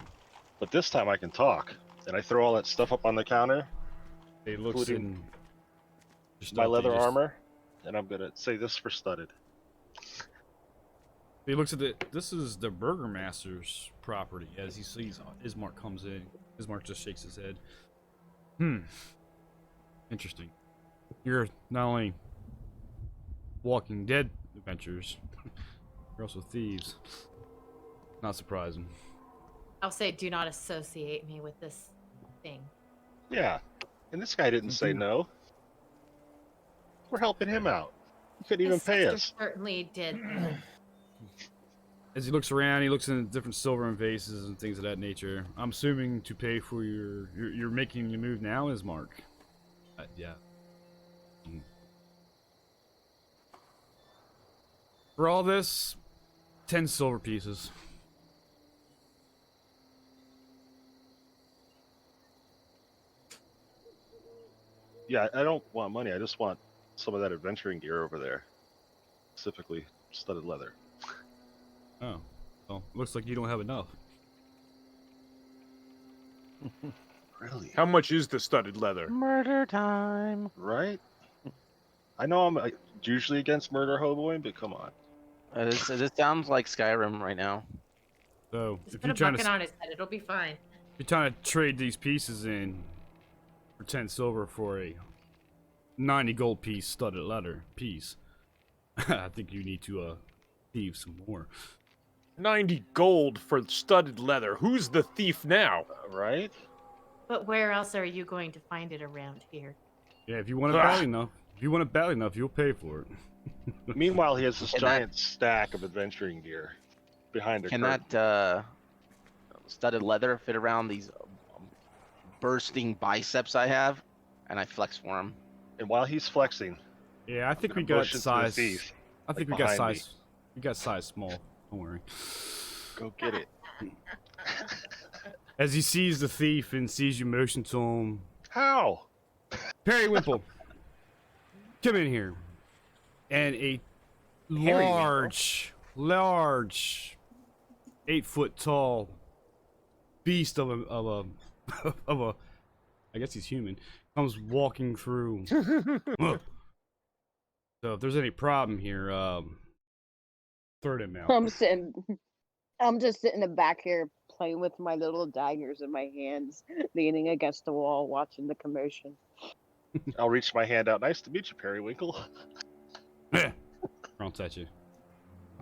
But this time I can talk, and I throw all that stuff up on the counter, He looks Including in just my up, leather he just- armor, and I'm gonna say this for studded. He looks at it. This is the Burgermaster's property. As he sees Ismark comes in, Ismark just shakes his head. Interesting. You're not only Walking Dead adventures, you're also thieves. Not surprising. I'll say do not associate me with this thing. Yeah, and this guy didn't say no. We're helping him out. He couldn't even His pay sister us. certainly did. As he looks around, he looks in different silver and vases and things of that nature. I'm assuming to pay for you're making the move now, Ismark. Yeah. For all this, 10 silver pieces. Yeah, I don't want money. I just want some of that adventuring gear over there. Specifically, studded leather. Oh. Well, looks like you don't have enough. Really? How much is the studded leather? Murder time. Right? I know I'm usually against murder hoboing, but come on. This sounds like Skyrim right now. So, Just if put you're a trying bucket to on his head, it'll be fine. you're trying to trade these pieces in for 10 silver for a 90 gold piece studded leather piece, I think you need to thieve some more. 90 gold for studded leather. Who's the thief now? Right? But where else are you going to find it around here? Yeah, if you want it badly enough, you'll pay for it. Meanwhile, he has this Can giant stack of adventuring gear behind a Can curtain. that studded leather fit around these bursting biceps I have? And I flex for him. And while he's flexing, Yeah, I think we I'm got motion to the size. thief, I think like, we got behind me. size. We got size small. Don't worry. go get it. As he sees the thief and sees you motion to him, How? Perry Wimple, come in here. And a large, 8-foot tall beast of a I guess he's human, comes walking through. So if there's any problem here, throw him out. I'm just sitting in the back here playing with my little daggers in my hands, leaning against the wall, watching the commotion. I'll reach my hand out. Nice to meet you, Periwinkle. Grunts at you.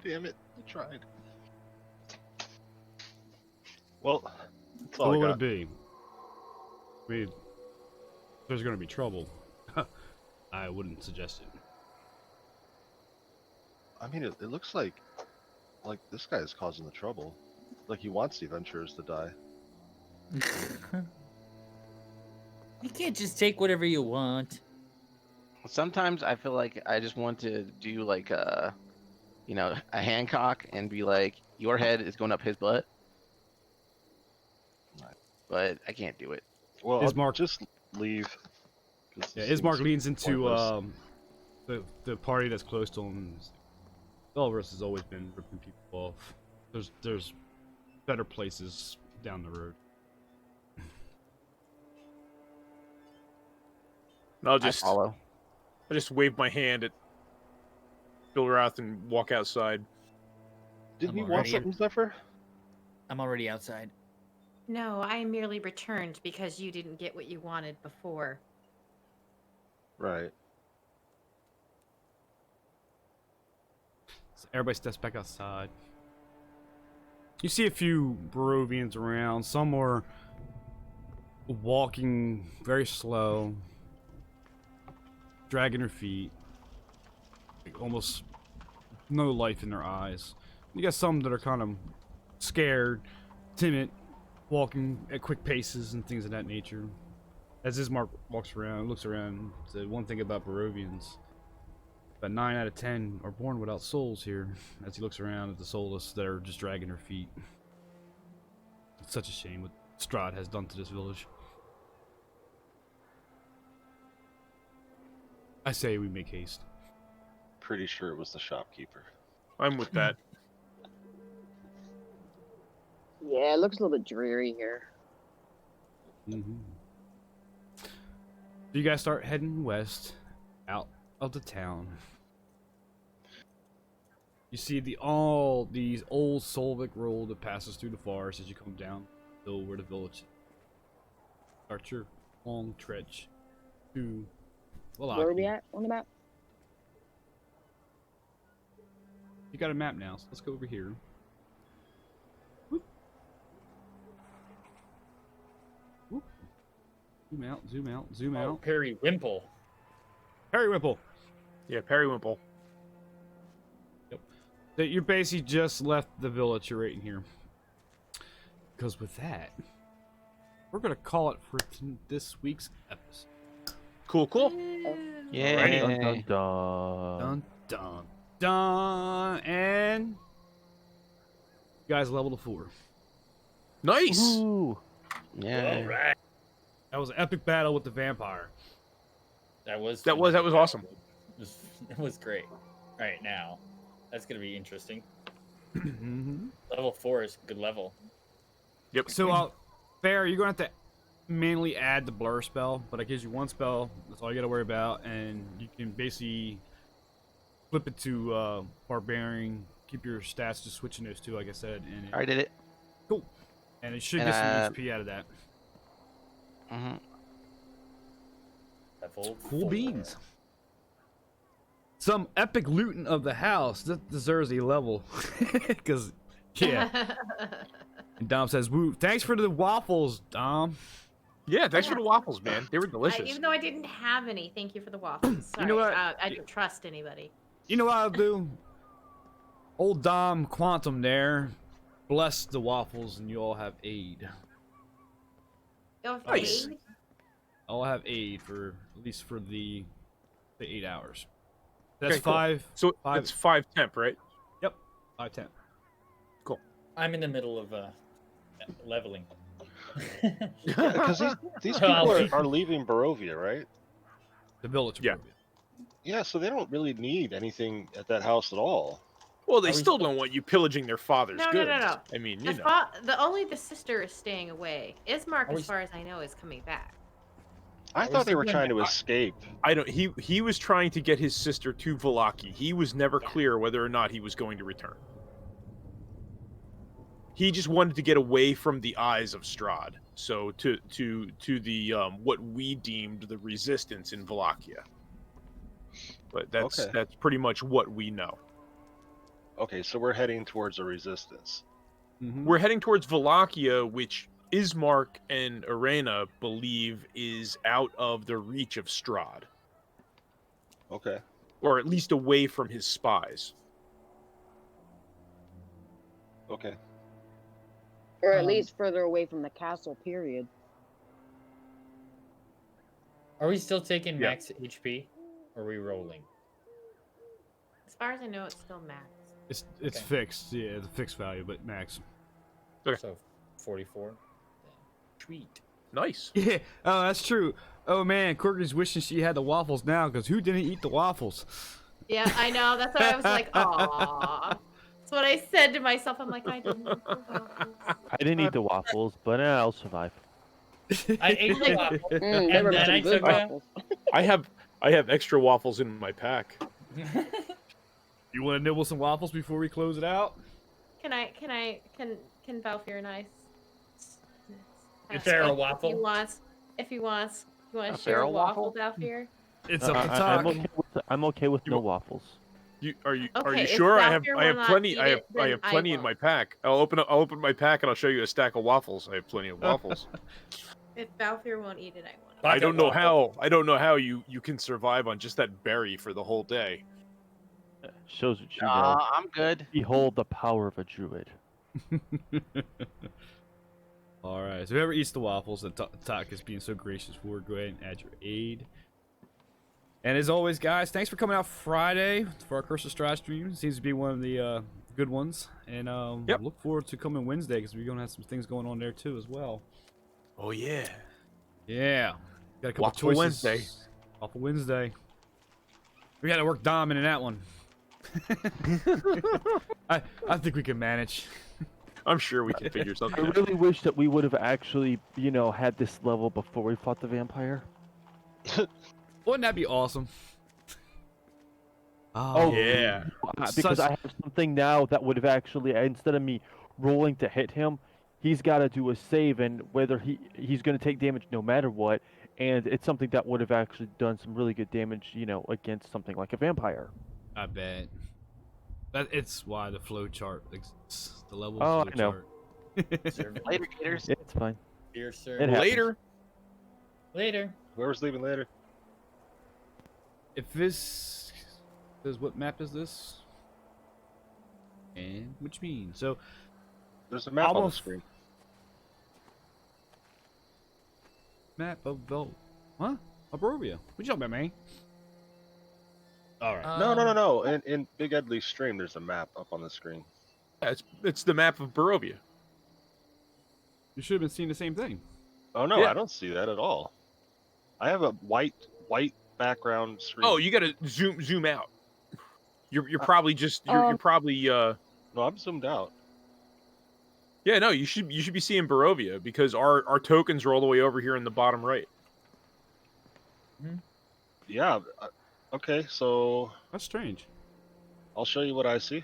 Damn it, I tried. Well, that's So all what I would got. it be? I mean, if there's going to be trouble. I wouldn't suggest it. I mean, it looks like this guy is causing the trouble. Like he wants the adventurers to die. You can't just take whatever you want. Sometimes I feel like I just want to do like a Hancock and be like, your head is going up his butt. But I can't do it. Well, I'll Ismark just leave. 'cause Yeah, this Ismark seems leans into pointless. the party that's close to him. Elvis has always been ripping people off. There's better places down the road. And I'll I just follow. wave my hand at Bilrath and walk outside. Didn't I'm you want already something, Zephyr? I'm already outside. No, I merely returned because you didn't get what you wanted before. Right. So everybody steps back outside. You see a few Barovians around. Some are walking very slow, dragging their feet, like almost no life in their eyes. You got some that are kind of scared, timid, walking at quick paces and things of that nature. As Ismark walks around, looks around, the one thing about Barovians, about 9 out of 10 are born without souls here. As he looks around at the soulless that are just dragging their feet. It's such a shame what Strahd has done to this village. I say we make haste. Pretty sure it was the shopkeeper. I'm with that. Yeah, it looks a little bit dreary here. Mm-hmm. You guys start heading west, out of the town. You see all these old Solvik road that passes through the forest as you come down the hill where the village is. Start your long trudge to Where are we at on the map? You got a map now, so let's go over here. Whoop. Whoop. Zoom out, zoom out, zoom Oh, out. Periwimple. Periwimple. Yeah, Periwimple. That you basically just left the village. You're right in here. Because with that, we're gonna call it for this week's episode. Cool, cool. Yeah. Dun, dun, dun. Dun dun dun, and you guys level to 4. Nice. Ooh. Yeah. All right. That was an epic battle with the vampire. That was awesome. It was great. All right, now that's gonna be interesting. Mm-hmm. Level 4 is a good level. Yep. So, Fair, you're gonna have to manually add the blur spell, but it gives you one spell. That's all you gotta worry about, and you can basically flip it to barbarian. Keep your stats just switching those two, like I said. And I did it. cool. And it should And, get some HP out of that. Mm-hmm. Level Cool 4. beans. Some epic looting of the house. That deserves a level. Because, yeah. And Dom says, "Woo! Thanks for the waffles, Dom." Yeah, thanks for the waffles, man. They were delicious. Even though I didn't have any, thank you for the waffles. Sorry, You know what? I didn't trust anybody. You know what I'll do? Old Dom Quantum there. Bless the waffles, and you all have aid. Go with Nice. aid. I'll have aid for at least for the 8 hours. That's Okay, cool. 5. So five- it's 5 temp, right? Yep, 5/10. I'm in the middle of leveling. Because these Well, people are leaving Barovia, right? The village. of Yeah. Barovia. Yeah, so they don't really need anything at that house at all. Well, they Are we still don't want you pillaging their father's No, no, goods. no, no. I mean, The, you know. only the sister is staying away. Ismark, Are we- as far as I know, is coming back. I thought they were trying to I- escape. I don't. He was trying to get his sister to Vallaki. He was never Yeah. clear whether or not he was going to return. he just wanted to get away from the eyes of Strahd. So to the what we deemed the resistance in Wallachia. But that's pretty much what we know. Okay, so we're heading towards a resistance. We're heading towards Wallachia, which Ismark and Arena believe is out of the reach of Strahd. Okay. Or at least away from his spies. Okay. Or at least further away from the castle, period. Are we still taking max HP? Or are we rolling? As far as I know, it's still max. It's fixed. Yeah, it's a fixed value, but max. Okay. So 44. Sweet. Nice. Yeah. Oh, that's true. Oh man, Corky's wishing she had the waffles now, because who didn't eat the waffles? Yeah, I know. That's why I was like, "Aw." That's what I said to myself. I'm like, I didn't eat the waffles. I didn't eat the waffles, but I'll survive. I ate the waffle, They and were then some I good took a... waffles. I have extra waffles in my pack. You want to nibble some waffles before we close it out? Can Valfir and I Share a waffle? If he wants, you want A to share a feral waffle, waffle? Valfir? It's up to talk. I'm okay with no waffles. Are you Okay, if sure? I have Valfir will not plenty. eat I have it, then I plenty in won't. my pack. I'll open my pack and I'll show you a stack of waffles. I have plenty of waffles. If Valfir won't eat it, I won't. I don't know how you can survive on just that berry for the whole day. Shows what you know. I'm good. Behold the power of a druid. All right. So whoever eats the waffles that Talk is being so gracious for, go ahead and add your aid. And as always, guys, thanks for coming out Friday for our Curse of Strahd stream. Seems to be one of the good ones. And look forward to coming Wednesday because we're gonna have some things going on there too as well. Oh yeah. Yeah. Got a couple Waffle choices. Wednesday. Waffle Wednesday. We got to work Dom into that one. I think we can manage. I'm sure we can figure I something out. really wish that we would have actually, had this level before we fought the vampire. Wouldn't that be awesome? Oh, yeah. Because I have something now that would have actually, instead of me rolling to hit him, he's got to do a save, and whether he's going to take damage no matter what, and it's something that would have actually done some really good damage, against something like a vampire. I bet. It's why the flow chart exists. The level Oh, flow I know. chart. Later, Gators. It's fine. Here, sir. It happens. Later. Whoever's leaving later. If this says what map is this? And which means so There's a map on the Almost- screen. map of Vel Huh? Abrovia. What you talking about, man? Alright. No. In Big Edley's stream, there's a map up on the screen. Yeah, it's the map of Barovia. You should have been seeing the same thing. Oh no, Yeah. I don't see that at all. I have a white background screen. Oh, you got to zoom out. You're probably just you're probably No, I'm zoomed out. yeah, no, you should be seeing Barovia because our tokens are all the way over here in the bottom right. Yeah. Okay, so That's strange. I'll show you what I see.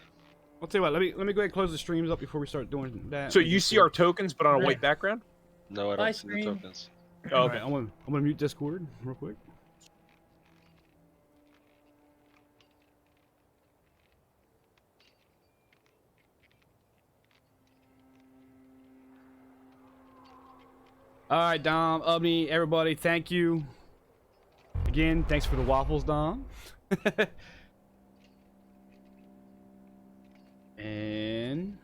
I'll tell you what, let me go ahead and close the streams up before we start doing that. So you see our tokens but on a white background? No, I My don't see the screen. tokens. Oh, Okay, I'm gonna mute Discord real quick. All right, Dom, Ubney, everybody, thank you. Again, thanks for the waffles, Dom. And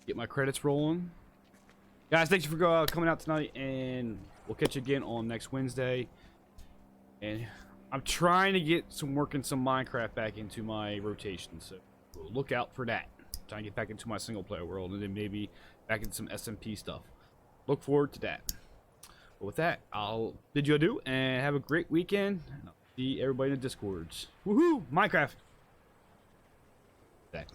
get my credits rolling. Guys, thanks for coming out tonight, and we'll catch you again on next Wednesday. And I'm trying to get some Minecraft back into my rotation, so look out for that. Trying to get back into my single player world, and then maybe back into some SMP stuff. Look forward to that. But with that, I'll bid you adieu, and have a great weekend. And I'll see everybody in the Discords. Woohoo! Minecraft! That.